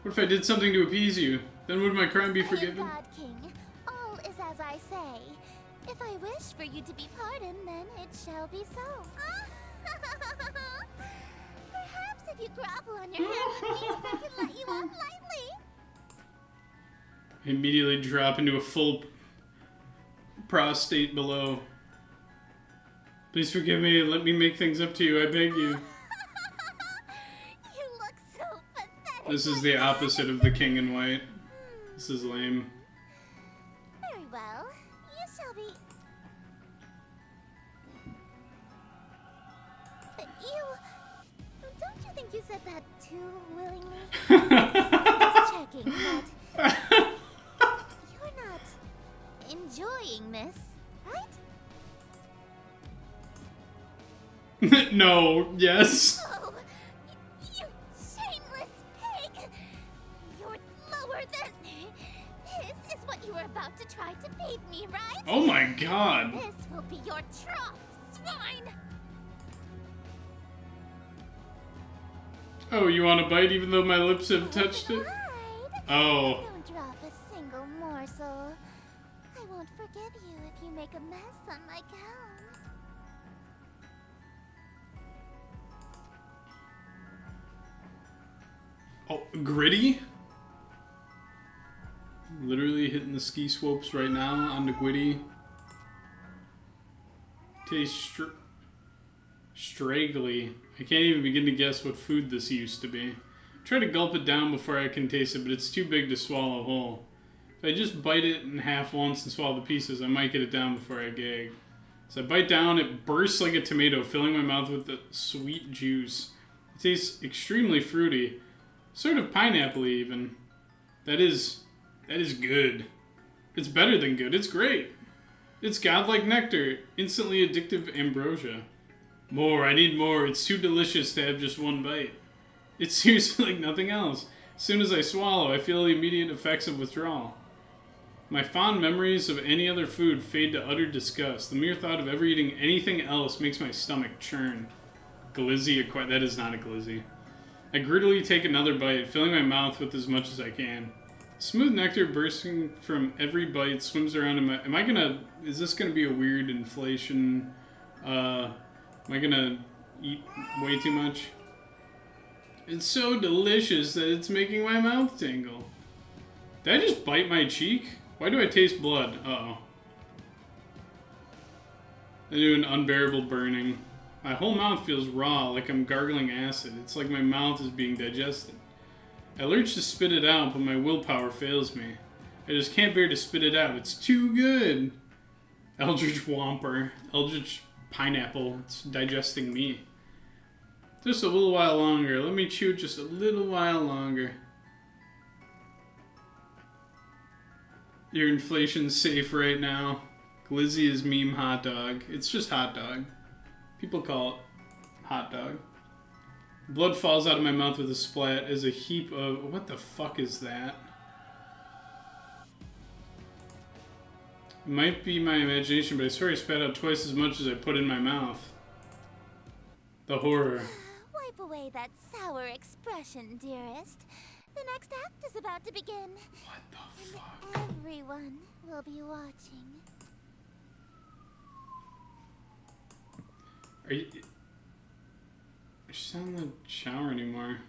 What if I did something to appease you? Then would my crime be I am forgiven? God King. All is as I say. If I wish for you to be pardoned, then it shall be so. Perhaps if you grovel on your hands and knees, I can let you off lightly. I immediately drop into a full prostate below. Please forgive me and let me make things up to you, I beg you. You look so pathetic. This is the opposite of the king in white. This is lame. Very well. You shall be. Don't you think you said that too willingly? Just checking, but you're not enjoying this, right? No, yes. Oh, you shameless pig! You're lower than. This is what you were about to try to feed me, right? Oh my god. This will be your trough, swine! Oh, you want a bite even though my lips have touched it? Hide. Oh. Don't drop a single morsel. I won't forgive you if you make a mess on my gown. Oh, gritty? Literally hitting the ski slopes right now on the Gwitty. Tastes straggly. I can't even begin to guess what food this used to be. Try to gulp it down before I can taste it, but it's too big to swallow whole. If I just bite it in half once and swallow the pieces, I might get it down before I gag. So I bite down, it bursts like a tomato, filling my mouth with the sweet juice. It tastes extremely fruity. Sort of pineapple-y even. That is good. It's better than good. It's great. It's godlike nectar. Instantly addictive ambrosia. More. I need more. It's too delicious to have just one bite. It's seriously like nothing else. As soon as I swallow, I feel the immediate effects of withdrawal. My fond memories of any other food fade to utter disgust. The mere thought of ever eating anything else makes my stomach churn. Glizzy, that is not a glizzy. I greedily take another bite, filling my mouth with as much as I can. Smooth nectar bursting from every bite swims around in my... Is this gonna be a weird inflation? Am I gonna eat way too much? It's so delicious that it's making my mouth tingle. Did I just bite my cheek? Why do I taste blood? Uh-oh. I do an unbearable burning. My whole mouth feels raw, like I'm gargling acid. It's like my mouth is being digested. I lurch to spit it out, but my willpower fails me. I just can't bear to spit it out. It's too good. Eldritch Whomper. Eldritch Pineapple. It's digesting me. Just a little while longer. Let me chew just a little while longer. Your inflation's safe right now. Glizzy is meme hot dog. It's just hot dog. People call it hot dog. Blood falls out of my mouth with a splat as a heap of... What the fuck is that? Might be my imagination, but I swear I spat out twice as much as I put in my mouth. The horror. Wipe away that sour expression, dearest. The next act is about to begin. What the fuck? Everyone will be watching. Are you... She's not in the shower anymore.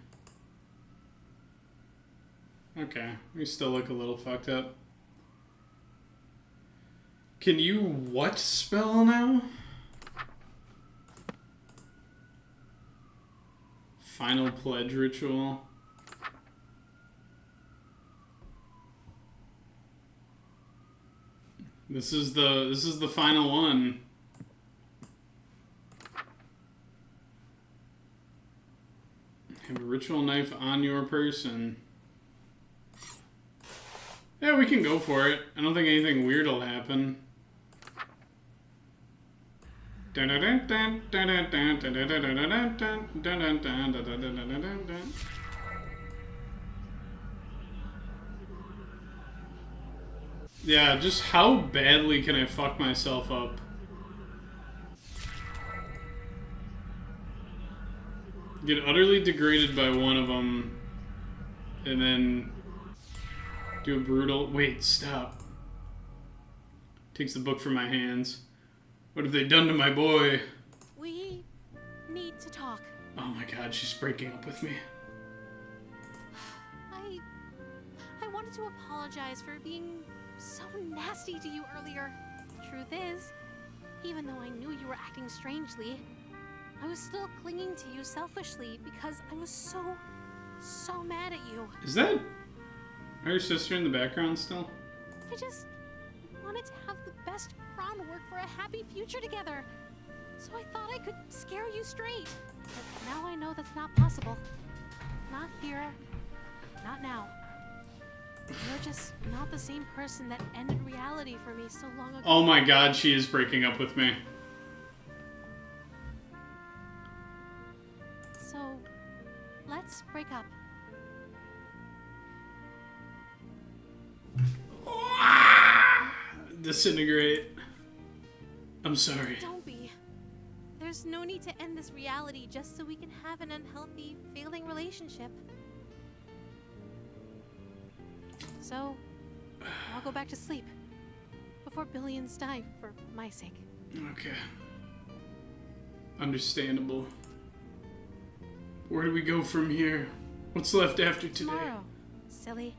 Okay, we still look a little fucked up. Can you what spell now? Final pledge ritual. This is the final one. Have a ritual knife on your person. Yeah, we can go for it. I don't think anything weird will happen. Yeah, just how badly can I fuck myself up? Get utterly degraded by one of them, and then do a brutal... Wait, stop. Takes the book from my hands. What have they done to my boy? We need to talk. Oh my god, she's breaking up with me. I wanted to apologize for being so nasty to you earlier. Truth is, even though I knew you were acting strangely, I was still clinging to you selfishly because I was so mad at you. Is that her sister in the background still? I just wanted to have the best groundwork for a happy future together. So I thought I could scare you straight. But now I know that's not possible. Not here. Not now. You're just not the same person that ended reality for me so long ago. Oh my god, she is breaking up with me. So, let's break up. Disintegrate. I'm sorry. Don't be. There's no need to end this reality just so we can have an unhealthy, failing relationship. So, I'll go back to sleep before billions die for my sake. Okay. Understandable. Where do we go from here? What's left after today? Tomorrow, silly.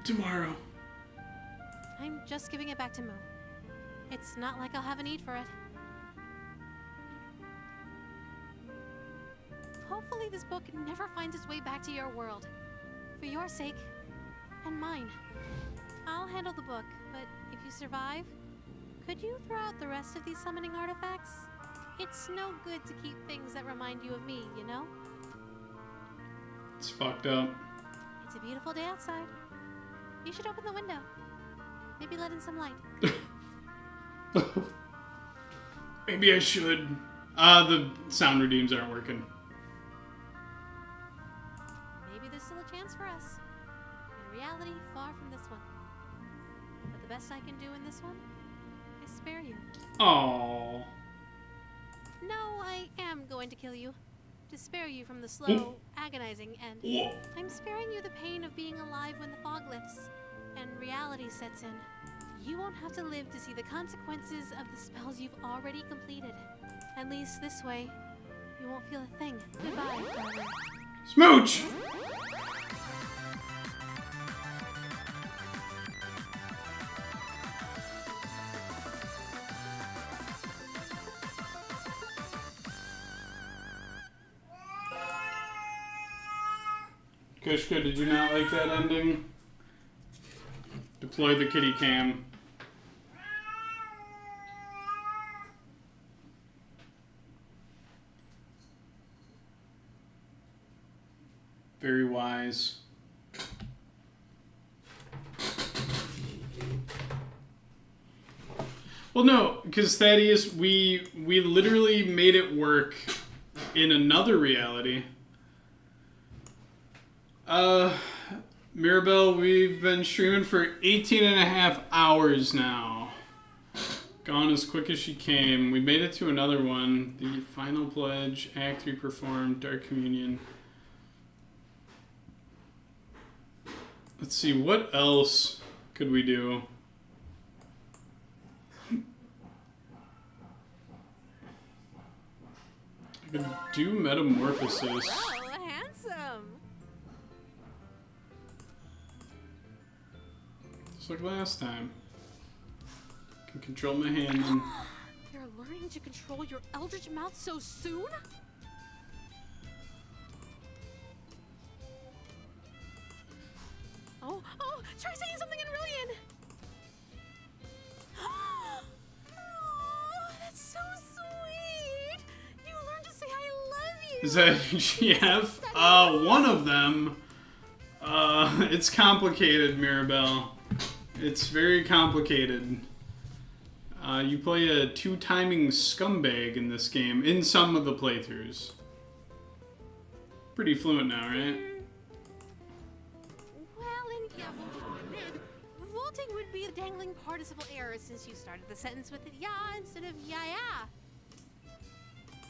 Tomorrow. I'm just giving it back to Moo. It's not like I'll have a need for it. Hopefully this book never finds its way back to your world. For your sake, and mine. I'll handle the book, but if you survive, could you throw out the rest of these summoning artifacts? It's no good to keep things that remind you of me, you know? It's fucked up. It's a beautiful day outside. You should open the window. Maybe let in some light. Maybe I should. The sound redeems aren't working. Maybe there's still a chance for us. In a reality far from this one. But the best I can do in this one is spare you. Aww. No, I am going to kill you. To spare you from the slow, agonizing end. I'm sparing you the pain of being alive when the fog lifts and reality sets in. You won't have to live to see the consequences of the spells you've already completed. At least this way, you won't feel a thing. Goodbye, darling. Smooch! Kushka, did you not like that ending? Deploy the kitty cam. Very wise. Well, no, because Thaddeus, we literally made it work in another reality. Mirabelle, we've been streaming for 18 and a half hours now. Gone as quick as she came. We made it to another one. The Final Pledge, Act 3 performed, Dark Communion. Let's see, what else could we do? I could do Metamorphosis. Oh, handsome. Just like last time. Can control my hand and... You're learning to control your eldritch mouth so soon? Oh, try saying something in Rillian. Oh, that's so sweet. You learned to say I love you. Is that GF? One of them. It's complicated, Mirabelle. It's very complicated. You play a two-timing scumbag in this game, in some of the playthroughs. Pretty fluent now, right? Vaulting would be a dangling participle error since you started the sentence with ya instead of ya.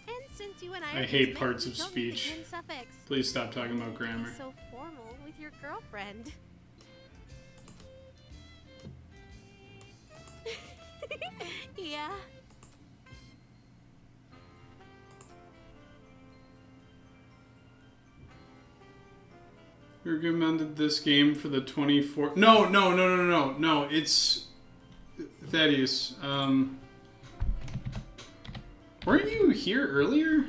And since you and I hate parts of speech. Suffix. Please stop talking about grammar. So formal with your girlfriend. Yeah. You recommended this game for the 24... No, it's... Thaddeus, weren't you here earlier?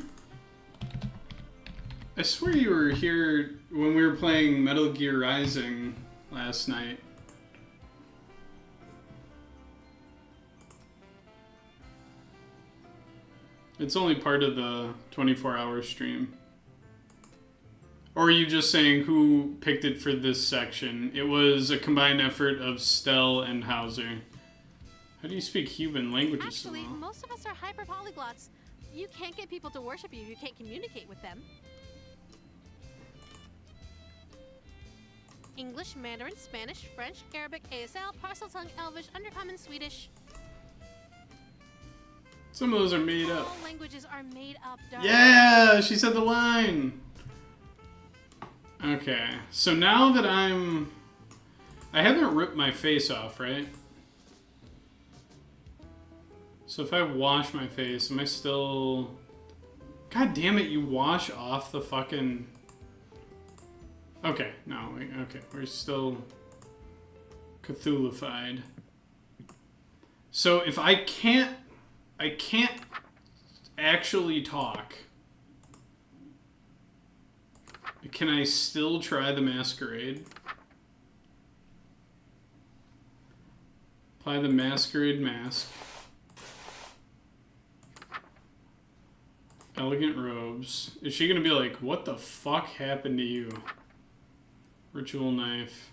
I swear you were here when we were playing Metal Gear Rising last night. It's only part of the 24-hour stream. Or are you just saying who picked it for this section? It was a combined effort of Stell and Hauser. How do you speak human languages? Actually, so well? most of us are hyper-polyglots. You can't get people to worship you if you can't communicate with them. English, Mandarin, Spanish, French, Arabic, ASL, Parseltongue, Elvish, Undercommon, Swedish. Some of those are made up. All languages are made up, darling. Yeah, she said the line. Okay, so now that I haven't ripped my face off, right? So if I wash my face, am I still... God damn it, you wash off the fucking... Okay, no, okay, we're still Cthulhu-fied. So if I can't actually talk, can I still try the masquerade? Apply the masquerade mask. Elegant robes. Is she gonna be like, what the fuck happened to you? Ritual knife.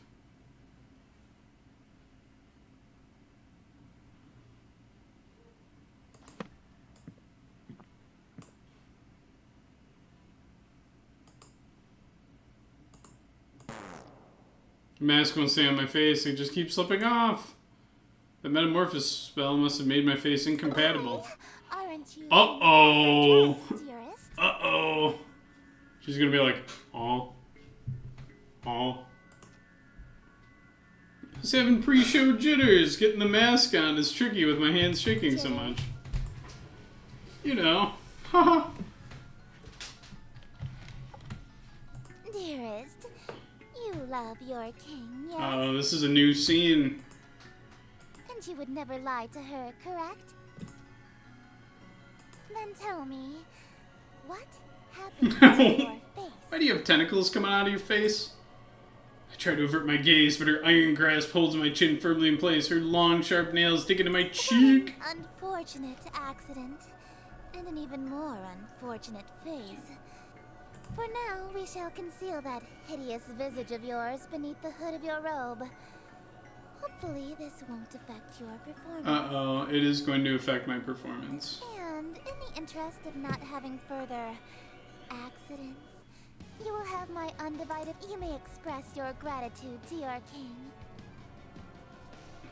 The mask won't stay on my face, it just keeps slipping off. The metamorphosis spell must have made my face incompatible. Aren't you? Uh-oh. Dearest? Uh-oh. She's gonna be like, oh. Just having pre-show jitters. Getting the mask on is tricky with my hands shaking so much. You know. Haha. Dearest, you love your king, yes? Oh, this is a new scene. And you would never lie to her, correct? Then tell me, what happened to your face? Why do you have tentacles coming out of your face? I try to avert my gaze, but her iron grasp holds my chin firmly in place. Her long, sharp nails dig into my cheek. An unfortunate accident, and an even more unfortunate face. For now, we shall conceal that hideous visage of yours beneath the hood of your robe. Hopefully, this won't affect your performance. Uh-oh, it is going to affect my performance. And in the interest of not having further accidents, You will have my undivided... You may express your gratitude to your king.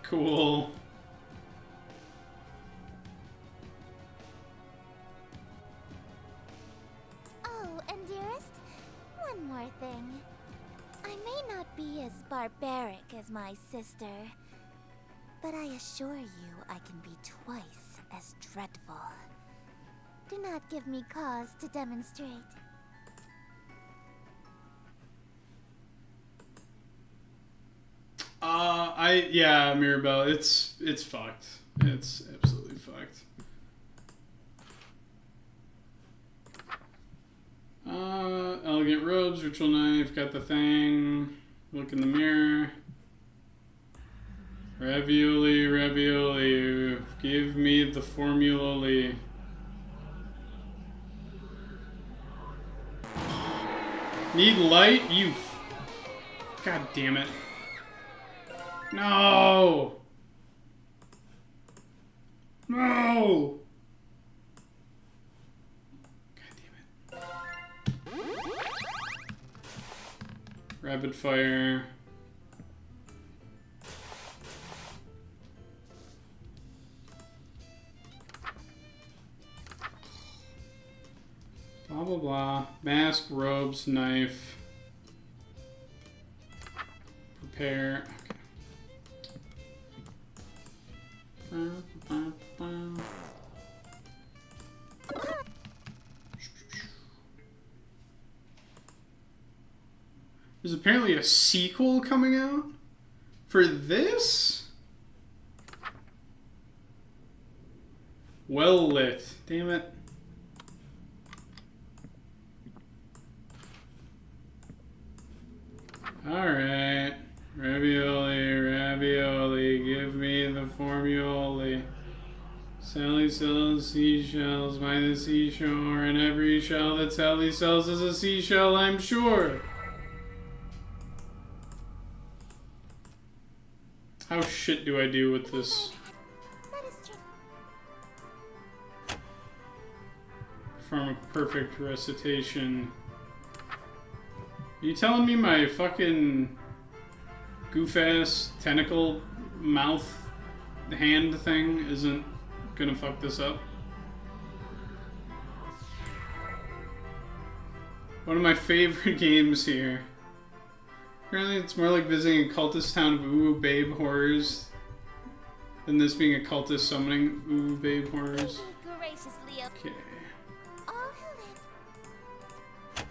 Cool. Oh, and dearest, one more thing. I may not be as barbaric as my sister, but I assure you I can be twice as dreadful. Do not give me cause to demonstrate. Yeah, Mirabelle, it's fucked. It's absolutely fucked. Elegant robes, ritual knife, got the thing. Look in the mirror. Ravioli, ravioli, give me the formula. Need light? God damn it. No! No! God damn it. Rapid fire. Blah blah blah. Mask, robes, knife. Prepare. There's apparently a sequel coming out for this? Well lit. Damn it. Alright. Ravioli, ravioli, give me the formula. Sally sells seashells by the seashore, and every shell that Sally sells is a seashell, I'm sure. How shit do I do with this? That is true. Perform a perfect recitation. Are you telling me my fucking goof-ass tentacle mouth hand thing isn't gonna fuck this up? One of my favorite games here. Apparently it's more like visiting a cultist town of Uwu Babe horrors than this being a cultist summoning Uwu Babe horrors. Graciously. Okay. All who live.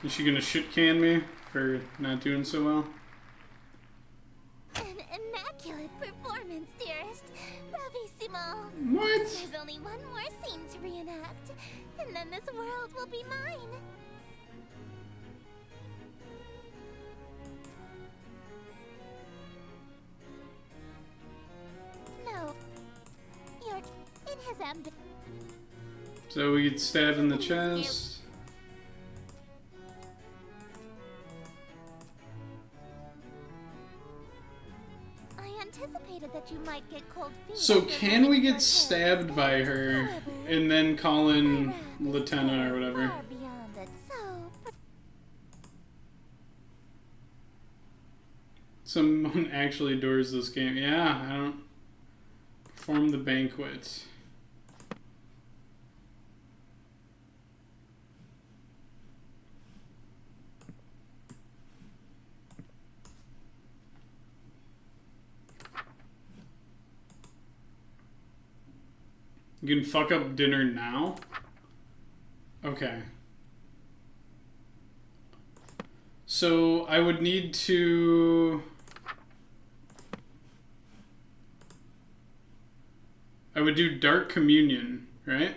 Is she gonna shit can me for not doing so well? An immaculate performance, dearest. Bravissimo. What? There's only one more scene to reenact, and then this world will be mine. No. In his ambition. So we get stabbed in the chest. I anticipated that you might get cold feet. So after can running we your get course. stabbed by her However, and then call in my wrath is Lieutenant or whatever? far beyond it, so Someone actually adores this game. Yeah, I don't. Perform the banquet. You can fuck up dinner now? Okay. So I would need to... I would do Dark Communion, right?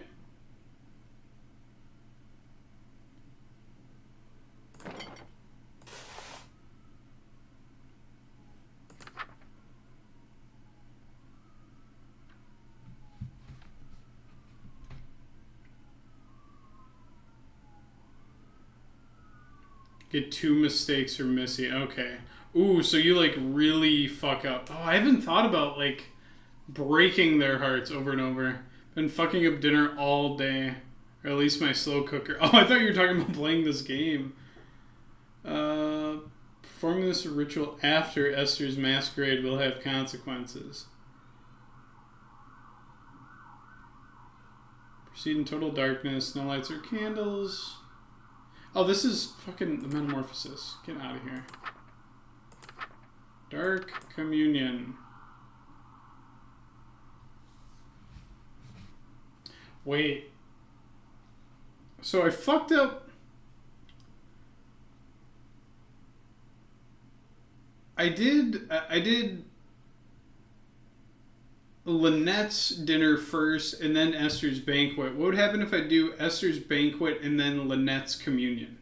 Get 2 mistakes from Missy. Okay. Ooh, so you like really fuck up. Oh, I haven't thought about like breaking their hearts over and over. Been fucking up dinner all day. Or at least my slow cooker. Oh, I thought you were talking about playing this game. Performing this ritual after Esther's masquerade will have consequences. Proceed in total darkness, no lights or candles. Oh, this is fucking the Metamorphosis. Get out of here. Dark Communion. Wait. So I fucked up. I did Lynette's dinner first and then Esther's banquet. What would happen if I do Esther's banquet and then Lynette's communion?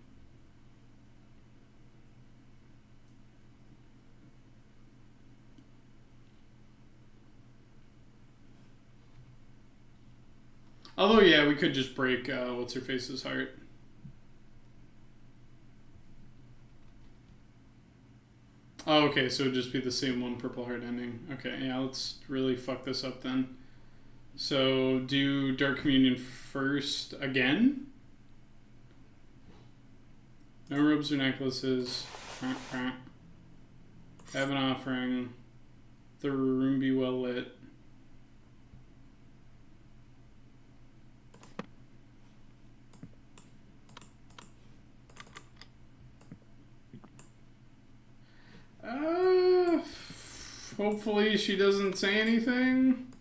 Although, yeah, we could just break what's-her-face's heart. Oh, okay, so it'd just be the same one Purple Heart ending. Okay, yeah, let's really fuck this up then. So, do Dark Communion first again. No robes or necklaces. Have an offering. The room be well lit. Hopefully she doesn't say anything.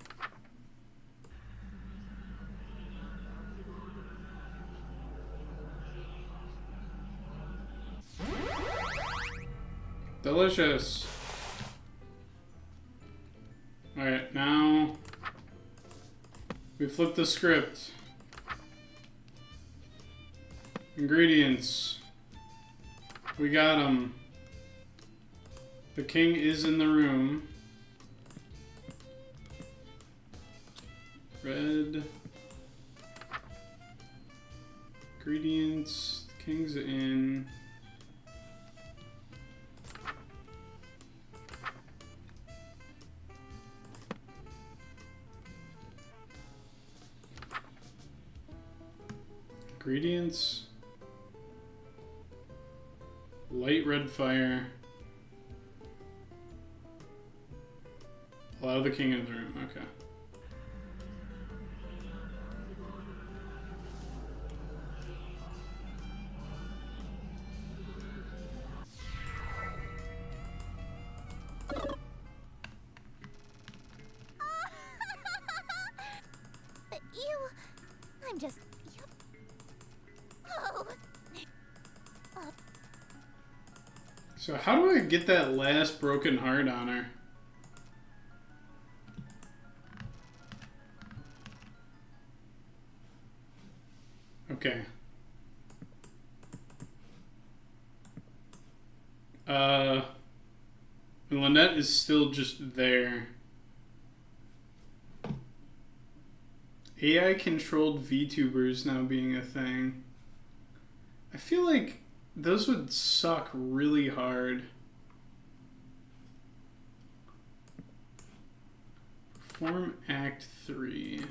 Delicious. Alright, now we flip the script. Ingredients. We got them. The king is in the room. Red. Ingredients. The king's in. Ingredients. Light red fire. Allow the king into the room. Okay. I'm just... Oh. So how do I get that last broken heart on her? Okay. And Lynette is still just there. AI controlled VTubers now being a thing. I feel like those would suck really hard. Perform Act 3.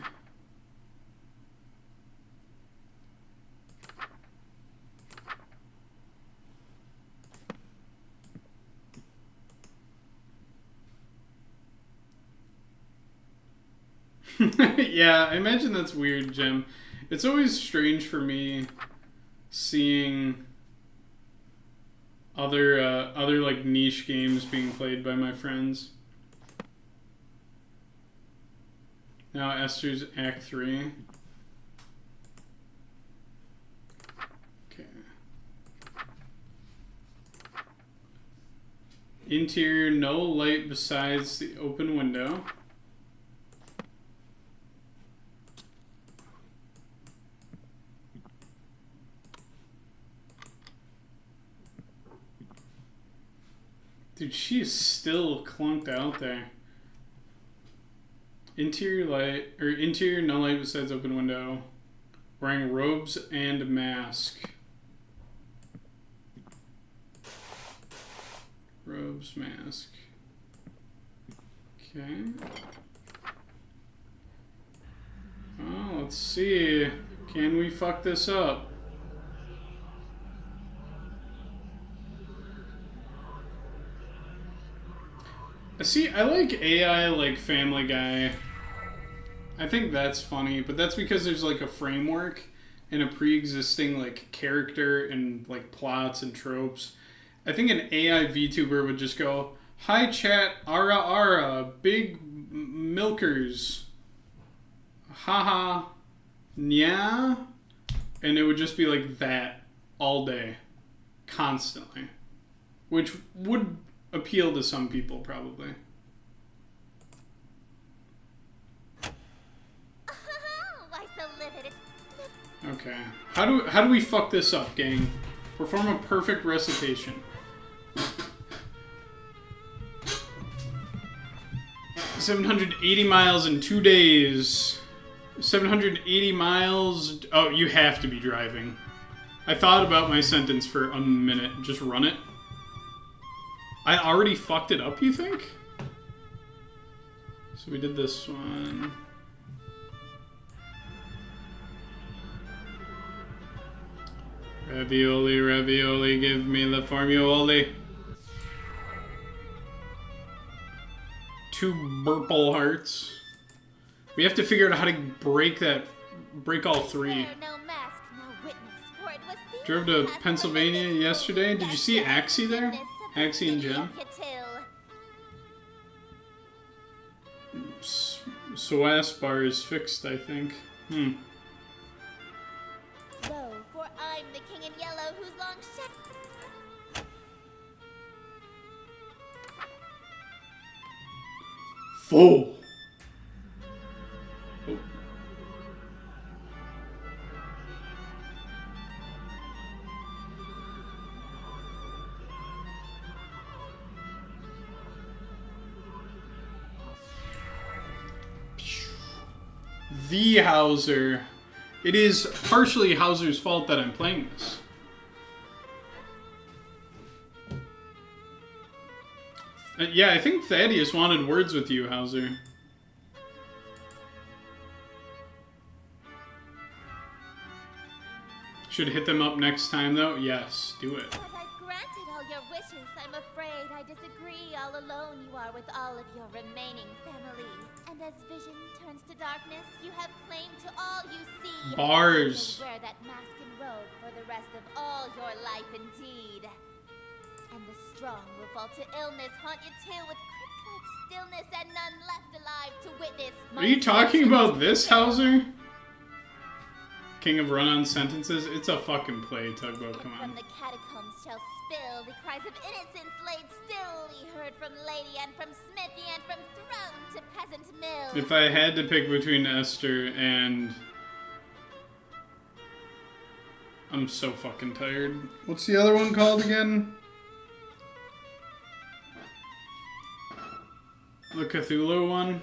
Yeah, I imagine that's weird, Jim. It's always strange for me seeing other like niche games being played by my friends. Now Esther's Act 3. Okay. Interior, no light besides the open window. Dude, she is still clunked out there. Interior light, or interior no light besides open window. Wearing robes and mask. Robes, mask. Okay. Oh, let's see. Can we fuck this up? See, I like AI like Family Guy. I think that's funny, but that's because there's like a framework and a pre-existing like character and like plots and tropes. I think an AI VTuber would just go, "Hi chat, ara ara, big milkers, haha, nya," and it would just be like that all day, constantly, which would appeal to some people probably. Why so livid? Okay, how do we fuck this up, gang? Perform a perfect recitation. 780 miles in 2 days. 780 miles. Oh, you have to be driving. I thought about my sentence for a minute. Just run it. I already fucked it up, you think? So we did this one. Ravioli, ravioli, give me the formuoli. 2 burple hearts. We have to figure out how to break all 3. No mask, no witness, for it was the Drove to Pennsylvania yesterday. Did you see Axie there? Axie and Jem? SOAS bar is fixed, I think. Lo, for I'm the king in yellow whose long Full. Oh. The Hauser. It is partially Hauser's fault that I'm playing this. Yeah, I think Thaddeus wanted words with you, Hauser. Should hit them up next time, though? Yes, do it. But I've granted all your wishes. I'm afraid I disagree. All alone you are with all of your remaining family. And as vision turns to darkness, you have claim to all you see. Bars. You will wear that mask and robe for the rest of all your life indeed. And the strong will fall to illness, haunt you too with crypt-like stillness, and none left alive to witness. Are you talking about this, Hauser? King of run-on sentences? It's a fucking play, Tugboat, come on. From the catacombs shall spill the cries of innocence laid still. He heard from lady and from smithy and from throne to peasant mill. If I had to pick between Esther and... I'm so fucking tired. What's the other one called again? The Cthulhu one?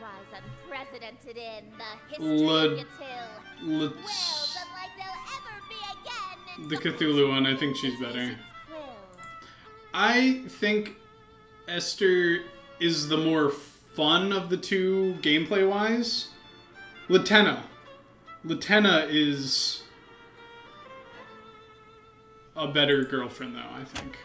Cries unprecedented in the history of Yatil. Let's... Wills unlike they'll ever be again. The Cthulhu one, I think she's better. I think Esther is the more fun of the two gameplay-wise. Latenna is a better girlfriend, though, I think.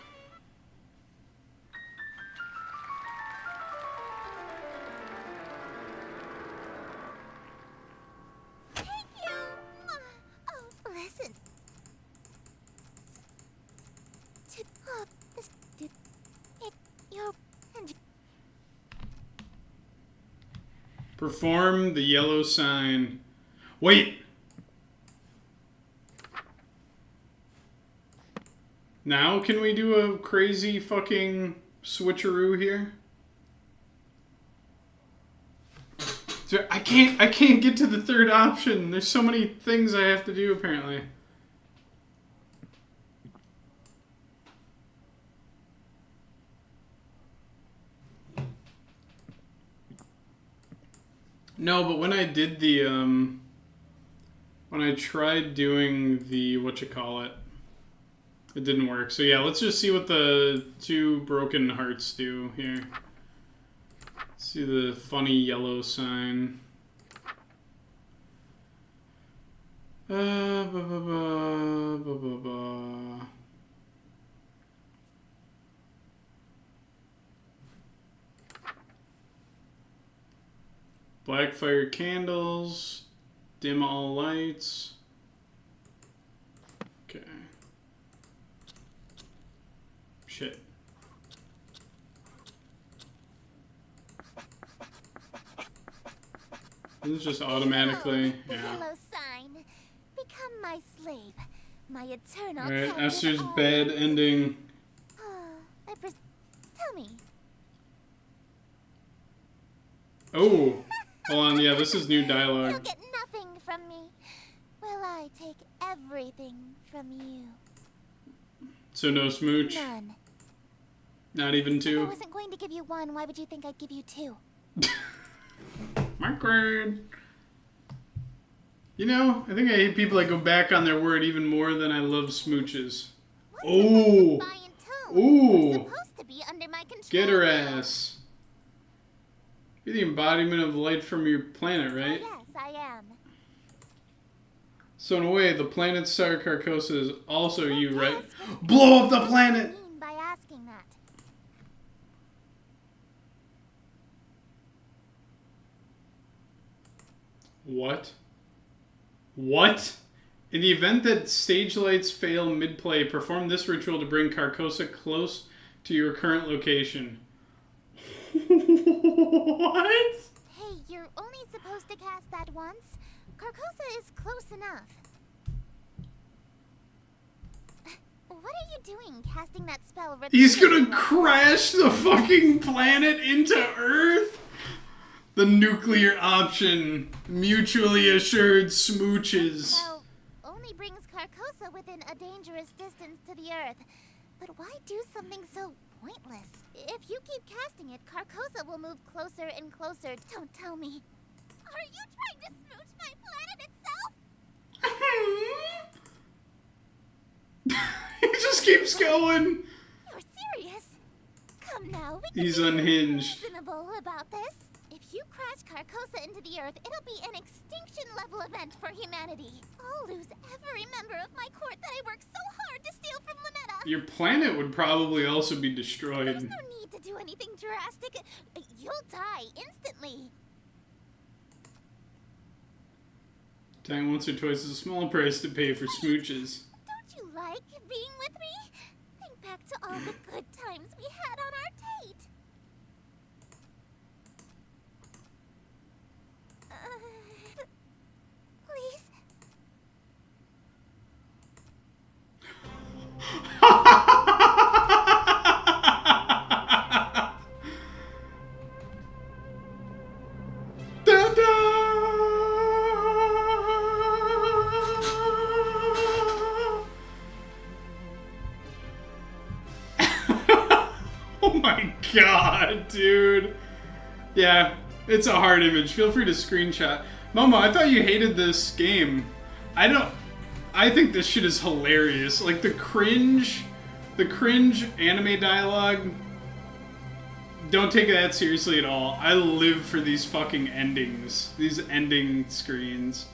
Perform the yellow sign. Wait! Now can we do a crazy fucking switcheroo here? I can't get to the third option. There's so many things I have to do apparently. No, but when I did the, when I tried doing the, it didn't work. So yeah, let's just see what the 2 broken hearts do here. Let's see the funny yellow sign. Ba, ba, ba, ba, ba, ba. Blackfire candles. Dim all lights. Okay. Shit. This is just automatically. The Yeah. hello sign. Become my slave. My eternal Alright, captive Esther's always. bed ending. Tell me. Oh! Hold on, yeah, this is new You'll dialogue. get nothing from me. Will I take everything from you? So no smooch? None. Not even If I two? wasn't going to give you one, why would you think I'd give you two? Mark word. You know, I think I hate people that go back on their word even more than I love smooches. What's Oh! with buy and tone? Ooh! You're supposed to be under my control. Get her now. ass. You're the embodiment of light from your planet, Oh, right? yes, I am. So in a way, the planet Star Carcosa is also you, Yes, right? but Blow up the what planet! do you mean by asking that? What? What? In the event that stage lights fail mid-play, perform this ritual to bring Carcosa close to your current location. What? Hey, you're only supposed to cast that once. Carcosa is close enough. What are you doing casting that spell? He's gonna repeatedly? crash the fucking planet into Earth? The nuclear option. Mutually assured smooches. So, only brings Carcosa within a dangerous distance to the Earth. But why do something so pointless? If you keep casting it, Carcosa will move closer and closer. Don't tell me. Are you trying to smooch my planet itself? He just keeps going. You're serious? Come now, we can He's be unhinged. reasonable about this. If you crash Carcosa into the Earth, it'll be an extinction-level event for humanity. I'll lose every member of my court that I worked so hard to steal from Lunetta. Your planet would probably also be There's destroyed. no need to do anything drastic. You'll die instantly. Time once or twice is a small price to pay for smooches. Don't you like being with me? Think back to all the good times we had on our date. Please? Oh my god, dude. Yeah, it's a hard image. Feel free to screenshot. Momo, I thought you hated this game. I think this shit is hilarious. Like the cringe anime dialogue, don't take it that seriously at all. I live for these fucking endings. These ending screens.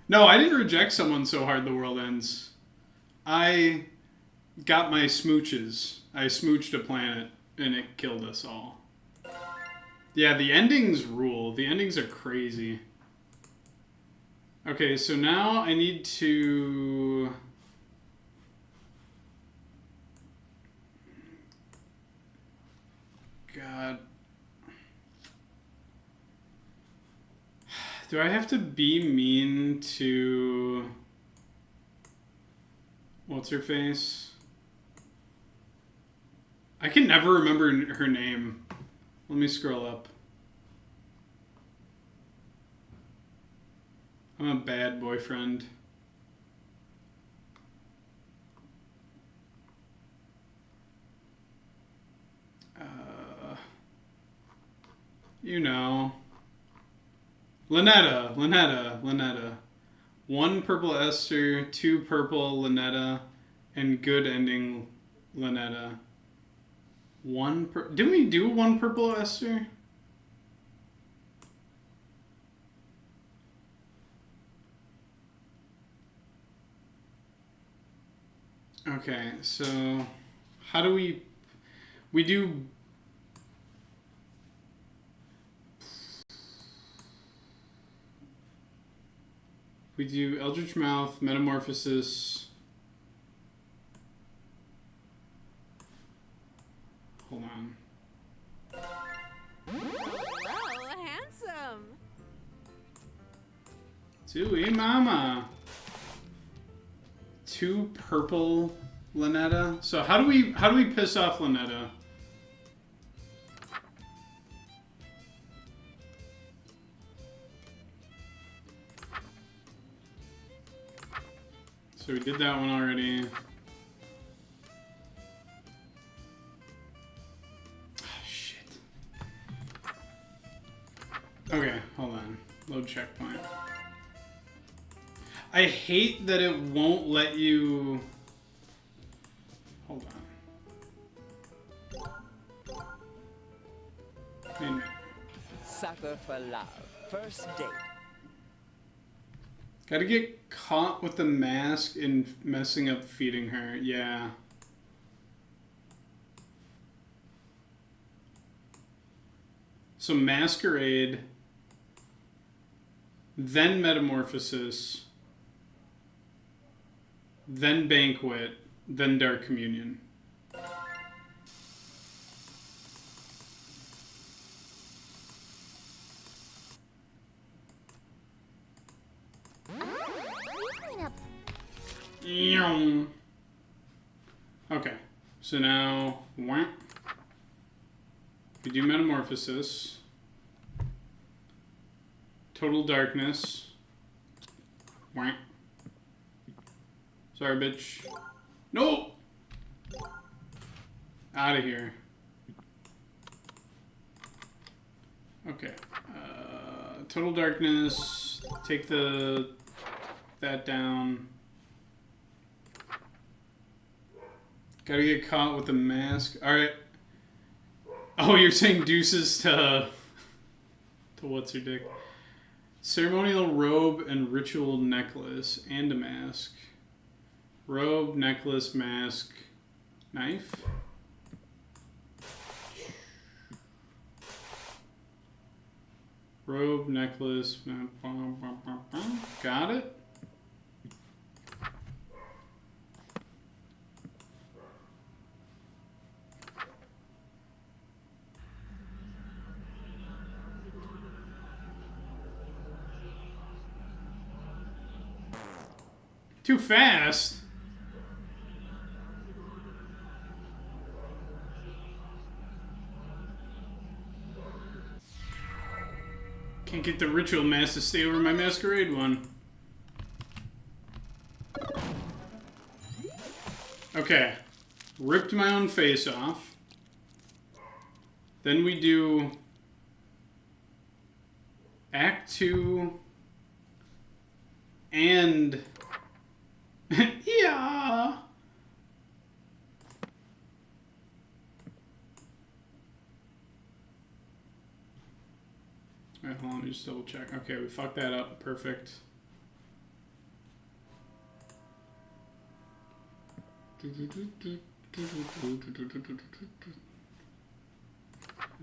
No, I didn't reject someone so hard the world ends. I got my smooches. I smooched a planet and it killed us all. Yeah, the endings rule. The endings are crazy. Okay, so now I need to... God. Do I have to be mean to... What's her face? I can never remember her name. Let me scroll up. I'm a bad boyfriend. You know. Lynetta. 1 purple Esther, 2 purple Lynetta, and good ending Lynetta. Didn't we do 1 purple Esther? Okay, so how do we do Eldritch Mouth, Metamorphosis. Hold on. Hello, handsome. Tui Mama. 2 purple Lynetta. So how do we piss off Lynetta? So we did that one already. Oh, shit. Okay, hold on. Load checkpoint. I hate that it won't let you... Hold on. I mean, Sucker for love. First date. gotta get caught with the mask and messing up feeding her. Yeah. So Masquerade, then Metamorphosis, then Banquet, then Dark Communion. Clean up. Okay, so now we do Metamorphosis, Total Darkness. Sorry, bitch. No! Out of here. Okay. Total Darkness. Take that down. Gotta get caught with the mask. Alright. Oh, you're saying deuces to what's her dick? Ceremonial robe and ritual necklace and a mask. Robe, necklace, mask, knife. Robe, necklace, got it. Too fast. Can't get the ritual mask to stay over my masquerade one. Okay. Ripped my own face off. Then we do Act 2 and yeah. Alright, hold on, let me just double check. Okay, we fucked that up. Perfect. What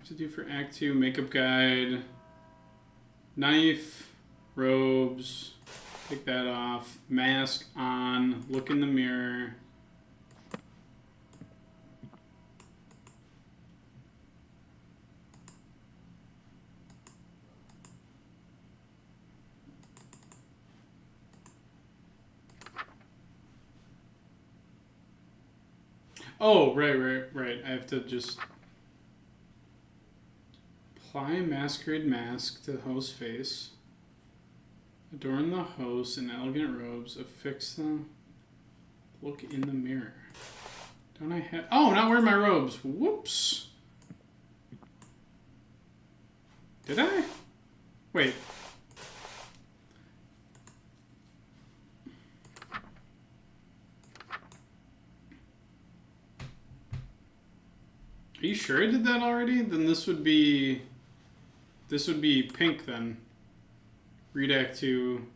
to do for Act 2? Makeup guide. Knife. Robes. Take that off. Mask on. Look in the mirror. Oh, right. I have to just apply masquerade mask to the host's face. Adorn the host in elegant robes. Affix them. Look in the mirror. Don't I have... Oh, not wearing my robes. Whoops. Did I? Wait. Are you sure I did that already? Then this would be pink then. Read Act 2.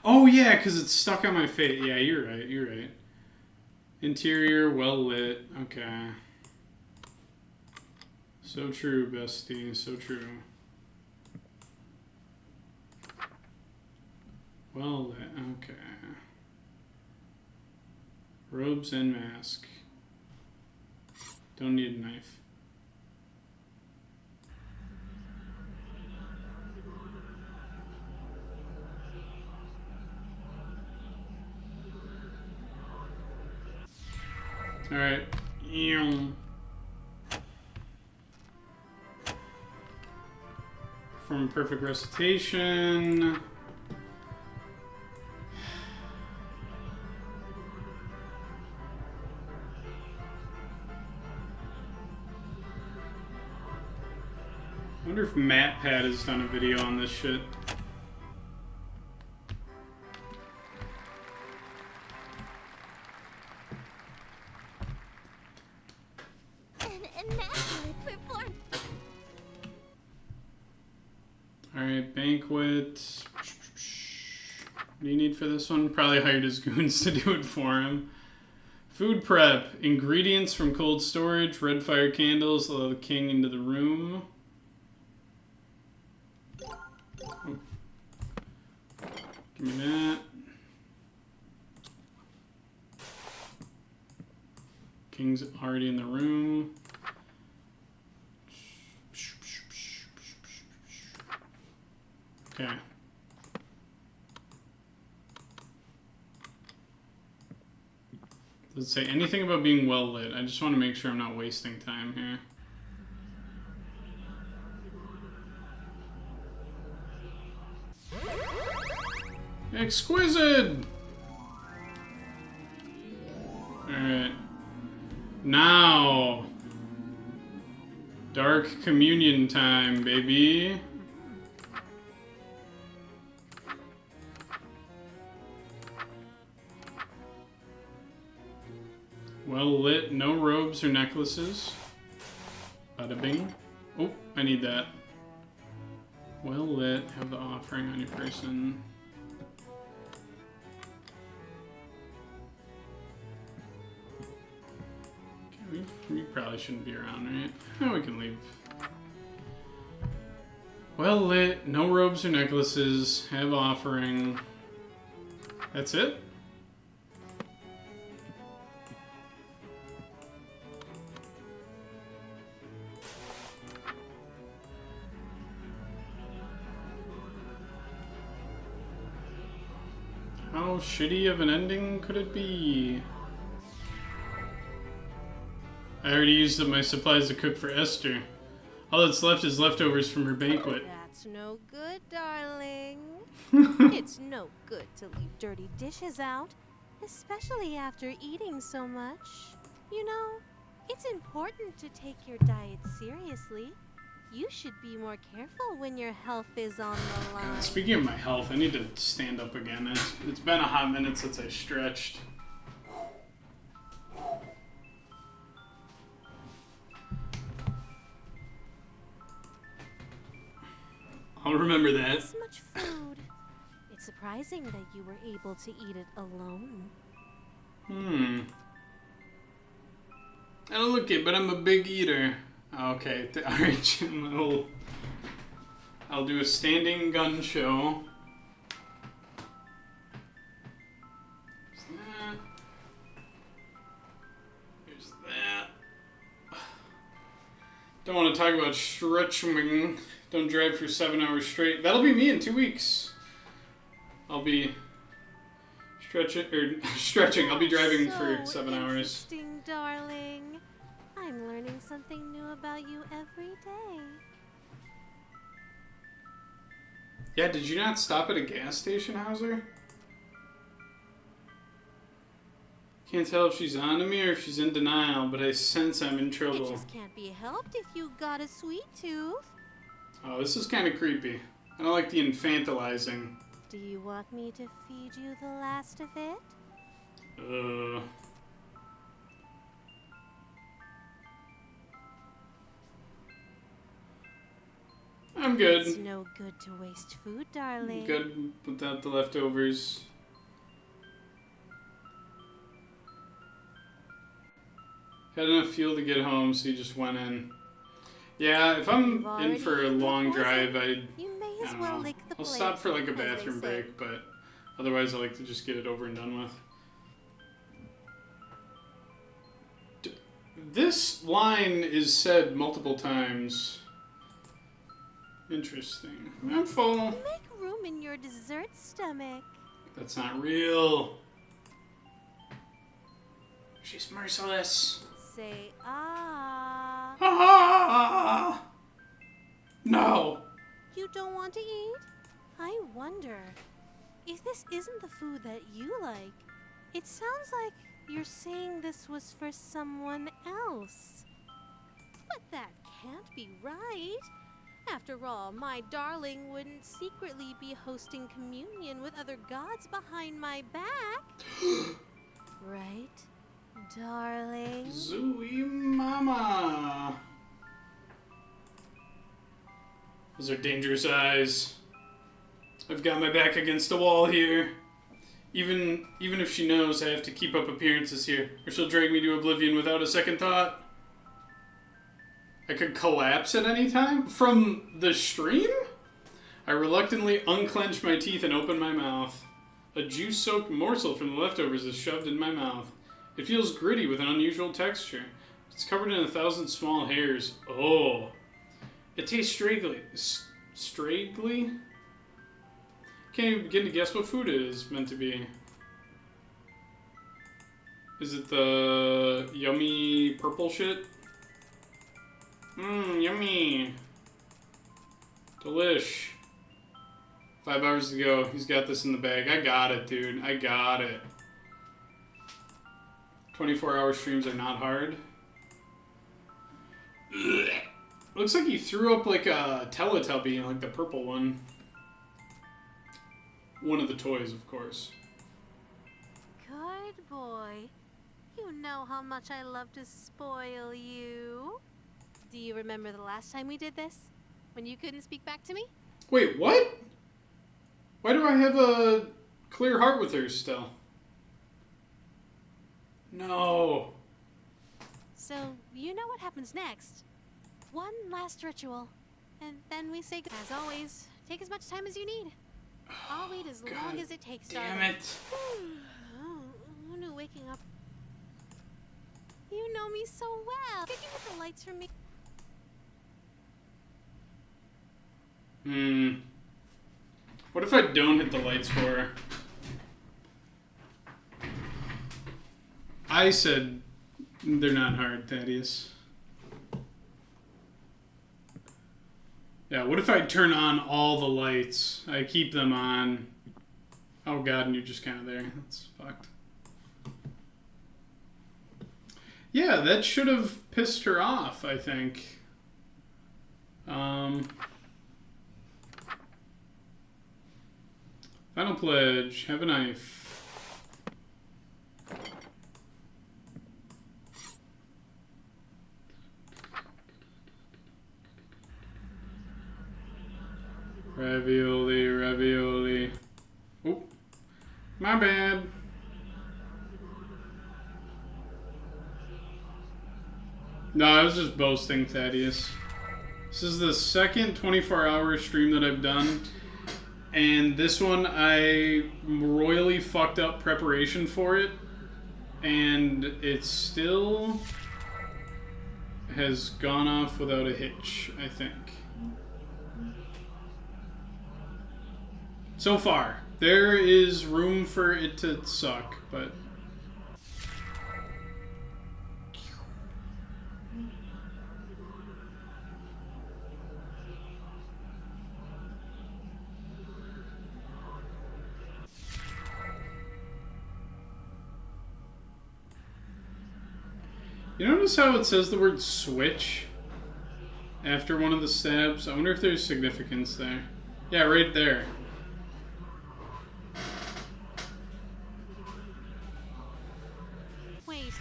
Oh, yeah, because it's stuck on my face. Yeah, you're right. You're right. Interior, well lit. Okay. So true, bestie. So true. Well lit. Okay. Robes and mask. Don't need a knife. Alright. Perform perfect recitation. I wonder if MatPat has done a video on this shit. An immaculate performance. Alright, banquet. What do you need for this one? Probably hired his goons to do it for him. Food prep. Ingredients from cold storage. Red fire candles. Allow the king into the room. Oh. Give me that. King's already in the room. Okay. Does it say anything about being well lit? I just want to make sure I'm not wasting time here. Exquisite! Alright. Now. Dark communion time, baby. Well lit, no robes or necklaces. Bada bing. Oh, I need that. Well lit, have the offering on your person. Okay, we probably shouldn't be around, right? Oh, we can leave. Well lit, no robes or necklaces, have offering. That's it? How shitty of an ending could it be? I already used up my supplies to cook for Esther. All that's left is leftovers from her banquet. That's no good, darling. It's no good to leave dirty dishes out, especially after eating so much. You know, it's important to take your diet seriously. You should be more careful when your health is on the line. Speaking of my health, I need to stand up again. It's been a hot minute since I stretched. I'll remember that. This much food. It's surprising that you were able to eat it alone. I don't look it, but I'm a big eater. Okay, alright, Jim. I'll do a standing gun show. There's that. There's that. Don't want to talk about stretching. Don't drive for 7 hours straight. That'll be me in 2 weeks. I'll be stretching. I'll be driving for 7 hours. Interesting, darling. I'm learning something new about you every day. Yeah, did you not stop at a gas station, Hauser? Can't tell if she's on to me or if she's in denial, but I sense I'm in It trouble. just can't be helped if you got a sweet tooth. Oh, this is kind of creepy. I don't like the infantilizing. Do you want me to feed you the last of it? I'm good. It's no good to waste food, darling. Good without the leftovers. Had enough fuel to get home, so you just went in. Yeah, if I'm in for a long drive, I may as don't well know. lick the I'll plate, stop for like a as they bathroom say. break, but otherwise I like to just get it over and done with. This line is said multiple times. Interesting. I'm full. Make room in your dessert stomach. That's not real. She's merciless. Say ah. Ah! No. You don't want to eat? I wonder if this isn't the food that you like. It sounds like you're saying this was for someone else. But that can't be right. After all, my darling wouldn't secretly be hosting communion with other gods behind my back. Right, darling? Zooey Mama. Those are dangerous eyes. I've got my back against a wall here. Even if she knows I have to keep up appearances here, or she'll drag me to oblivion without a second thought. I could collapse at any time? From the stream? I reluctantly unclench my teeth and open my mouth. A juice-soaked morsel from the leftovers is shoved in my mouth. It feels gritty with an unusual texture. It's covered in 1,000 small hairs. Oh. It tastes straggly. Straggly? Can't even begin to guess what food it is meant to be. Is it the yummy purple shit? Mmm, yummy. Delish. 5 hours to go. He's got this in the bag. I got it, dude. I got it. 24-hour streams are not hard. Ugh. Looks like he threw up like a Teletubby, like the purple one. One of the toys, of course. Good boy. You know how much I love to spoil you. Do you remember the last time we did this? When you couldn't speak back to me? Wait, what? Why do I have a clear heart with her still? No. So, you know what happens next. One last ritual. And then we say goodbye. As always, take as much time as you need. I'll wait as long as it takes, Damn darling. it. Oh, no waking up. You know me so well. Could you hit the lights for me? What if I don't hit the lights for her? I said they're not hard, Thaddeus. Yeah, what if I turn on all the lights? I keep them on. Oh god, and you're just kind of there. That's fucked. Yeah, that should have pissed her off, I think. Final pledge. Have a knife. Ravioli, ravioli. Oh, my bad. No, I was just boasting, Thaddeus. This is the second 24-hour stream that I've done. And this one, I royally fucked up preparation for it. And it still has gone off without a hitch, I think. So far. There is room for it to suck, but... You notice how it says the word switch after one of the stabs? I wonder if there's significance there. Yeah, right there. Wait.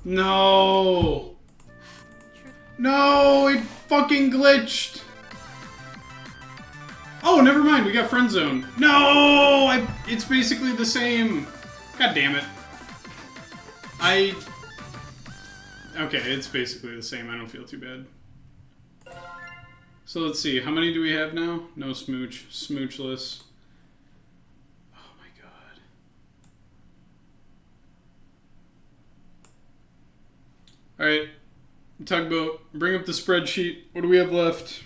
No! No, it fucking glitched. Oh, never mind. We got friend zone. No, it's basically the same. God damn it. Okay, it's basically the same. I don't feel too bad. So let's see. How many do we have now? No smooch. Smoochless. Oh my god. Alright. Tugboat. Bring up the spreadsheet. What do we have left?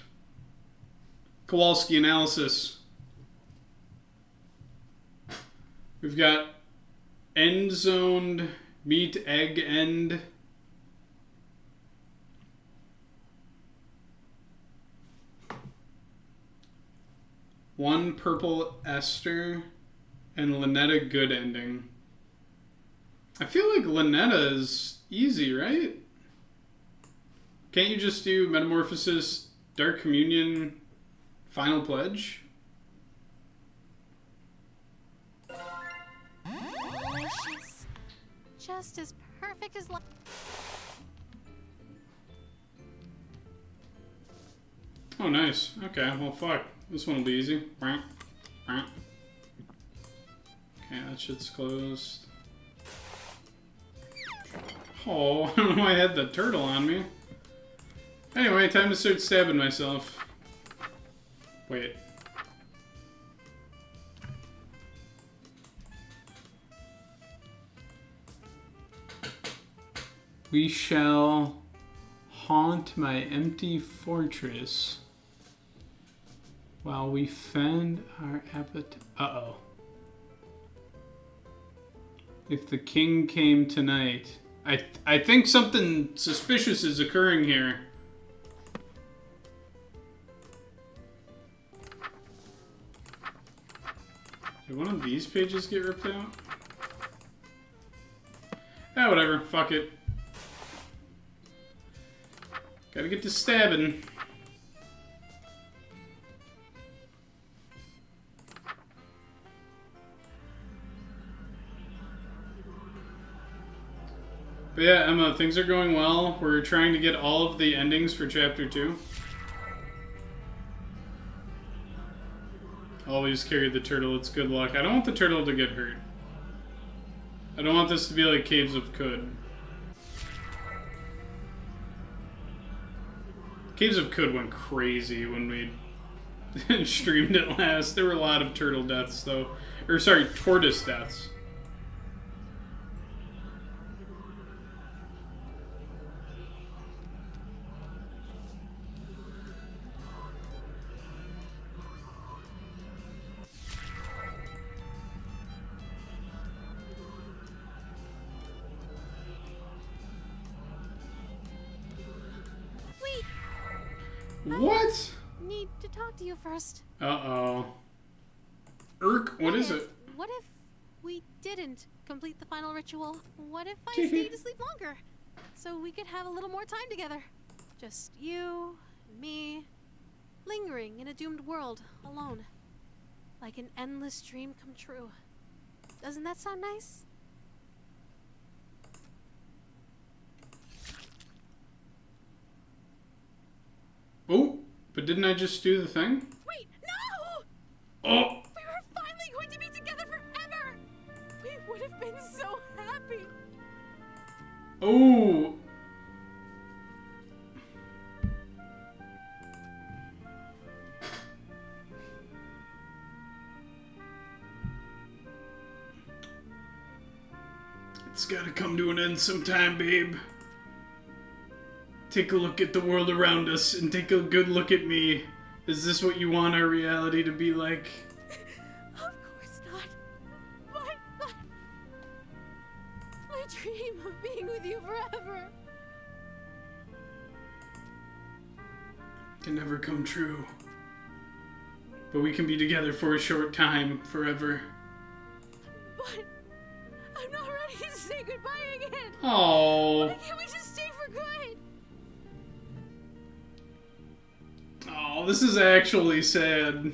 Kowalski analysis. We've got end zoned, meat, egg, end. One purple Esther and Lynetta good ending. I feel like Lynetta is easy, right? Can't you just do Metamorphosis, Dark Communion, Final Pledge? Delicious. Just as perfect as Oh, nice. Okay, well, fuck. This one will be easy. Okay, that shit's closed. Oh, I don't know why I had the turtle on me. Anyway, time to start stabbing myself. Wait. We shall haunt my empty fortress while we fend our appetite. Uh-oh. If the king came tonight... I think something suspicious is occurring here. Did one of these pages get ripped out? Ah, whatever. Fuck it. Gotta get to stabbing. But yeah, Emma, things are going well. We're trying to get all of the endings for Chapter 2. Always carry the turtle, it's good luck. I don't want the turtle to get hurt. I don't want this to be like Caves of Khud. Caves of Khud went crazy when we streamed it last. There were a lot of turtle deaths, though. Or, sorry, tortoise deaths. What? Need to talk to you first. Uh-oh. Urk, what is it? What if we didn't complete the final ritual? What if I stayed to sleep longer? So we could have a little more time together. Just you and me, lingering in a doomed world, alone. Like an endless dream come true. Doesn't that sound nice? Oh, but didn't I just do the thing? Wait, no! Oh! We were finally going to be together forever! We would have been so happy! Oh! It's gotta come to an end sometime, babe. Take a look at the world around us and take a good look at me. Is this what you want our reality to be like? Of course not. But my dream of being with you forever. Can never come true. But we can be together for a short time, forever. But I'm not ready to say goodbye again. Oh. Why can't we just stay for good? Oh, this is actually sad.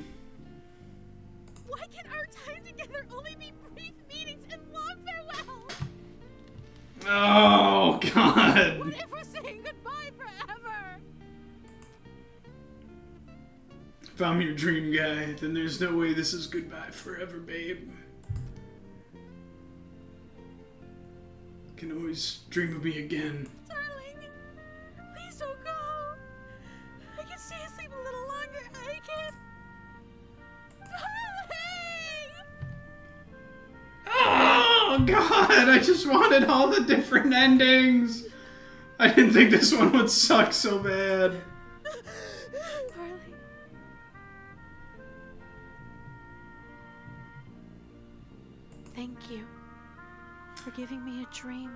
Why can our time together only be brief meetings and long farewells? Oh, God. What if we're saying goodbye forever? If I'm your dream guy, then there's no way this is goodbye forever, babe. Can always dream of me again. Darling, please don't go. I can stay asleep a little longer. I can. Darling! Oh god, I just wanted all the different endings. I didn't think this one would suck so bad. Darling. Thank you for giving me a dream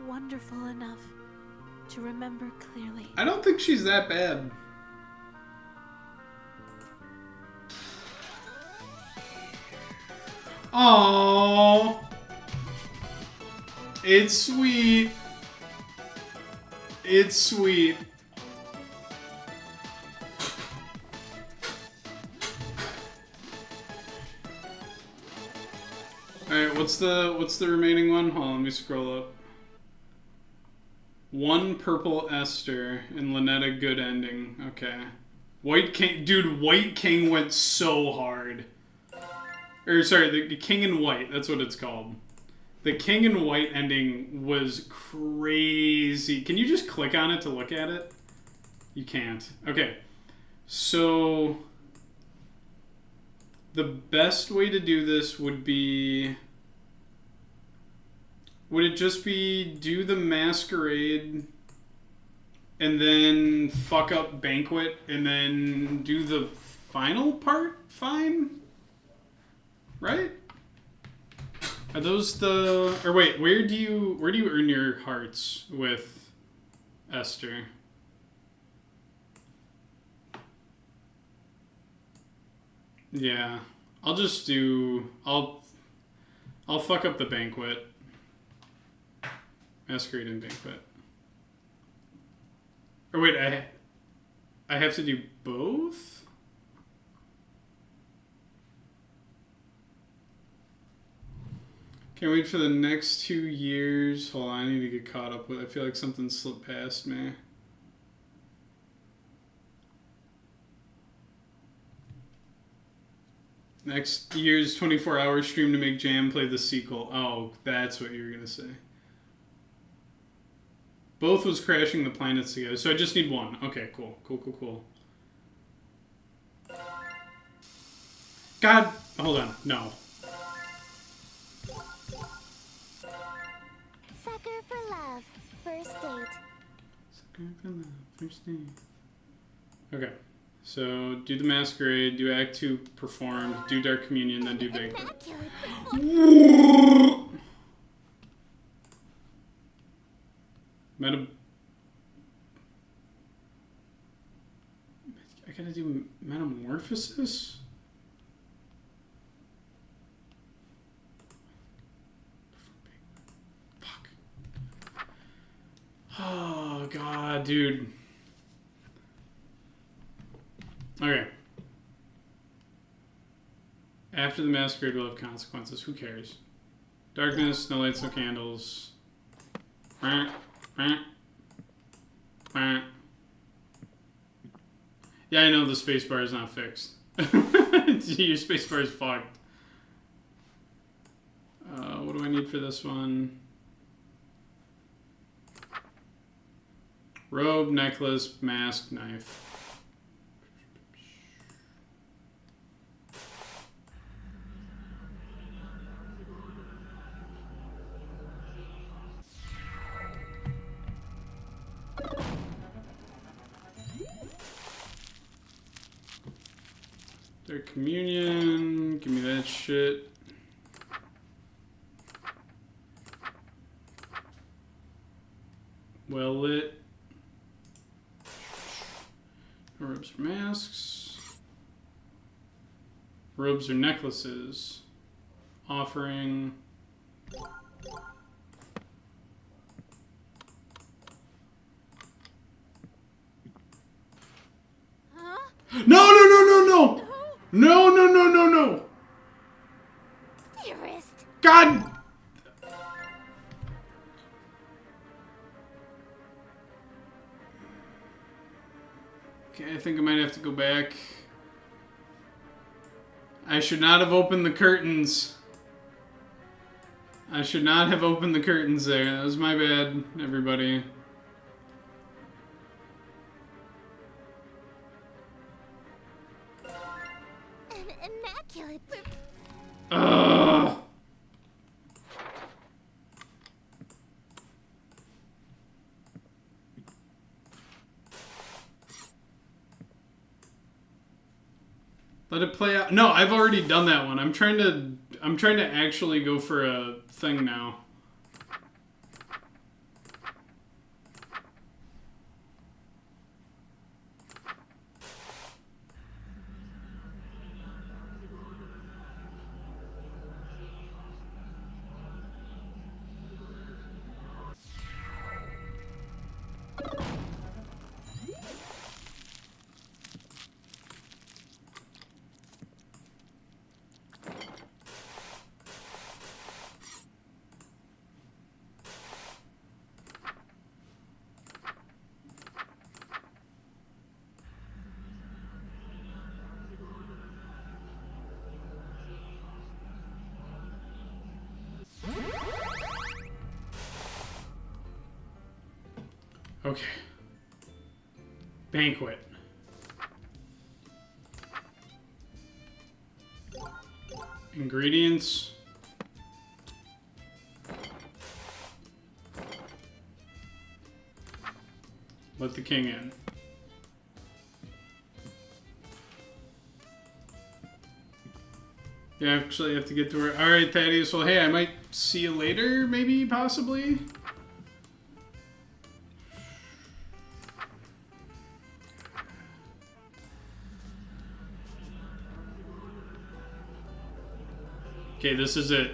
wonderful enough to remember clearly. I don't think she's that bad. Oh, it's sweet. It's sweet. Alright, what's the remaining one? Hold on, let me scroll up. One Purple Esther and Lynetta good ending. Okay. White King, dude, White King went so hard. Or sorry, the King in White, that's what it's called. The King in White ending was crazy. Can you just click on it to look at it? You can't. Okay. So the best way to do this would be... Would it just be do the Masquerade and then fuck up Banquet and then do the final part fine? Right? Are those the... Or wait, where do you earn your hearts with Esther? Yeah. I'll just do... I'll fuck up the Banquet. Masquerade and Banquet. Or wait, I have to do both? Can't wait for the next 2 years. Hold on, I need to get caught up with. I feel like something slipped past me. Next year's 24-hour stream to make Jam play the sequel. Oh, that's what you were gonna say. Both was crashing the planets together, so I just need one. Okay, cool. Cool. God, hold on, no. Sucker for love. First date. Sucker for love, first date. Okay, so do the Masquerade, do Act 2 performed, do Dark Communion, then do Banquet. Immaculate performance. I gotta do Metamorphosis? Fuck. Oh, God, dude. Okay. After the Masquerade will have consequences. Who cares? Darkness, no lights, no candles. Yeah, I know the spacebar is not fixed. Your spacebar is fucked. What do I need for this one? Robe, necklace, mask, knife. Their communion, give me that shit. Well lit. Robes or masks. Robes or necklaces. Offering. Huh? No! No! Dearest. God! Okay, I think I might have to go back. I should not have opened the curtains. I should not have opened the curtains there. That was my bad, everybody. An immaculate. Ugh. Let it play out. No, I've already done that one. I'm trying to actually go for a thing now. Okay. Banquet. Ingredients. Let the king in. Yeah, actually, I have to get to her. Alright, Thaddeus. Well, hey, I might see you later, maybe, possibly? Okay, this is it.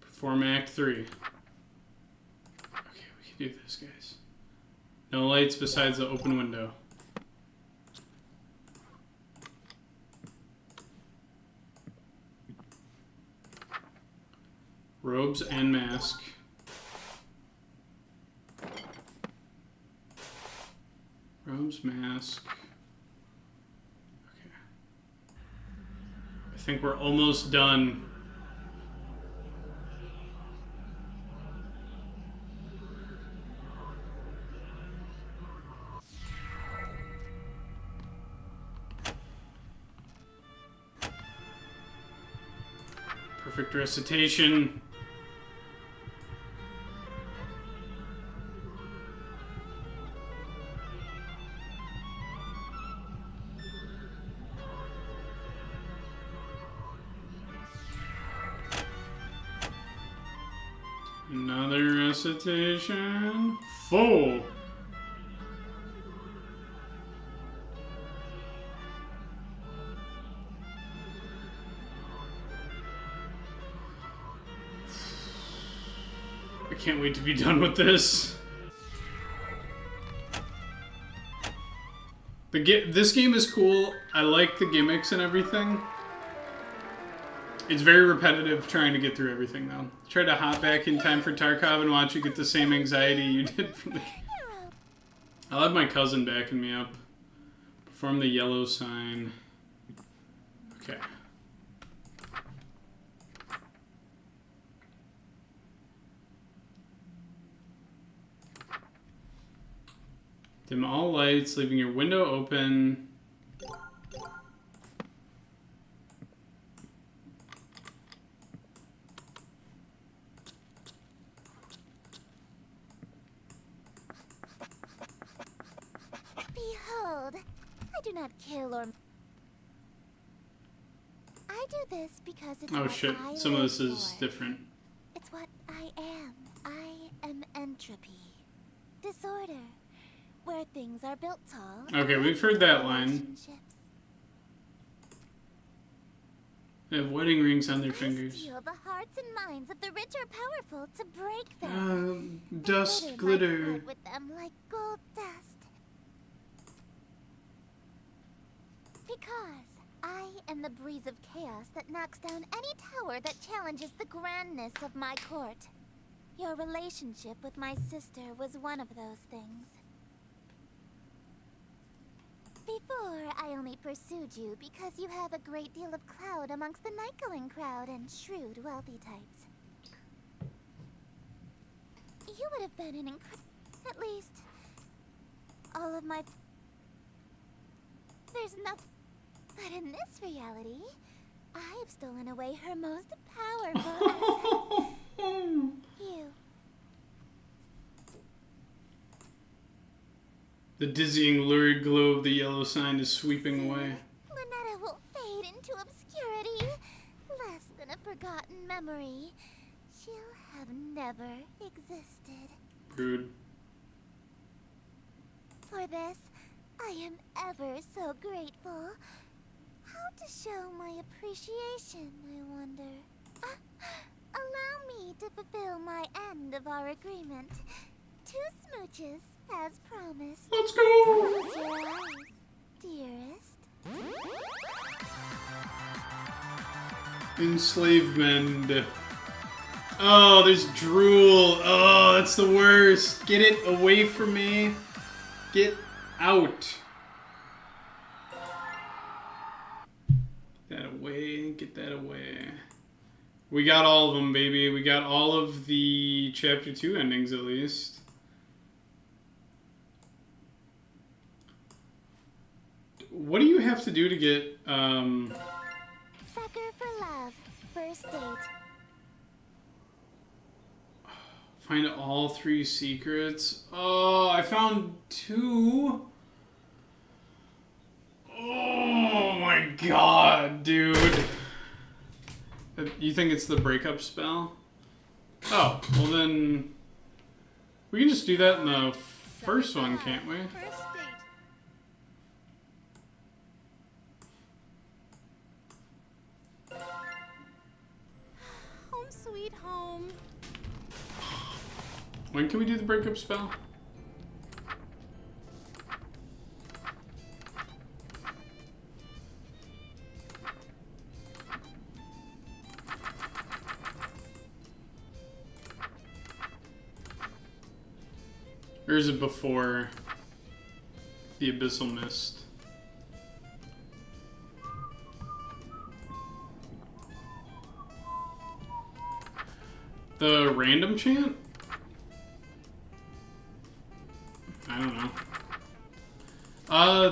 Perform Act 3. Okay, we can do this, guys. No lights besides the open window. Robes and mask. Robes, mask. Okay. I think we're almost done. Perfect recitation. Another recitation. Full. I can't wait to be done with this. This game is cool. I like the gimmicks and everything. It's very repetitive trying to get through everything, though. Try to hop back in time for Tarkov and watch you get the same anxiety you did from the game. I'll have my cousin backing me up. Perform the yellow sign. Okay. Dim all lights, leaving your window open. Behold, I do not kill or... I do this because it's Oh what shit, I some of live this is for. different. It's what I am. I am entropy. Disorder. Where things are built tall. Okay, we've heard that line. relationships. They have wedding rings on their I fingers. steal the hearts and minds of the rich or powerful to break them. Dust My glitter. blood with them like gold dust. Because I am the breeze of chaos that knocks down any tower that challenges the grandness of my court. Your relationship with my sister was one of those things. Before, I only pursued you because you have a great deal of clout amongst the Nykelin crowd and shrewd, wealthy types. You would have been an at least, all of my... There's nothing... But in this reality, I've stolen away her most powerful asset. You. The dizzying, lurid glow of the yellow sign is sweeping away. Lynetta will fade into obscurity. Less than a forgotten memory. She'll have never existed. Rude. For this, I am ever so grateful. How to show my appreciation, I wonder. Allow me to fulfill my end of our agreement. 2 smooches, as promised. Let's go! Close your eyes, dearest. Enslavement. Oh, there's drool. Oh, that's the worst. Get it away from me. Get out. Get that away. Get that away. We got all of them, baby. We got all of the Chapter 2 endings, at least. What do you have to do to get, Sucker for love. First date. Find all 3 secrets? Oh, I found 2. Oh my god, dude. You think it's the breakup spell? Oh, well then... We can just do that in the first one, can't we? First date. Home sweet home. When can we do the breakup spell? Or is it before the Abyssal Mist? The random chant? I don't know.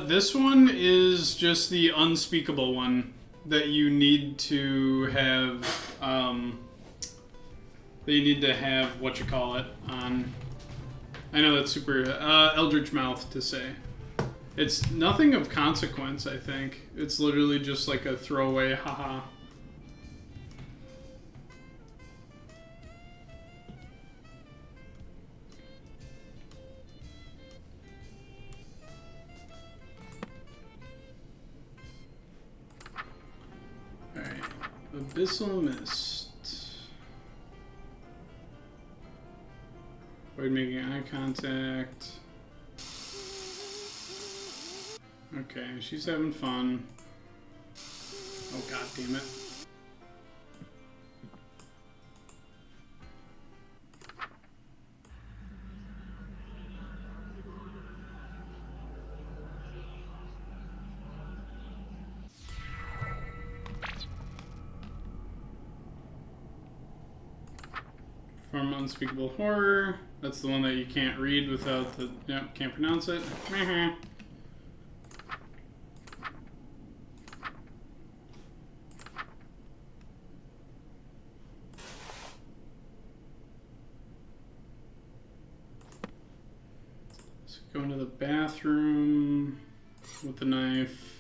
This one is just the unspeakable one that you need to have, on. I know that's super, Eldritch Mouth to say. It's nothing of consequence, I think. It's literally just like a throwaway, haha. Alright, Abyssal Mist. Avoid making eye contact. Okay, she's having fun. Oh god damn it. From Unspeakable Horror. That's the one that you can't read without the... Yep, can't pronounce it. So go into the bathroom with the knife.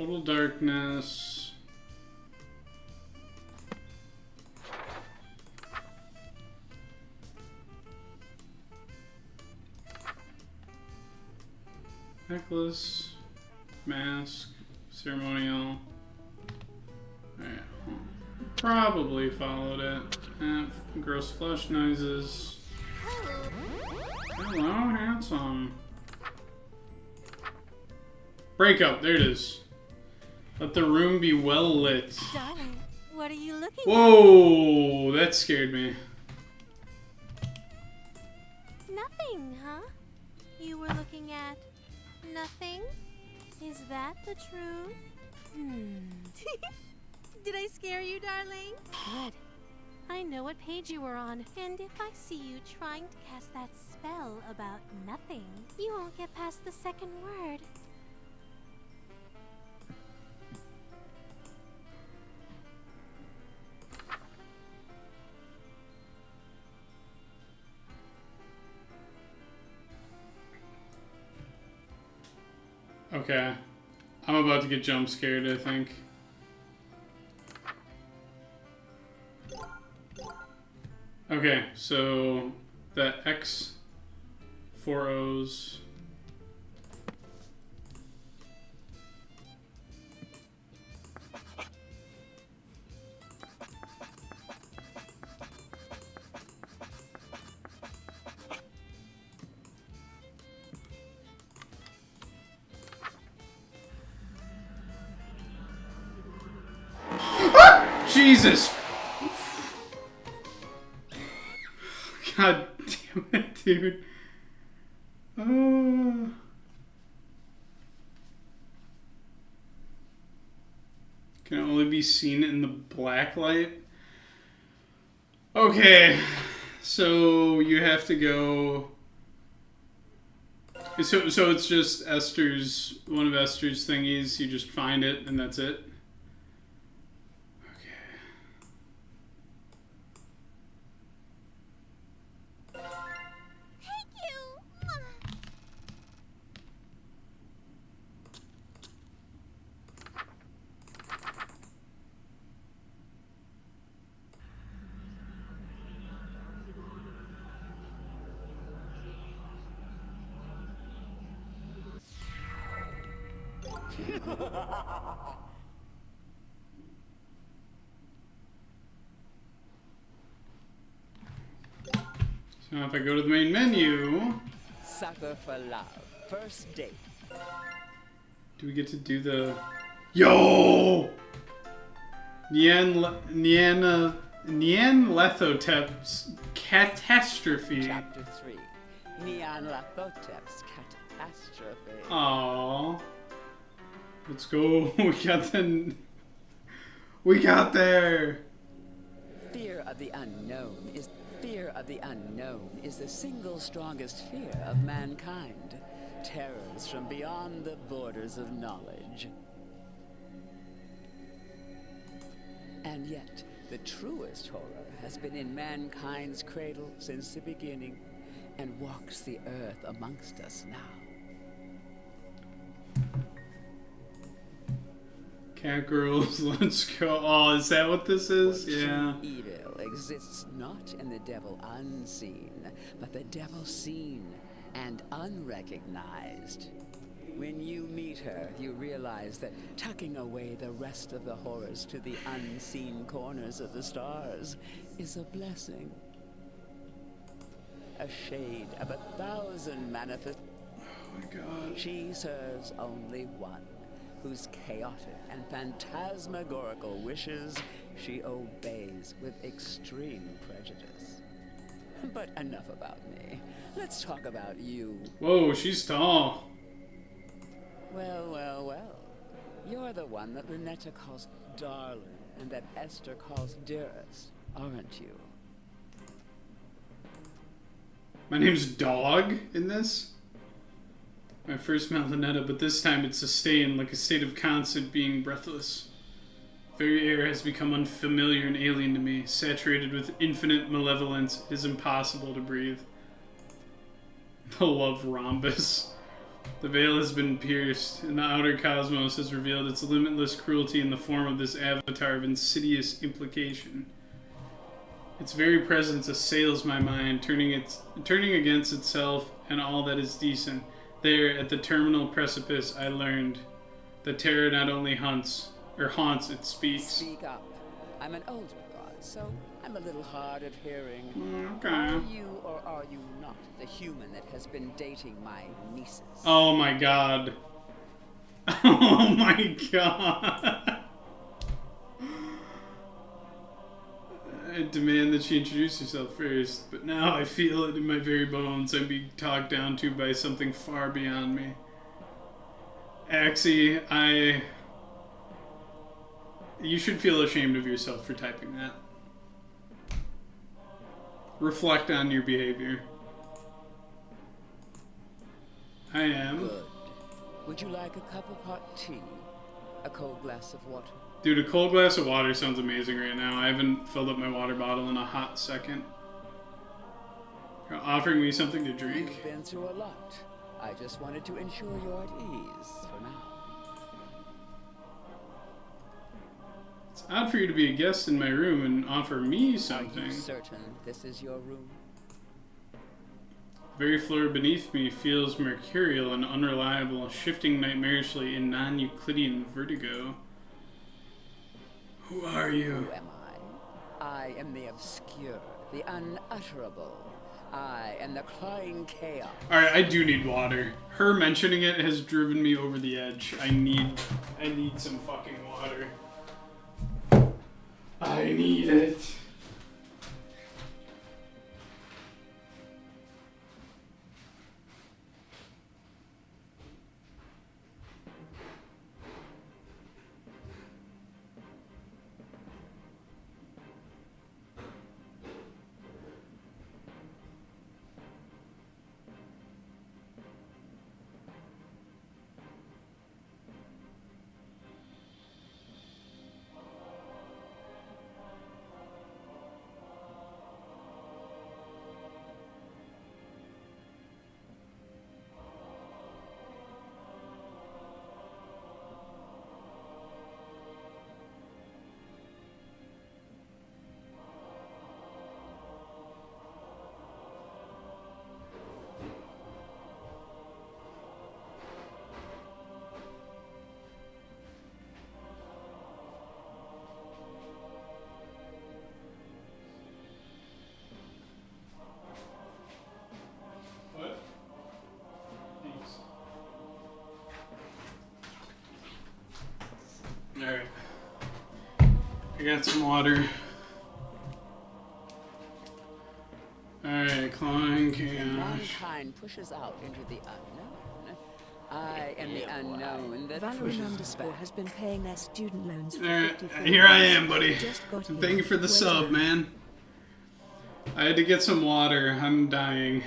Total darkness. Necklace. Mask. Ceremonial. Alright. Probably followed it. Gross flesh noises. Hello, handsome. Breakup, there it is. Let the room be well lit. Darling, what are you looking Whoa, that scared me. at? Nothing, huh? You were looking at nothing? Is that the truth? Did I scare you, darling? Good. I know what page you were on, and if I see you trying to cast that spell about nothing, you won't get past the second word. Okay. I'm about to get jump scared, I think. Okay, so that X, 4 O's. Jesus! God damn it, dude. Can only be seen in the black light. Okay, so you have to go. So it's just Esther's, one of Esther's thingies. You just find it and that's it. Thank you. So now if I go to the main menu, Sucker for love. First date. do we get to do the... Yo! Nyan Lethotep's catastrophe. Chapter 3. Neon Lathotep's catastrophe. Aww. Let's go. We got there. Fear of the unknown is the single strongest fear of mankind. Terrors from beyond the borders of knowledge. And yet, the truest horror has been in mankind's cradle since the beginning, and walks the earth amongst us now. Cat girls, let's go. Oh, is that what this is? For Yeah. true evil exists not in the devil unseen, but the devil seen and unrecognized. When you meet her, you realize that tucking away the rest of the horrors to the unseen corners of the stars is a blessing. A shade of 1,000 manifest. Oh my god. She serves only one, whose chaotic and phantasmagorical wishes she obeys with extreme prejudice. But enough about me. Let's talk about you. Whoa, she's tall. Well. You're the one that Lynetta calls darling and that Esther calls dearest, aren't you? My name's Dog in this. I first met Lynetta, but this time it's sustained like a state of constant being breathless. Very air has become unfamiliar and alien to me. Saturated with infinite malevolence, it is impossible to breathe. The love rhombus. The veil has been pierced, and the outer cosmos has revealed its limitless cruelty in the form of this avatar of insidious implication. Its very presence assails my mind, turning against itself and all that is decent. There, at the terminal precipice, I learned that terror not only haunts, it speaks. Speak up. I'm an older god, so I'm a little hard of hearing. Okay. Are you or are you not the human that has been dating my nieces? Oh my god. Oh my god. I demand that she introduce herself first, but now I feel it in my very bones. I'm being talked down to by something far beyond me. Axie, you should feel ashamed of yourself for typing that. Reflect on your behavior. I am. Good. Would you like a cup of hot tea? A cold glass of water? Dude, a cold glass of water sounds amazing right now. I haven't filled up my water bottle in a hot second. You're offering me something to drink? You've been through a lot. I just wanted to ensure you're at ease for now. It's odd for you to be a guest in my room and offer me Are something. you certain this is your room? The very floor beneath me feels mercurial and unreliable, shifting nightmarishly in non-Euclidean vertigo. Who are you? Who am I? I am the obscure, the unutterable. I am the clawing chaos. Alright, I do need water. Her mentioning it has driven me over the edge. I need some fucking water. I need it. What? Thanks. Alright. I got some water. Alright, clawing chaos. Mankind pushes out into the unknown. I am the unknown that Valorant pushes Underscore back. has been paying their student loans for Alright, 54 here I years. am, buddy. Just got in. Thank you for the Wait sub, up. man. I had to get some water. I'm dying.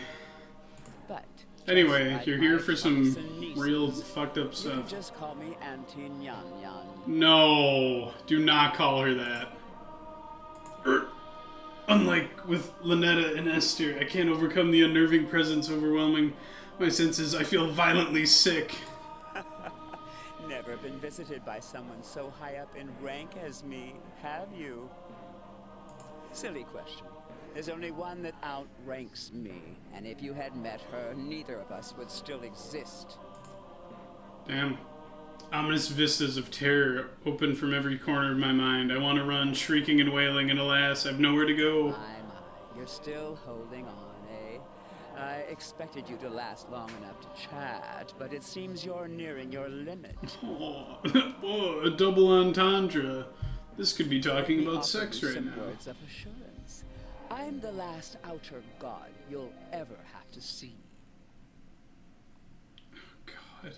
But Anyway, just you're like here my for some Thompson nieces, real fucked up you can stuff. just call me Auntie Nyan Nyan. No, do not call her that. Unlike with Lynetta and Esther, I can't overcome the unnerving presence overwhelming my senses. I feel violently sick. Never been visited by someone so high up in rank as me, have you? Silly question. There's only one that outranks me, and if you had met her, neither of us would still exist. Damn. Ominous vistas of terror open from every corner of my mind. I want to run, shrieking and wailing, and alas, I've nowhere to go. My, you're still holding on, eh? I expected you to last long enough to chat, but it seems you're nearing your limit. Oh, whoa, a double entendre. This could be talking He about offered sex me right some now. words of assurance. I'm the last outer god you'll ever have to see. God.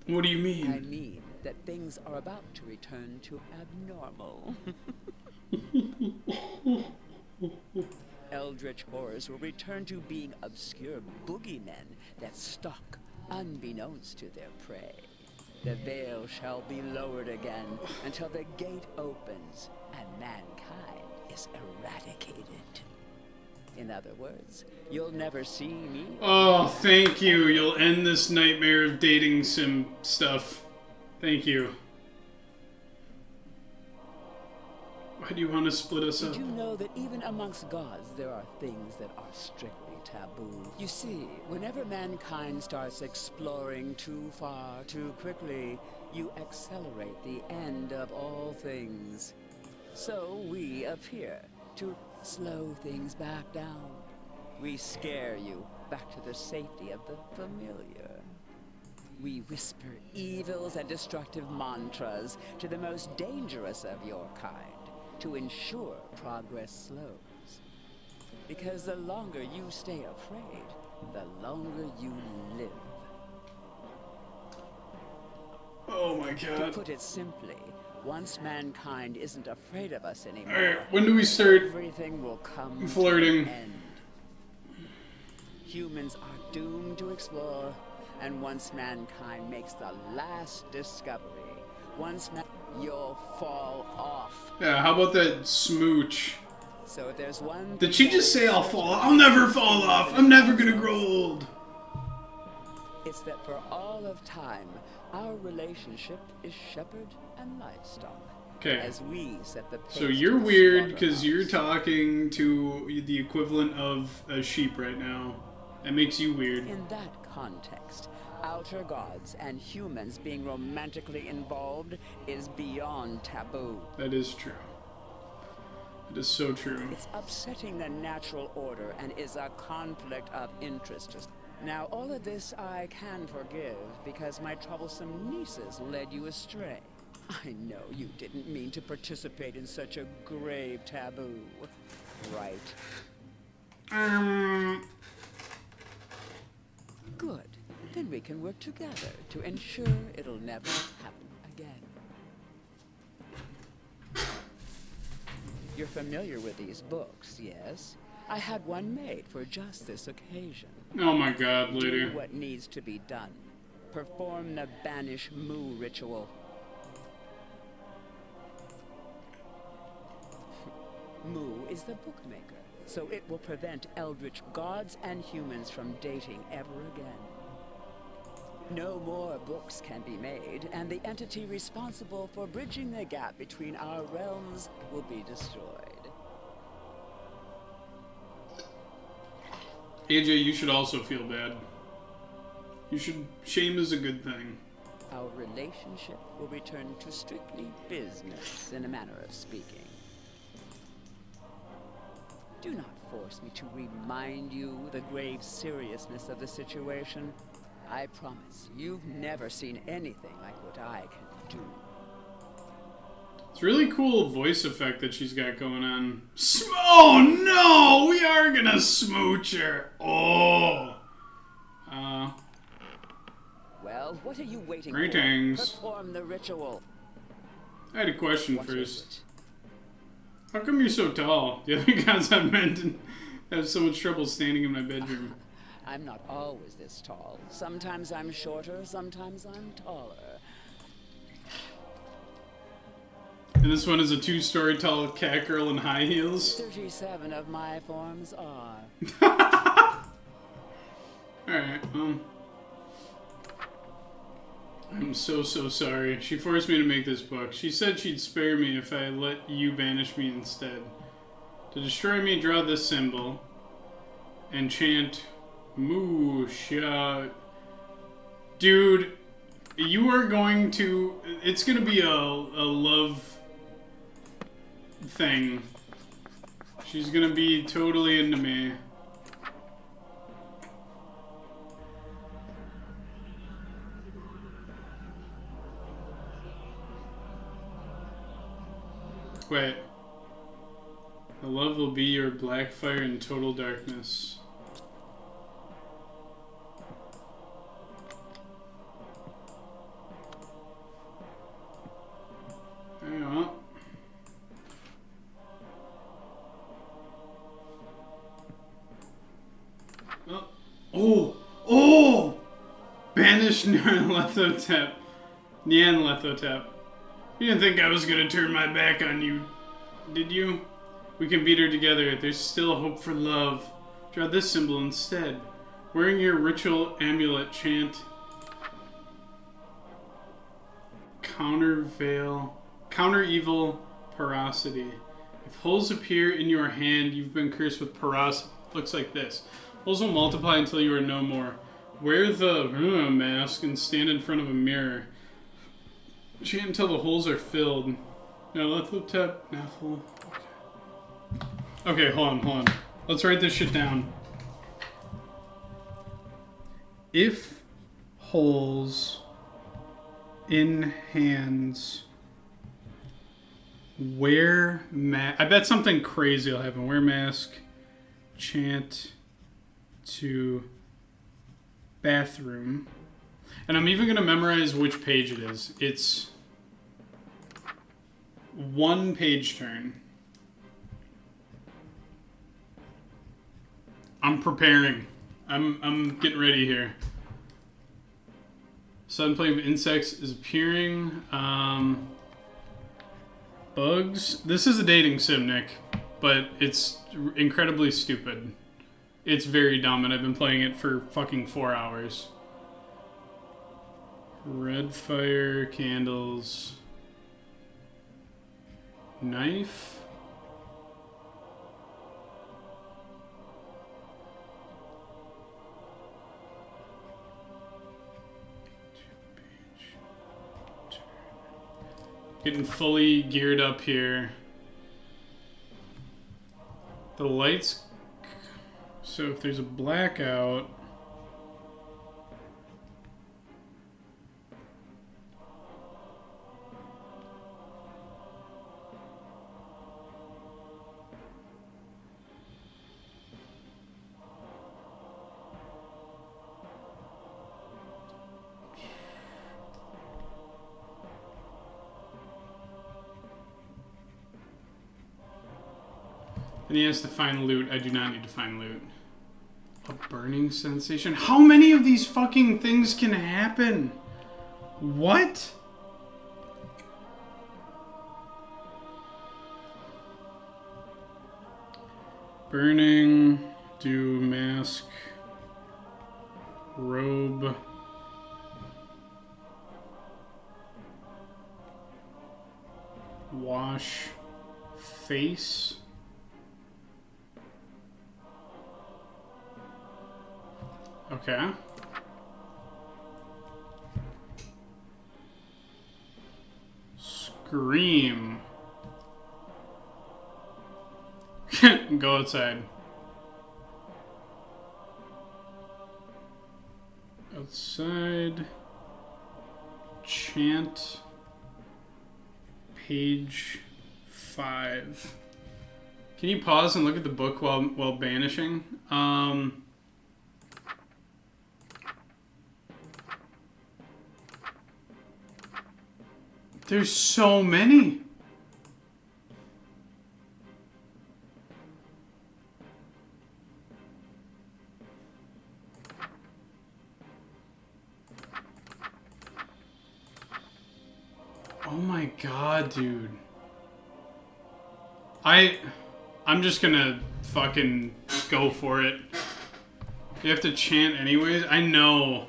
What do you mean? I mean that things are about to return to abnormal. Eldritch horrors will return to being obscure boogeymen that stalk unbeknownst to their prey. The veil shall be lowered again until the gate opens and mankind is eradicated. In other words, you'll never see me. Oh, thank you. You'll end this nightmare of dating sim stuff. Thank you. Why do you want to split us up? Did you know that even amongst gods there are things that are strictly taboo? You see, whenever mankind starts exploring too far, too quickly, you accelerate the end of all things. So we appear to slow things back down. We scare you back to the safety of the familiar. We whisper evils and destructive mantras to the most dangerous of your kind to ensure progress slows. Because the longer you stay afraid, the longer you live. Oh my To god. put it simply, once mankind isn't afraid of us anymore, Alright, when do we start everything will come flirting? to an end. Humans are doomed to explore, and once mankind makes the last discovery, you'll fall off. Yeah, how about that smooch? So if there's one Did she just say I'll fall off? I'll never fall off. I'm never gonna grow old. It's that for all of time, our relationship is shepherd and livestock. Okay. As we set the pace So to you're the weird because slaughterhouse. you're talking to the equivalent of a sheep right now. That makes you weird. In that context, outer gods and humans being romantically involved is beyond taboo. That is true. It is so true. It's upsetting the natural order and is a conflict of interest. Now, all of this I can forgive because my troublesome nieces led you astray. I know you didn't mean to participate in such a grave taboo, right? Good. Then we can work together to ensure it'll never happen again. You're familiar with these books, yes? I had one made for just this occasion. Oh my god, Do lady. what needs to be done. Perform the Banish Moo ritual. Moo is the bookmaker, so it will prevent eldritch gods and humans from dating ever again. No more books can be made, and the entity responsible for bridging the gap between our realms will be destroyed. AJ, you should also feel bad. You should. Shame is a good thing. Our relationship will return to strictly business, in a manner of speaking. Do not force me to remind you the grave seriousness of the situation. I promise, you've never seen anything like what I can do. It's a really cool voice effect that she's got going on. Oh no! We are gonna smooch her! Oh! Well, what are you waiting Greetings. for? Perform the ritual. I had a question What is first. it? How come you're so tall? The other guys I've met have so much trouble standing in my bedroom. I'm not always this tall. Sometimes I'm shorter, sometimes I'm taller. And this one is a 2-story tall cat girl in high heels. 37 of my forms are. Alright, I'm so sorry. She forced me to make this book. She said she'd spare me if I let you banish me instead. To destroy me, draw this symbol. And chant Moo Sha. Dude, you are going to... It's going to be a love thing. She's going to be totally into me. Wait. The love will be your black fire in total darkness. Hang on. Oh! Banish Nyarlathotep. Nyan-Lethotep. You didn't think I was gonna turn my back on you, did you? We can beat her together. There's still hope for love. Draw this symbol instead. Wearing your ritual amulet, chant counter evil porosity. If holes appear in your hand, you've been cursed with porosity. Looks like this. Holes will multiply until you are no more. Wear the mask and stand in front of a mirror. Chant until the holes are filled. Now let's tap Naffle. Okay, hold on. Let's write this shit down. If holes in hands, wear mask. I bet something crazy will happen. Wear mask, chant to bathroom. And I'm even going to memorize which page it is. It's 1 page turn. I'm preparing. I'm getting ready here. Sudden plague of insects is appearing. Bugs. This is a dating sim, Nick, but it's incredibly stupid. It's very dumb, and I've been playing it for fucking 4 hours. Red fire, candles, knife. Getting fully geared up here. The lights. So if there's a blackout. And he has to find loot. I do not need to find loot. A burning sensation. How many of these fucking things can happen? What? Burning. Do mask. Robe. Wash. Face. Okay. Scream. Go outside. Outside. Chant. Page 5. Can you pause and look at the book while banishing? There's so many. Oh my god, dude. I'm just gonna fucking go for it. You have to chant anyways? I know.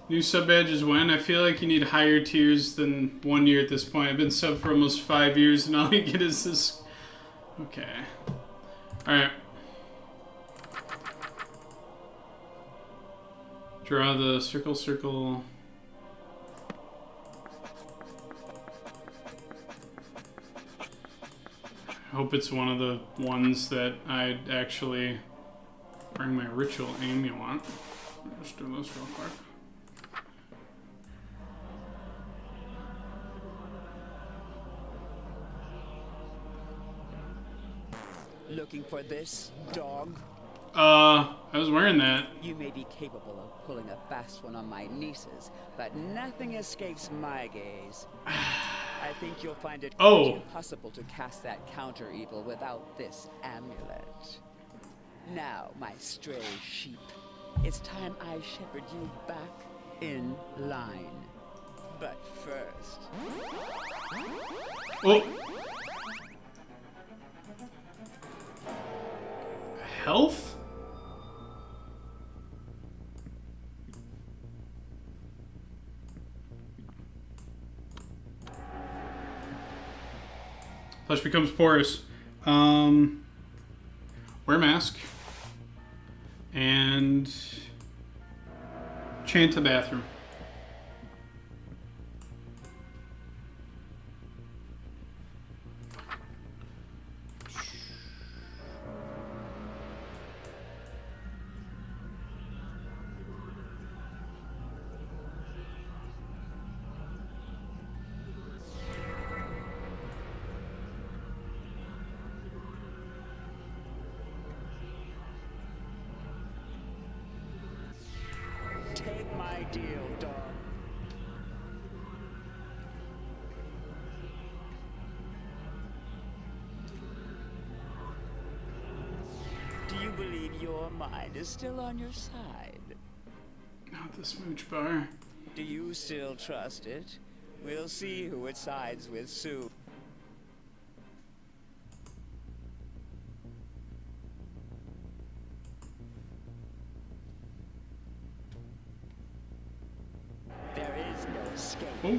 New sub badges when? I feel like you need higher tiers than 1 year at this point. I've been sub for almost 5 years and all I get is this. Okay. Alright. Draw the circle. I hope it's one of the ones that I'd actually bring my ritual amulet. Let's do this real quick. Looking for this, dog? I was wearing that. You may be capable of pulling a fast one on my nieces, but nothing escapes my gaze. I think you'll find it quite impossible to cast that counter evil without this amulet. Now, my stray sheep, it's time I shepherd you back in line. But first... Oh! health? Flesh becomes porous. Wear mask. And chant a bathroom. Take my deal, dog. Do you believe your mind is still on your side? Not the smooch bar. Do you still trust it? We'll see who it sides with soon. There is no escape. Oh.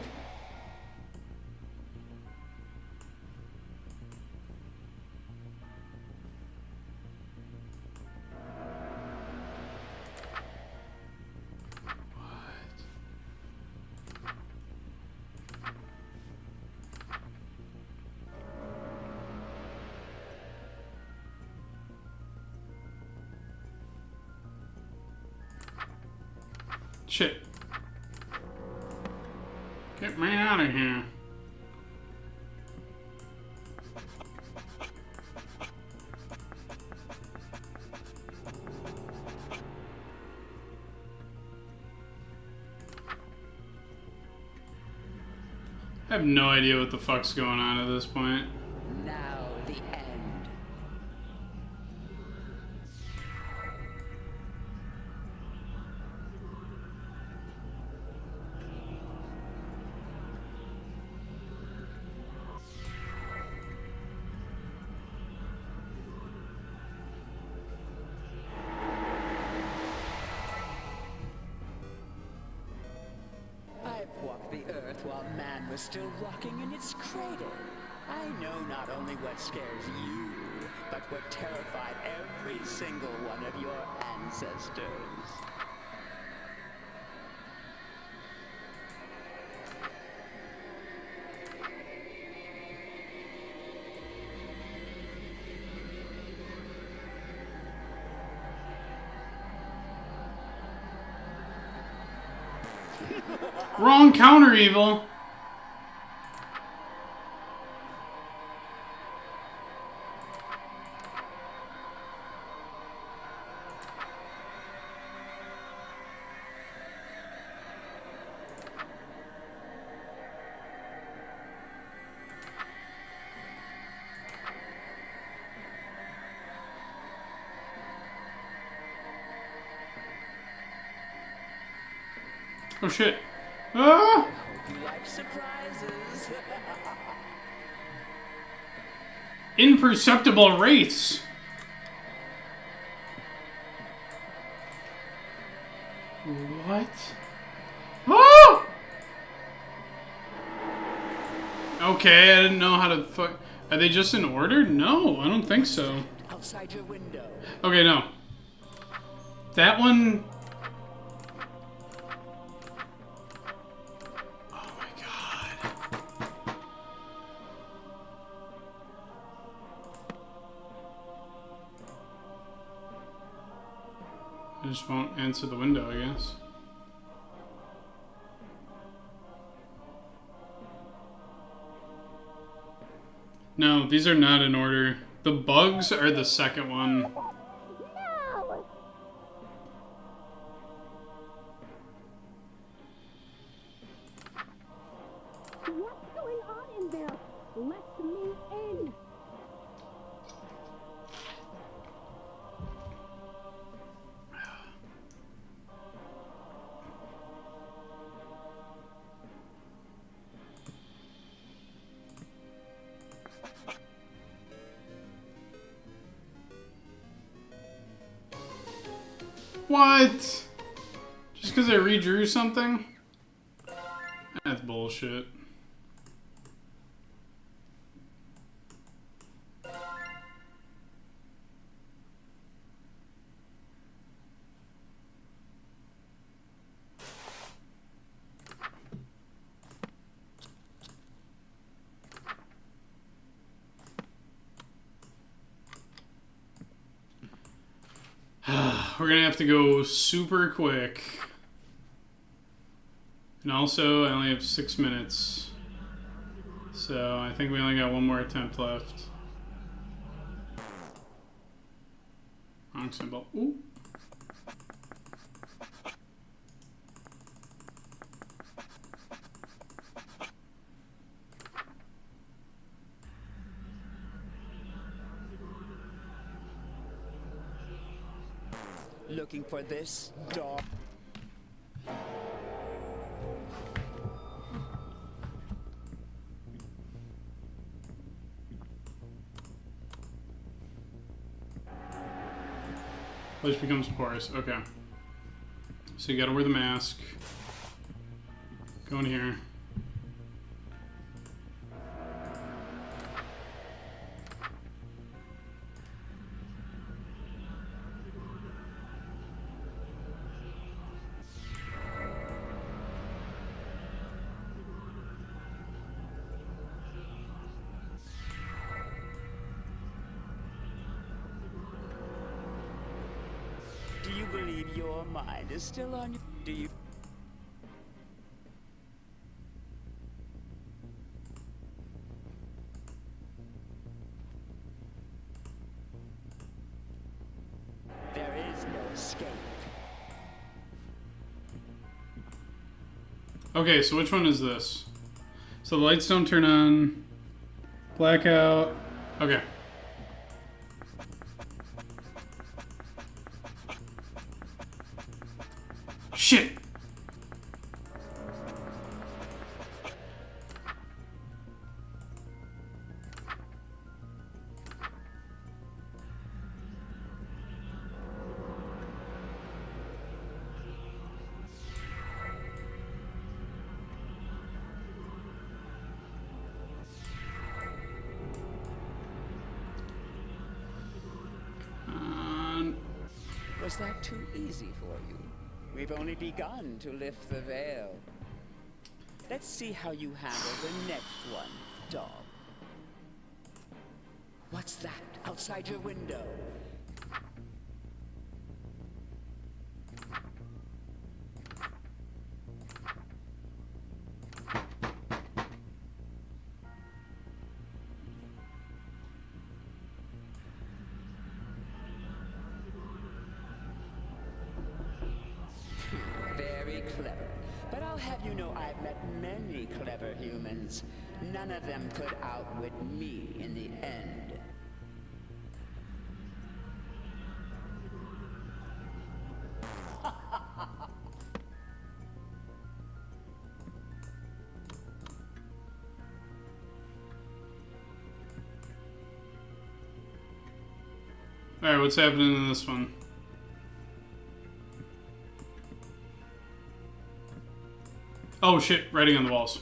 Shit. Get me out of here. I have no idea what the fuck's going on at this point. Now the end. I've walked the earth while man was still rocking in its cradle. I know not only what scares you, but what terrified every single one of your ancestors. Wrong counter, evil. Oh shit. Ah! You like surprises? Imperceptible wraiths. What? Ah! Okay, I didn't know how to fuck. Are they just in order? No, I don't think so. Outside your window. Okay, no. That one. Oh my god. I just won't answer the window, I guess. No, these are not in order. The bugs are the second one. No! What's going on in there? Let me in. What? Just because I redrew something? That's bullshit. We're gonna have to go super quick. And also, I only have 6 minutes. So, I think we only got one more attempt left. Wrong symbol. Ooh. Looking for this dog? Place becomes porous. Okay. So you gotta wear the mask. Go in here. Do you believe your mind is still on you? Do you? There is no escape. Okay, so which one is this? So the lights don't turn on. Blackout. Okay. Shit! Was that too easy for you? We've only begun to lift the veil. Let's see how you handle the next one, dog. What's that outside your window? Very clever. But I'll have you know I've met many clever humans. None of them could outwit me in the end. Alright, what's happening in this one? Oh shit, writing on the walls.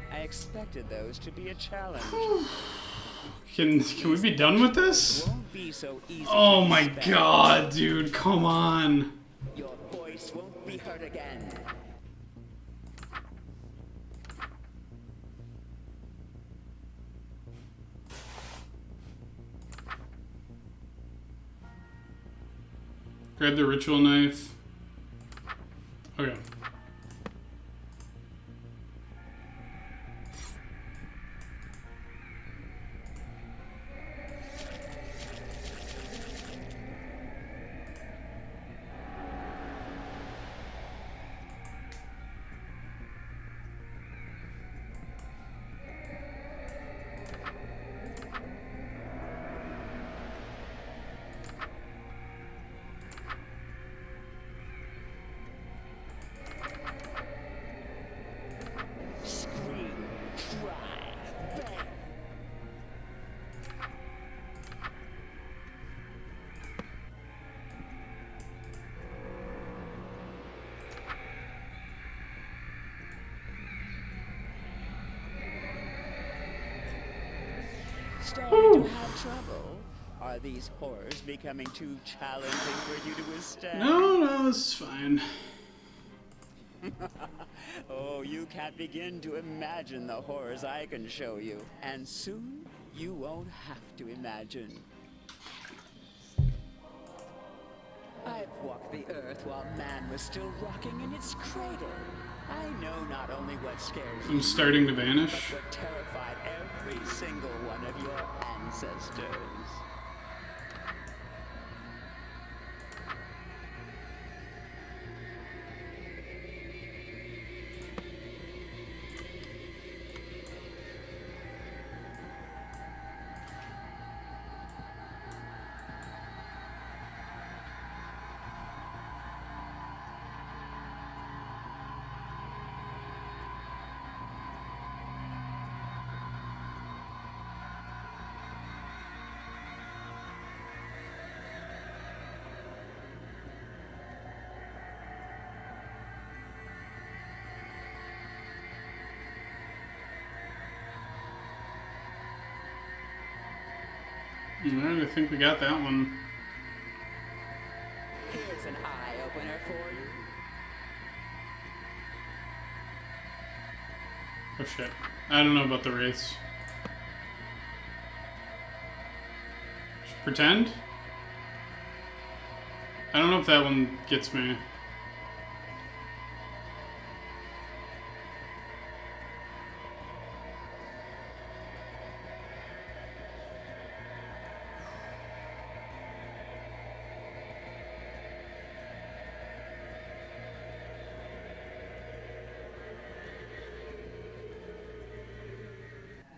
I expected those to be a challenge. Can we be done with this? Won't be so easy. Oh to my expect. god, dude, come on. Your voice won't be heard again. Grab the ritual knife. Okay. Starting to have trouble? Are these horrors becoming too challenging for you to withstand? No, this is fine. Oh, you can't begin to imagine the horrors I can show you. And soon, you won't have to imagine. I've walked the earth while man was still rocking in its cradle. I know not only what scares you, I'm starting to but vanish. what terrified every single one of your ancestors. Alright, I think we got that one. Here's an eye-opener for you. Oh shit. I don't know about the wraiths. Just pretend? I don't know if that one gets me.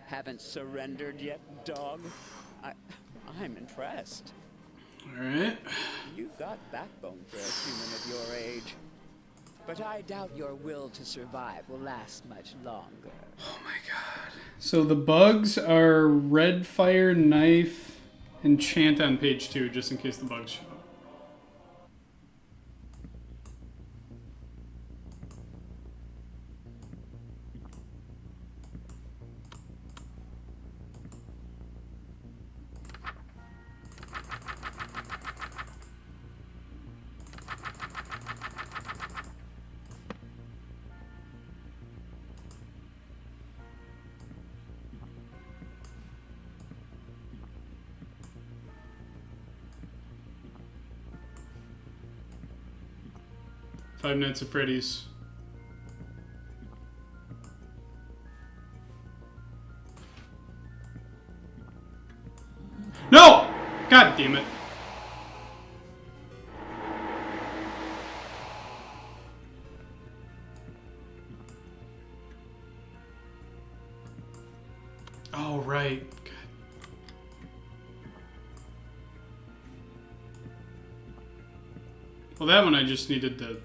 Haven't surrendered yet, dog? I'm impressed. Alright. You've got backbone for a human of your age. But I doubt your will to survive will last much longer. Oh my god. So the bugs are red fire, knife, and chant on page 2, just in case the bugs show up. Five Nights at Freddy's. No! God damn it. Oh, right. God. Well, that one I just needed to...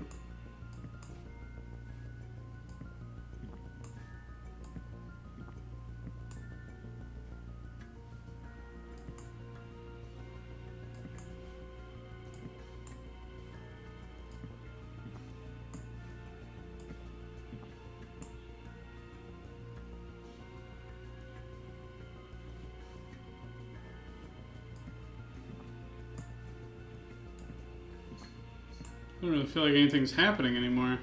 I don't really feel like anything's happening anymore.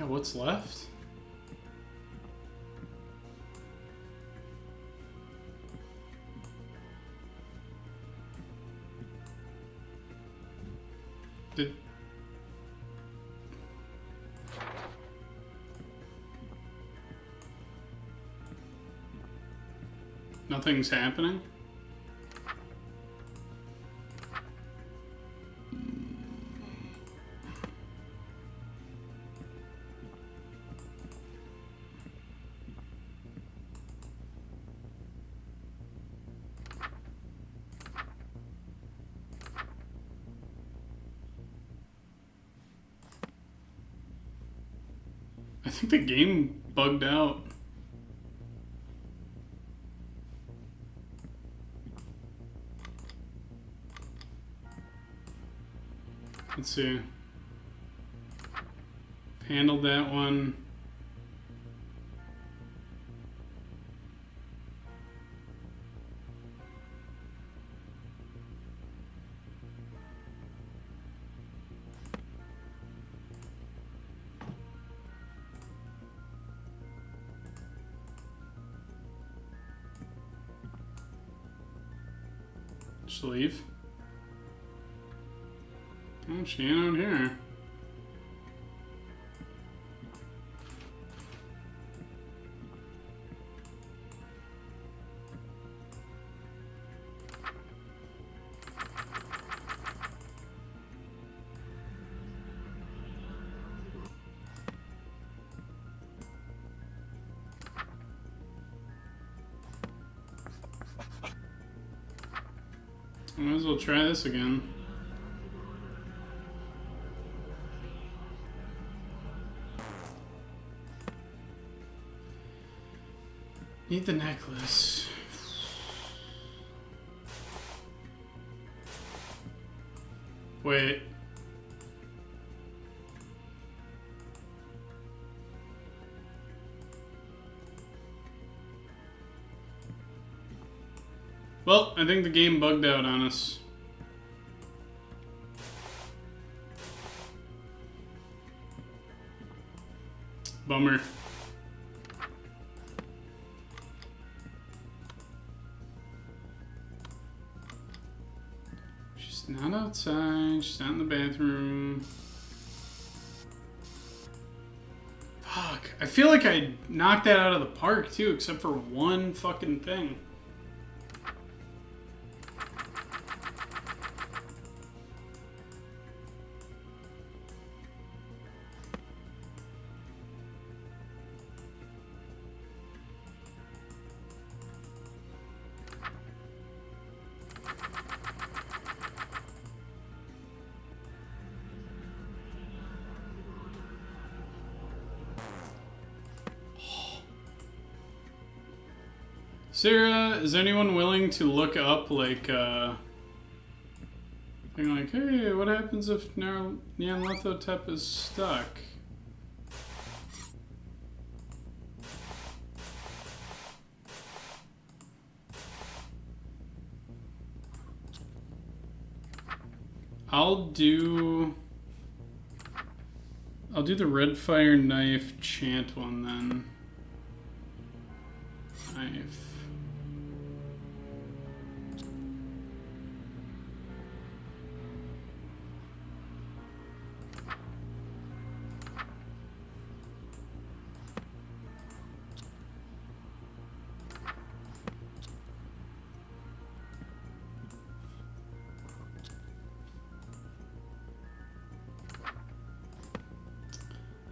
God, what's left? Did... Nothing's happening? I think the game bugged out. Let's see. Handled that one. Just leave. Oh, she ain't out here. Might as well try this again. Need the necklace. Wait. Well, I think the game bugged out on us. Bummer. She's not outside, she's not in the bathroom. Fuck. I feel like I knocked that out of the park too, except for one fucking thing. Sarah, is anyone willing to look up, like, thing like, hey, what happens if Nyarlathotep is stuck? I'll do the red fire knife chant one then. Knife.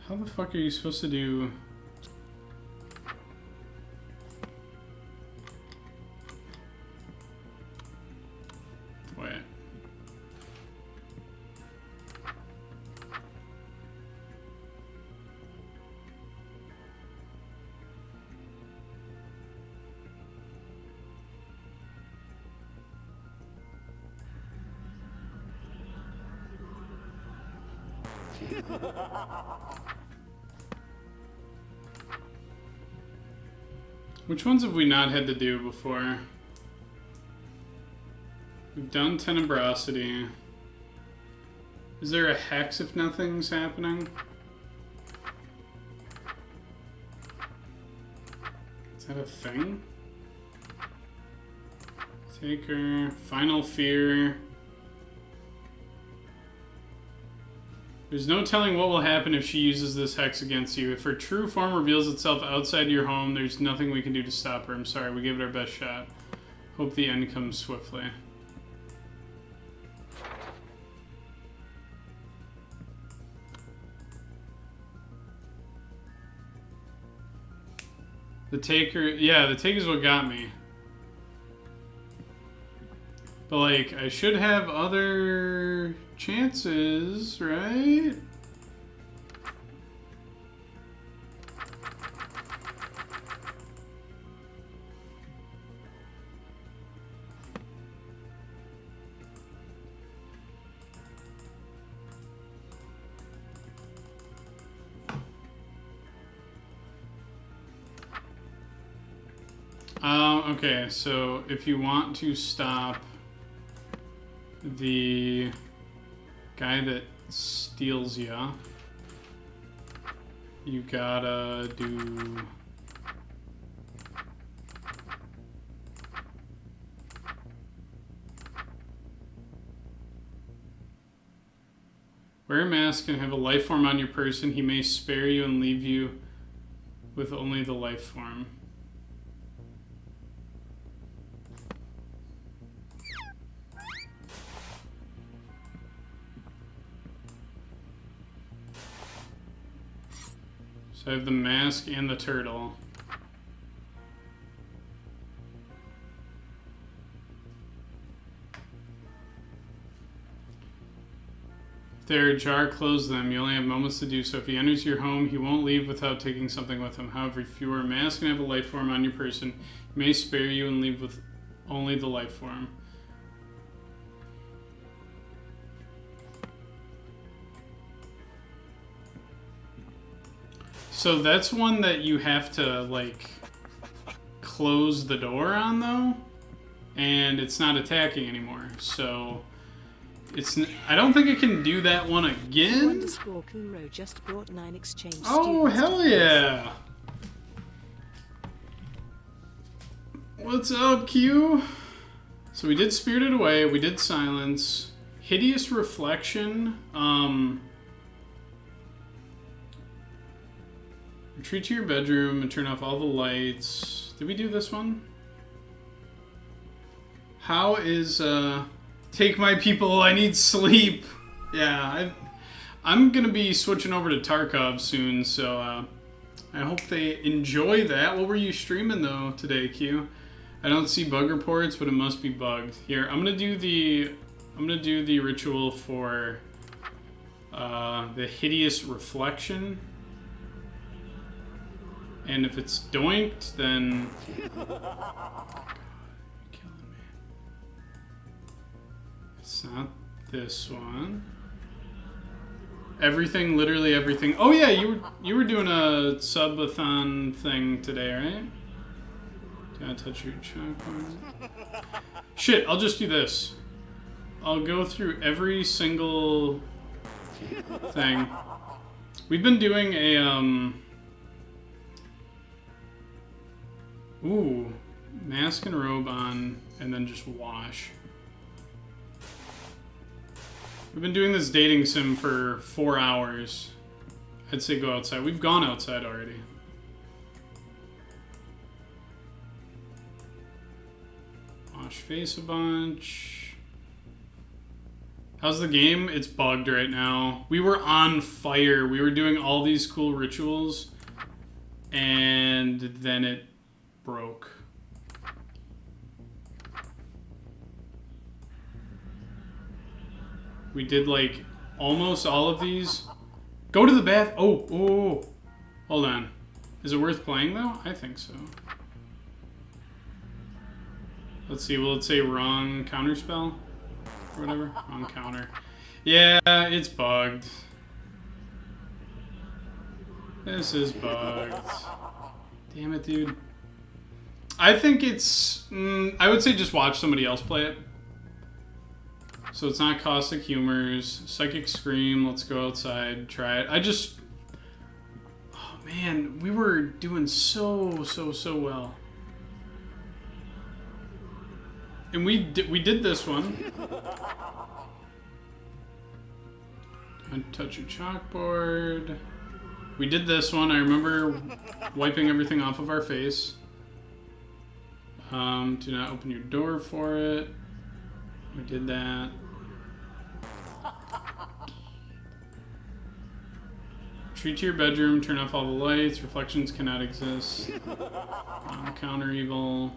How the fuck are you supposed to do? Wait. Which ones have we not had to do before? We've done Tenebrosity. Is there a hex if nothing's happening? Is that a thing? Taker, Final Fear. There's no telling what will happen if she uses this hex against you. If her true form reveals itself outside your home, there's nothing we can do to stop her. I'm sorry, we gave it our best shot. Hope the end comes swiftly. The Taker, yeah, the Taker's what got me. But, like, I should have other chances, right? Okay, so if you want to stop the guy that steals ya, you gotta do... Wear a mask and have a life form on your person. He may spare you and leave you with only the life form. So I have the mask and the turtle. If they're ajar, close them. You only have moments to do so. If he enters your home, he won't leave without taking something with him. However, if you wear a mask and have a life form on your person, he may spare you and leave with only the life form. So that's one that you have to, like, close the door on, though, and it's not attacking anymore. So it's I don't think it can do that one again. Kuro just brought 9 exchange Oh, hell yeah! What's up, Q? So we did Spirited Away, we did Silence, Hideous Reflection, retreat to your bedroom and turn off all the lights. Did we do this one? How is, take my people, I need sleep. Yeah, I'm gonna be switching over to Tarkov soon, so, I hope they enjoy that. What were you streaming, though, today, Q? I don't see bug reports, but it must be bugged. Here, I'm gonna do the ritual for, the Hideous Reflection. And if it's doinked, then... God, you're killing me. It's not this one. Everything, literally everything. Oh yeah, you were doing a subathon thing today, right? Did I touch your checkpoint? Shit, I'll just do this. I'll go through every single thing. We've been doing a, ooh, mask and robe on, and then just wash. We've been doing this dating sim for 4 hours. I'd say go outside. We've gone outside already. Wash face a bunch. How's the game? It's bugged right now. We were on fire. We were doing all these cool rituals, and then it broke. We did like almost all of these. Go to the bath. Oh. Hold on. Is it worth playing though? I think so. Let's see. Will it say wrong counterspell? Or whatever. Wrong counter. Yeah, it's bugged. This is bugged. Damn it, dude. I think it's... I would say just watch somebody else play it. So it's not Caustic Humors. Psychic Scream, let's go outside, try it. I just... Oh, Man, we were doing so well. And we did this one. Touch your chalkboard. We did this one. I remember wiping everything off of our face. Do not open your door for it. We did that. Retreat to your bedroom. Turn off all the lights. Reflections cannot exist. Counter evil.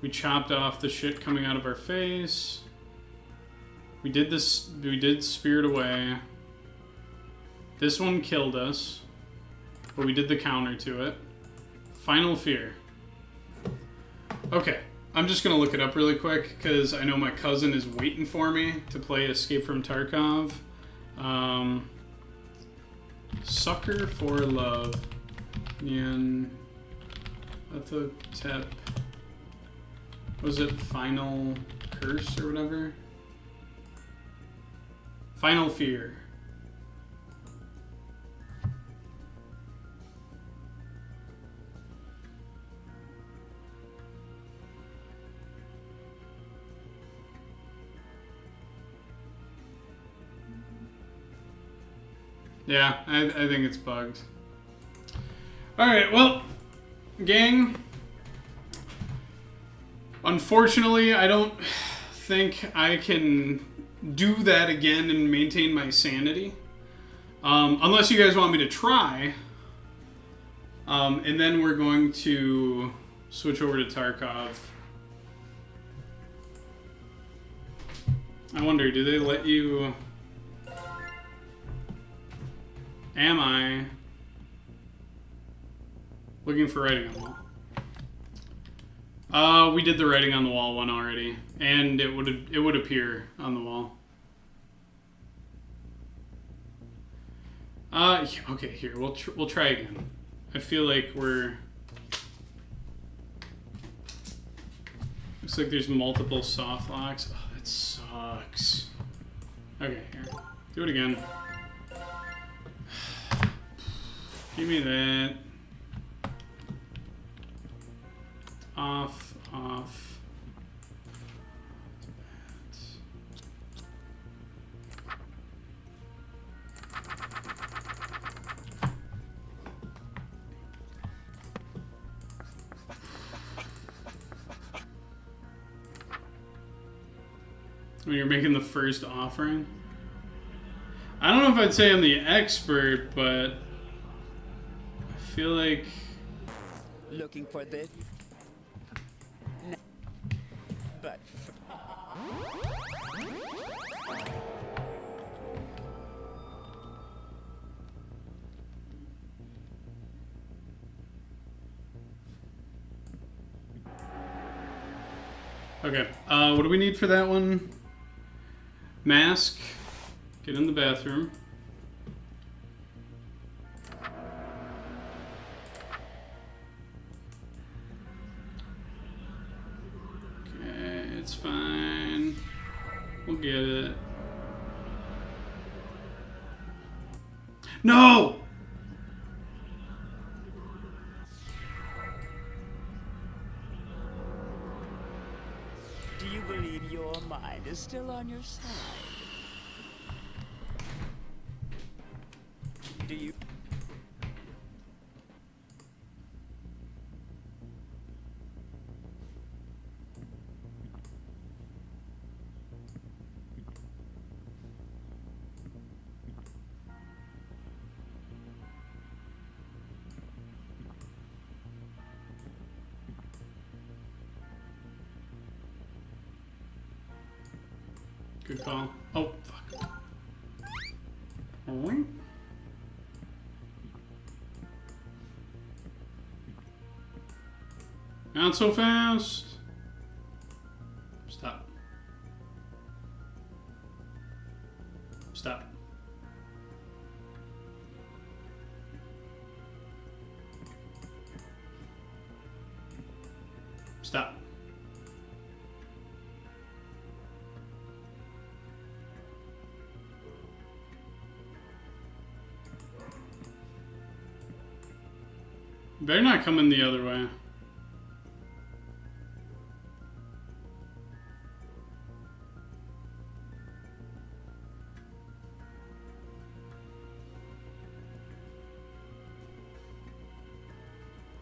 We chopped off the shit coming out of our face. We did this. We did Spirit Away. This one killed us, but we did the counter to it. Final Fear. Okay, I'm just gonna look it up really quick because I know my cousin is waiting for me to play Escape from Tarkov. Sucker for Love. Nyan. Tep. Was it Final Curse or whatever? Final Fear. Yeah, I think it's bugged. Alright, well, gang. Unfortunately, I don't think I can do that again and maintain my sanity. Unless you guys want me to try. And then we're going to switch over to Tarkov. I wonder, do they let you... Am I looking for writing on the wall? We did the writing on the wall one already, and it would appear on the wall. Okay, here we'll try again. I feel like we're. Looks like there's multiple soft locks. Oh, that sucks. Okay, here, do it again. Give me that. Off. When you're making the first offering. I don't know if I'd say I'm the expert, but I feel like... Looking for this? No. But... Okay, what do we need for that one? Mask. Get in the bathroom. Okay, it's fine. We'll get it. No! Do you believe your mind is still on your side? Do you... Good call. Oh, fuck. Alright. Not so fast. Stop. Stop. Stop. Better not come in the other way.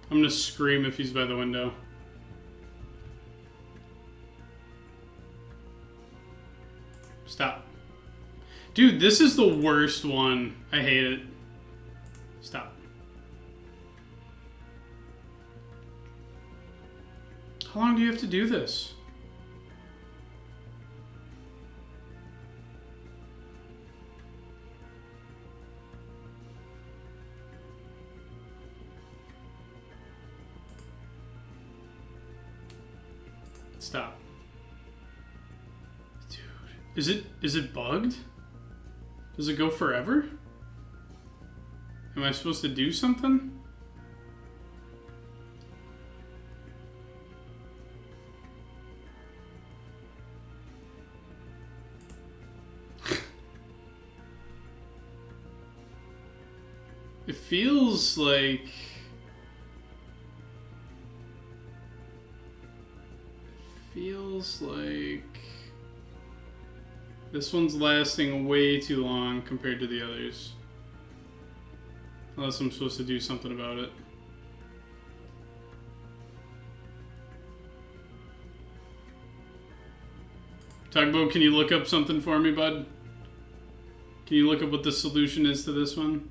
I'm gonna scream if he's by the window. Stop. Dude, this is the worst one. I hate it. Stop. How long do you have to do this? Stop. Dude, is it bugged? Does it go forever? Am I supposed to do something? It feels like... this one's lasting way too long compared to the others. Unless I'm supposed to do something about it. Tugboat, can you look up something for me, bud? Can you look up what the solution is to this one?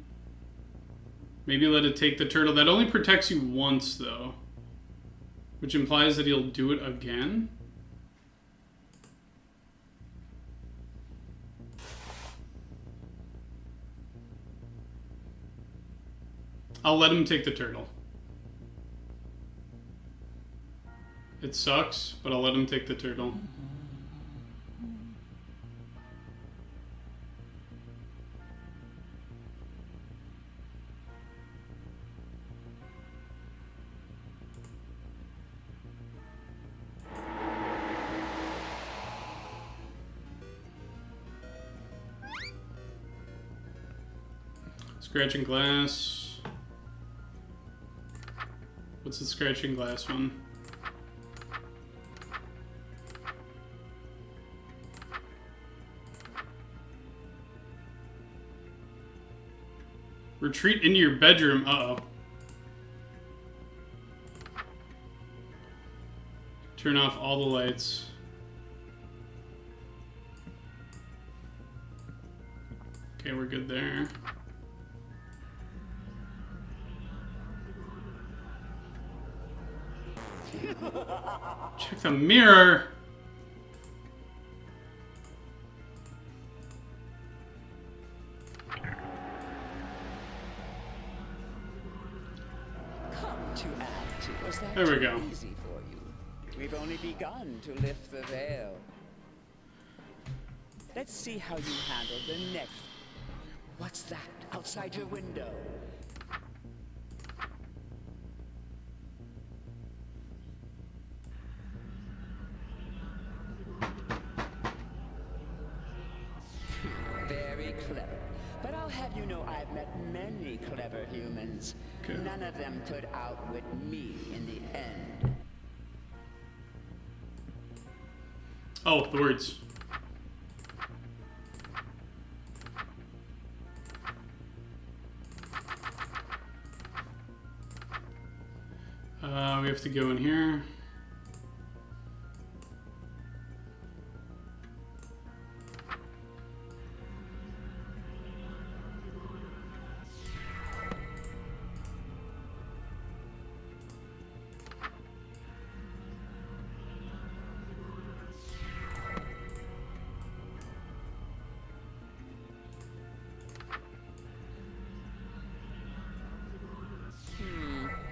Maybe let it take the turtle. That only protects you once, though. Which implies that he'll do it again? I'll let him take the turtle. It sucks, but I'll let him take the turtle. Scratching glass. What's the scratching glass one? Retreat into your bedroom. Uh-oh. Turn off all the lights. Okay, we're good there. Check the mirror. Come to act. Was that There we too go. easy for you? We've only begun to lift the veil. Let's see how you handle the next. What's that outside your window? Very clever. But I'll have you know I've met many clever humans. Okay. None of them could outwit me in the end. Oh, the words. We have to go in here.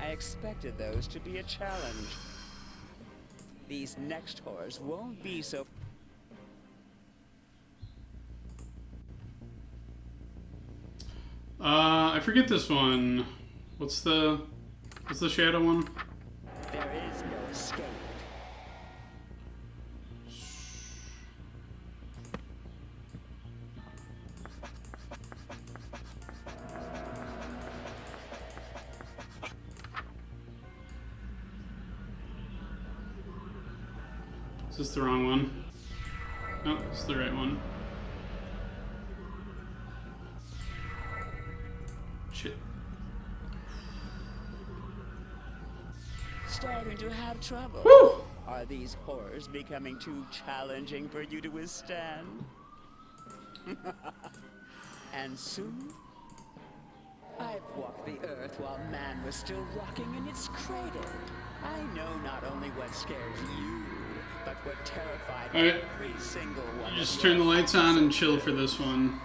I expected those to be a challenge. These next horrors won't be so... I forget this one. What's the shadow one? There is no escape. this the wrong one? No, it's the right one. Shit. Starting to have trouble. Woo! Are these horrors becoming too challenging for you to withstand? And soon, I've walked the earth while man was still rocking in its cradle. I know not only what scared you, but what terrified Alright. every single one. Just turn the lights on and chill for this one.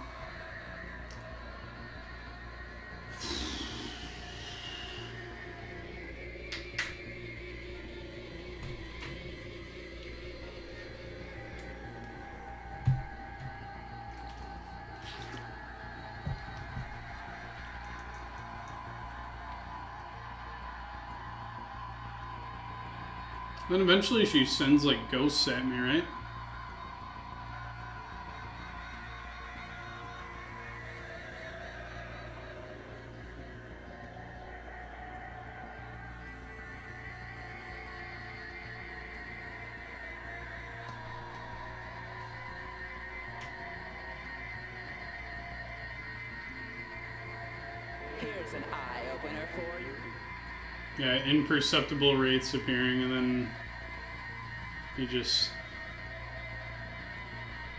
Then eventually she sends like ghosts at me, right? Here's an eye-opener for you. Yeah, imperceptible wraiths appearing, and then you just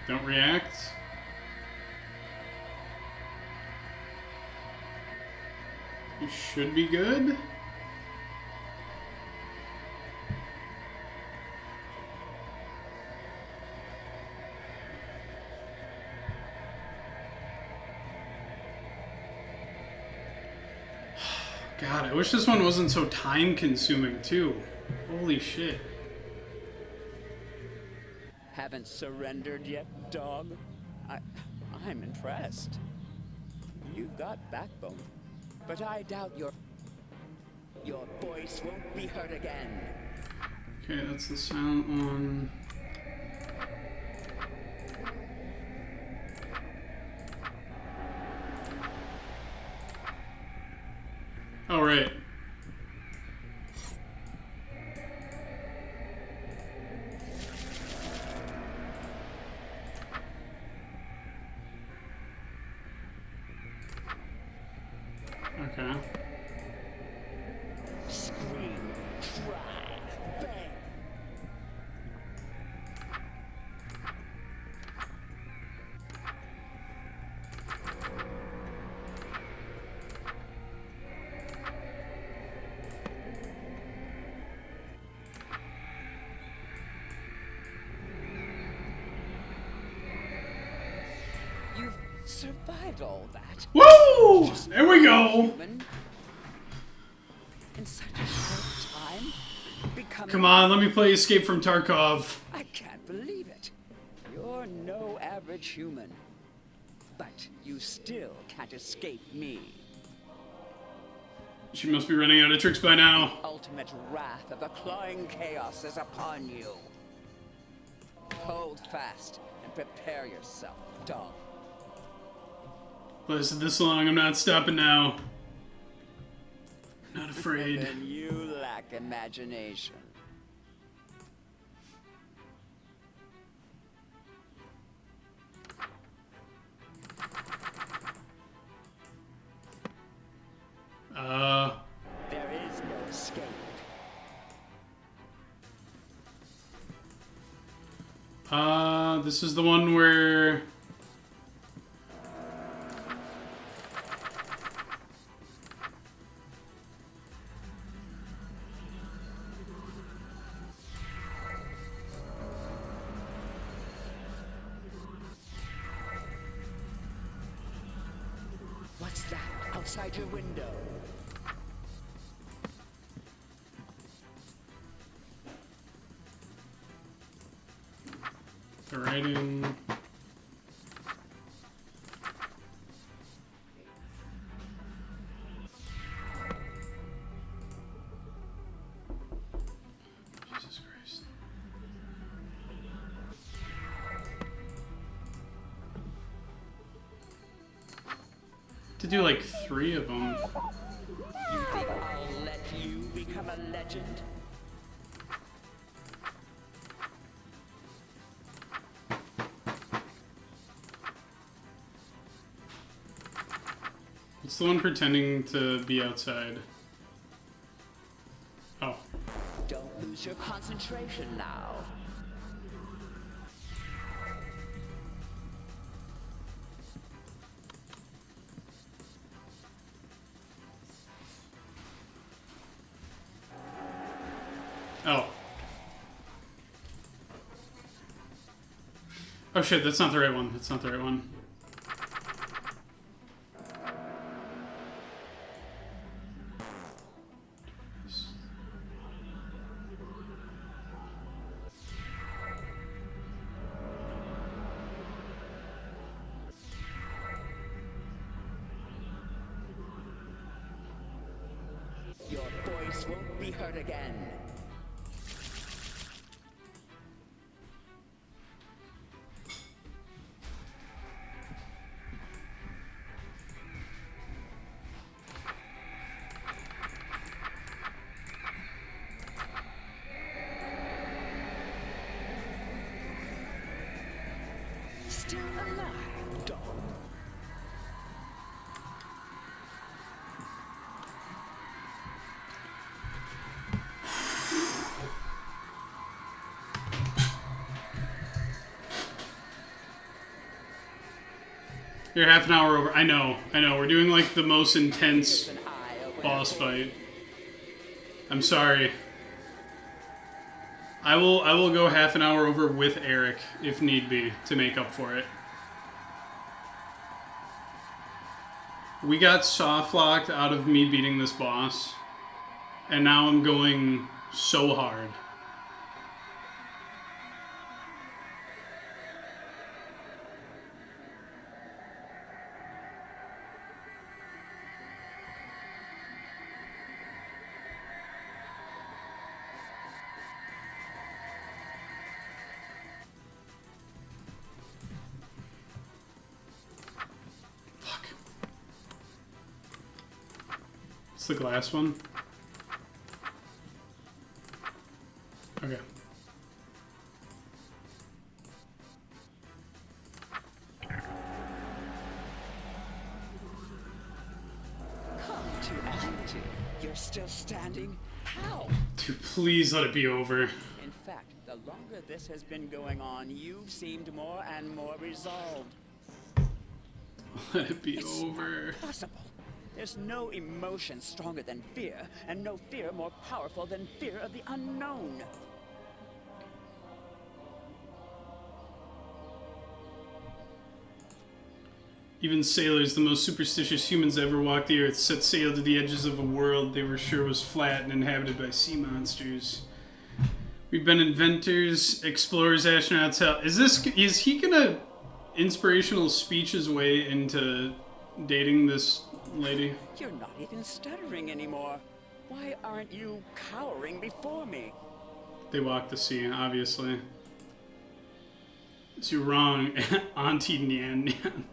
don't react. You should be good. God, I wish this one wasn't so time-consuming, too. Holy shit. Haven't surrendered yet, dog? I'm impressed. You've got backbone. But I doubt your voice won't be heard again. Okay, that's the silent one. Oh, right. Okay. Scream, cry, beg. You've survived all that. Woo! There we go! Human. In such a short time, becoming... Come on, let me play Escape from Tarkov. I can't believe it. You're no average human. But you still can't escape me. She must be running out of tricks by now. Ultimate wrath of the clawing chaos is upon you. Hold fast and prepare yourself, dog. Lasted this long, I'm not stopping now. I'm not afraid. Then you lack imagination. There is no escape. This is the one where... What's that outside your window? The writing... Jesus Christ. To do like 3 of them. You think I'll let you become a legend? It's the one pretending to be outside. Oh. Don't lose your concentration now. Oh. Oh shit, that's not the right one. That's not the right one. Your voice won't be heard again. Still alive, dog. You're half an hour over. I know. We're doing like the most intense An eye boss fight. I'm sorry. I will go half an hour over with Eric if need be to make up for it. We got soft locked out of me beating this boss, and now I'm going so hard. The glass one? Okay. Come to attitude. You're still standing? How? Dude, please let it be over. In fact, the longer this has been going on, you've seemed more and more resolved. Let it be over. Possible. There's no emotion stronger than fear, and no fear more powerful than fear of the unknown. Even sailors, the most superstitious humans ever walked the earth, set sail to the edges of a world they were sure was flat and inhabited by sea monsters. We've been inventors, explorers, astronauts. Hell, is he gonna inspirational speech his way into dating this lady? You're not even stuttering anymore. Why aren't you cowering before me? They walk the sea, obviously. So you're wrong, Auntie Nyan Nyan.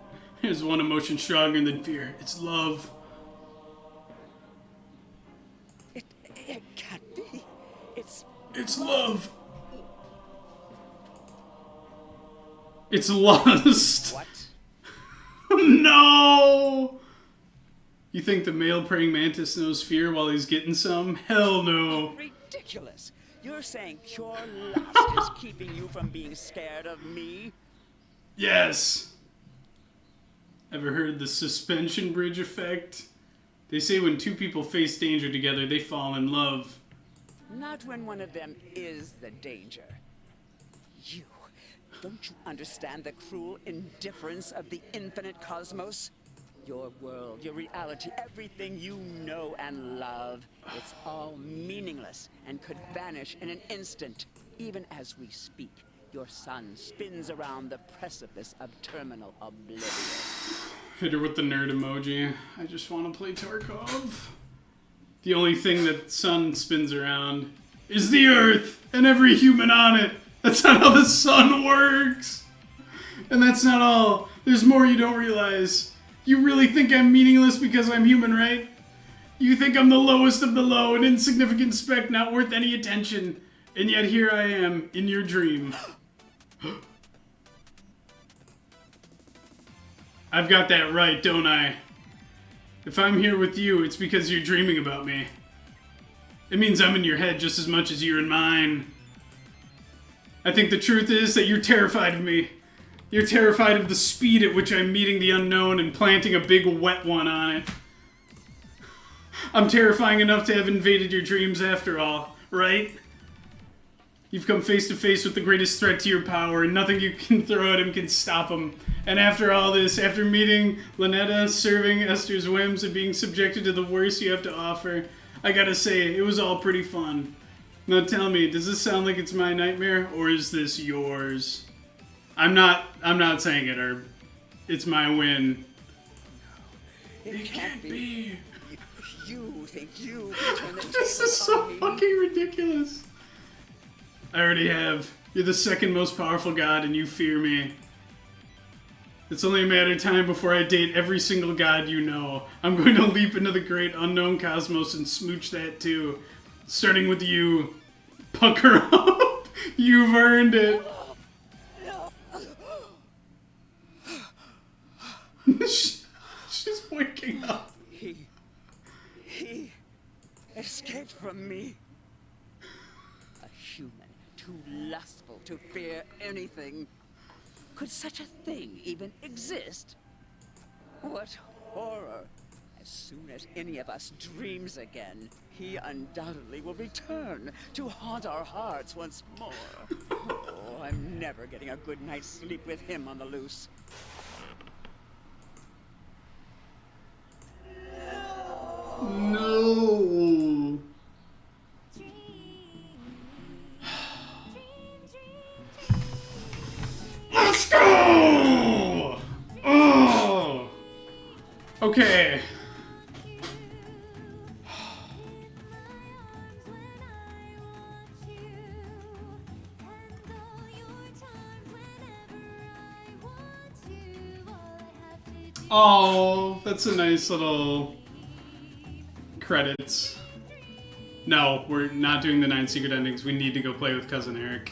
There's one emotion stronger than fear. It's love. It can't be. It's love. It's lust. What? No! You think the male praying mantis knows fear while he's getting some? Hell no. Ridiculous. You're saying pure lust is keeping you from being scared of me? Yes. Ever heard the suspension bridge effect? They say when two people face danger together, they fall in love. Not when one of them is the danger. You. Don't you understand the cruel indifference of the infinite cosmos? Your world, your reality, everything you know and love, it's all meaningless and could vanish in an instant. Even as we speak, your sun spins around the precipice of terminal oblivion. Hit her with the nerd emoji. I just want to play Tarkov. The only thing that the sun spins around is the Earth and every human on it. That's not how the sun works. And that's not all. There's more you don't realize. You really think I'm meaningless because I'm human, right? You think I'm the lowest of the low, an insignificant speck not worth any attention. And yet here I am, in your dream. I've got that right, don't I? If I'm here with you, it's because you're dreaming about me. It means I'm in your head just as much as you're in mine. I think the truth is that you're terrified of me. You're terrified of the speed at which I'm meeting the unknown and planting a big wet one on it. I'm terrifying enough to have invaded your dreams after all, right? You've come face to face with the greatest threat to your power, and nothing you can throw at him can stop him. And after all this, after meeting Lynetta, serving Esther's whims, and being subjected to the worst you have to offer, I gotta say, it was all pretty fun. Now tell me, does this sound like it's my nightmare, or is this yours? I'm not saying it, or it's my win. It can't be. You think you can turn the This is so fucking ridiculous. I already have. You're the second most powerful god, and you fear me. It's only a matter of time before I date every single god you know. I'm going to leap into the great unknown cosmos and smooch that too. Starting with you. Pucker up. You've earned it. She's waking up. He escaped from me. A human, too lustful to fear anything. Could such a thing even exist? What horror! As soon as any of us dreams again, he undoubtedly will return to haunt our hearts once more. Oh, I'm never getting a good night's sleep with him on the loose. No. Let's go! Oh. Okay. Oh, that's a nice little credits. No, we're not doing the 9 secret endings. We need to go play with Cousin Eric.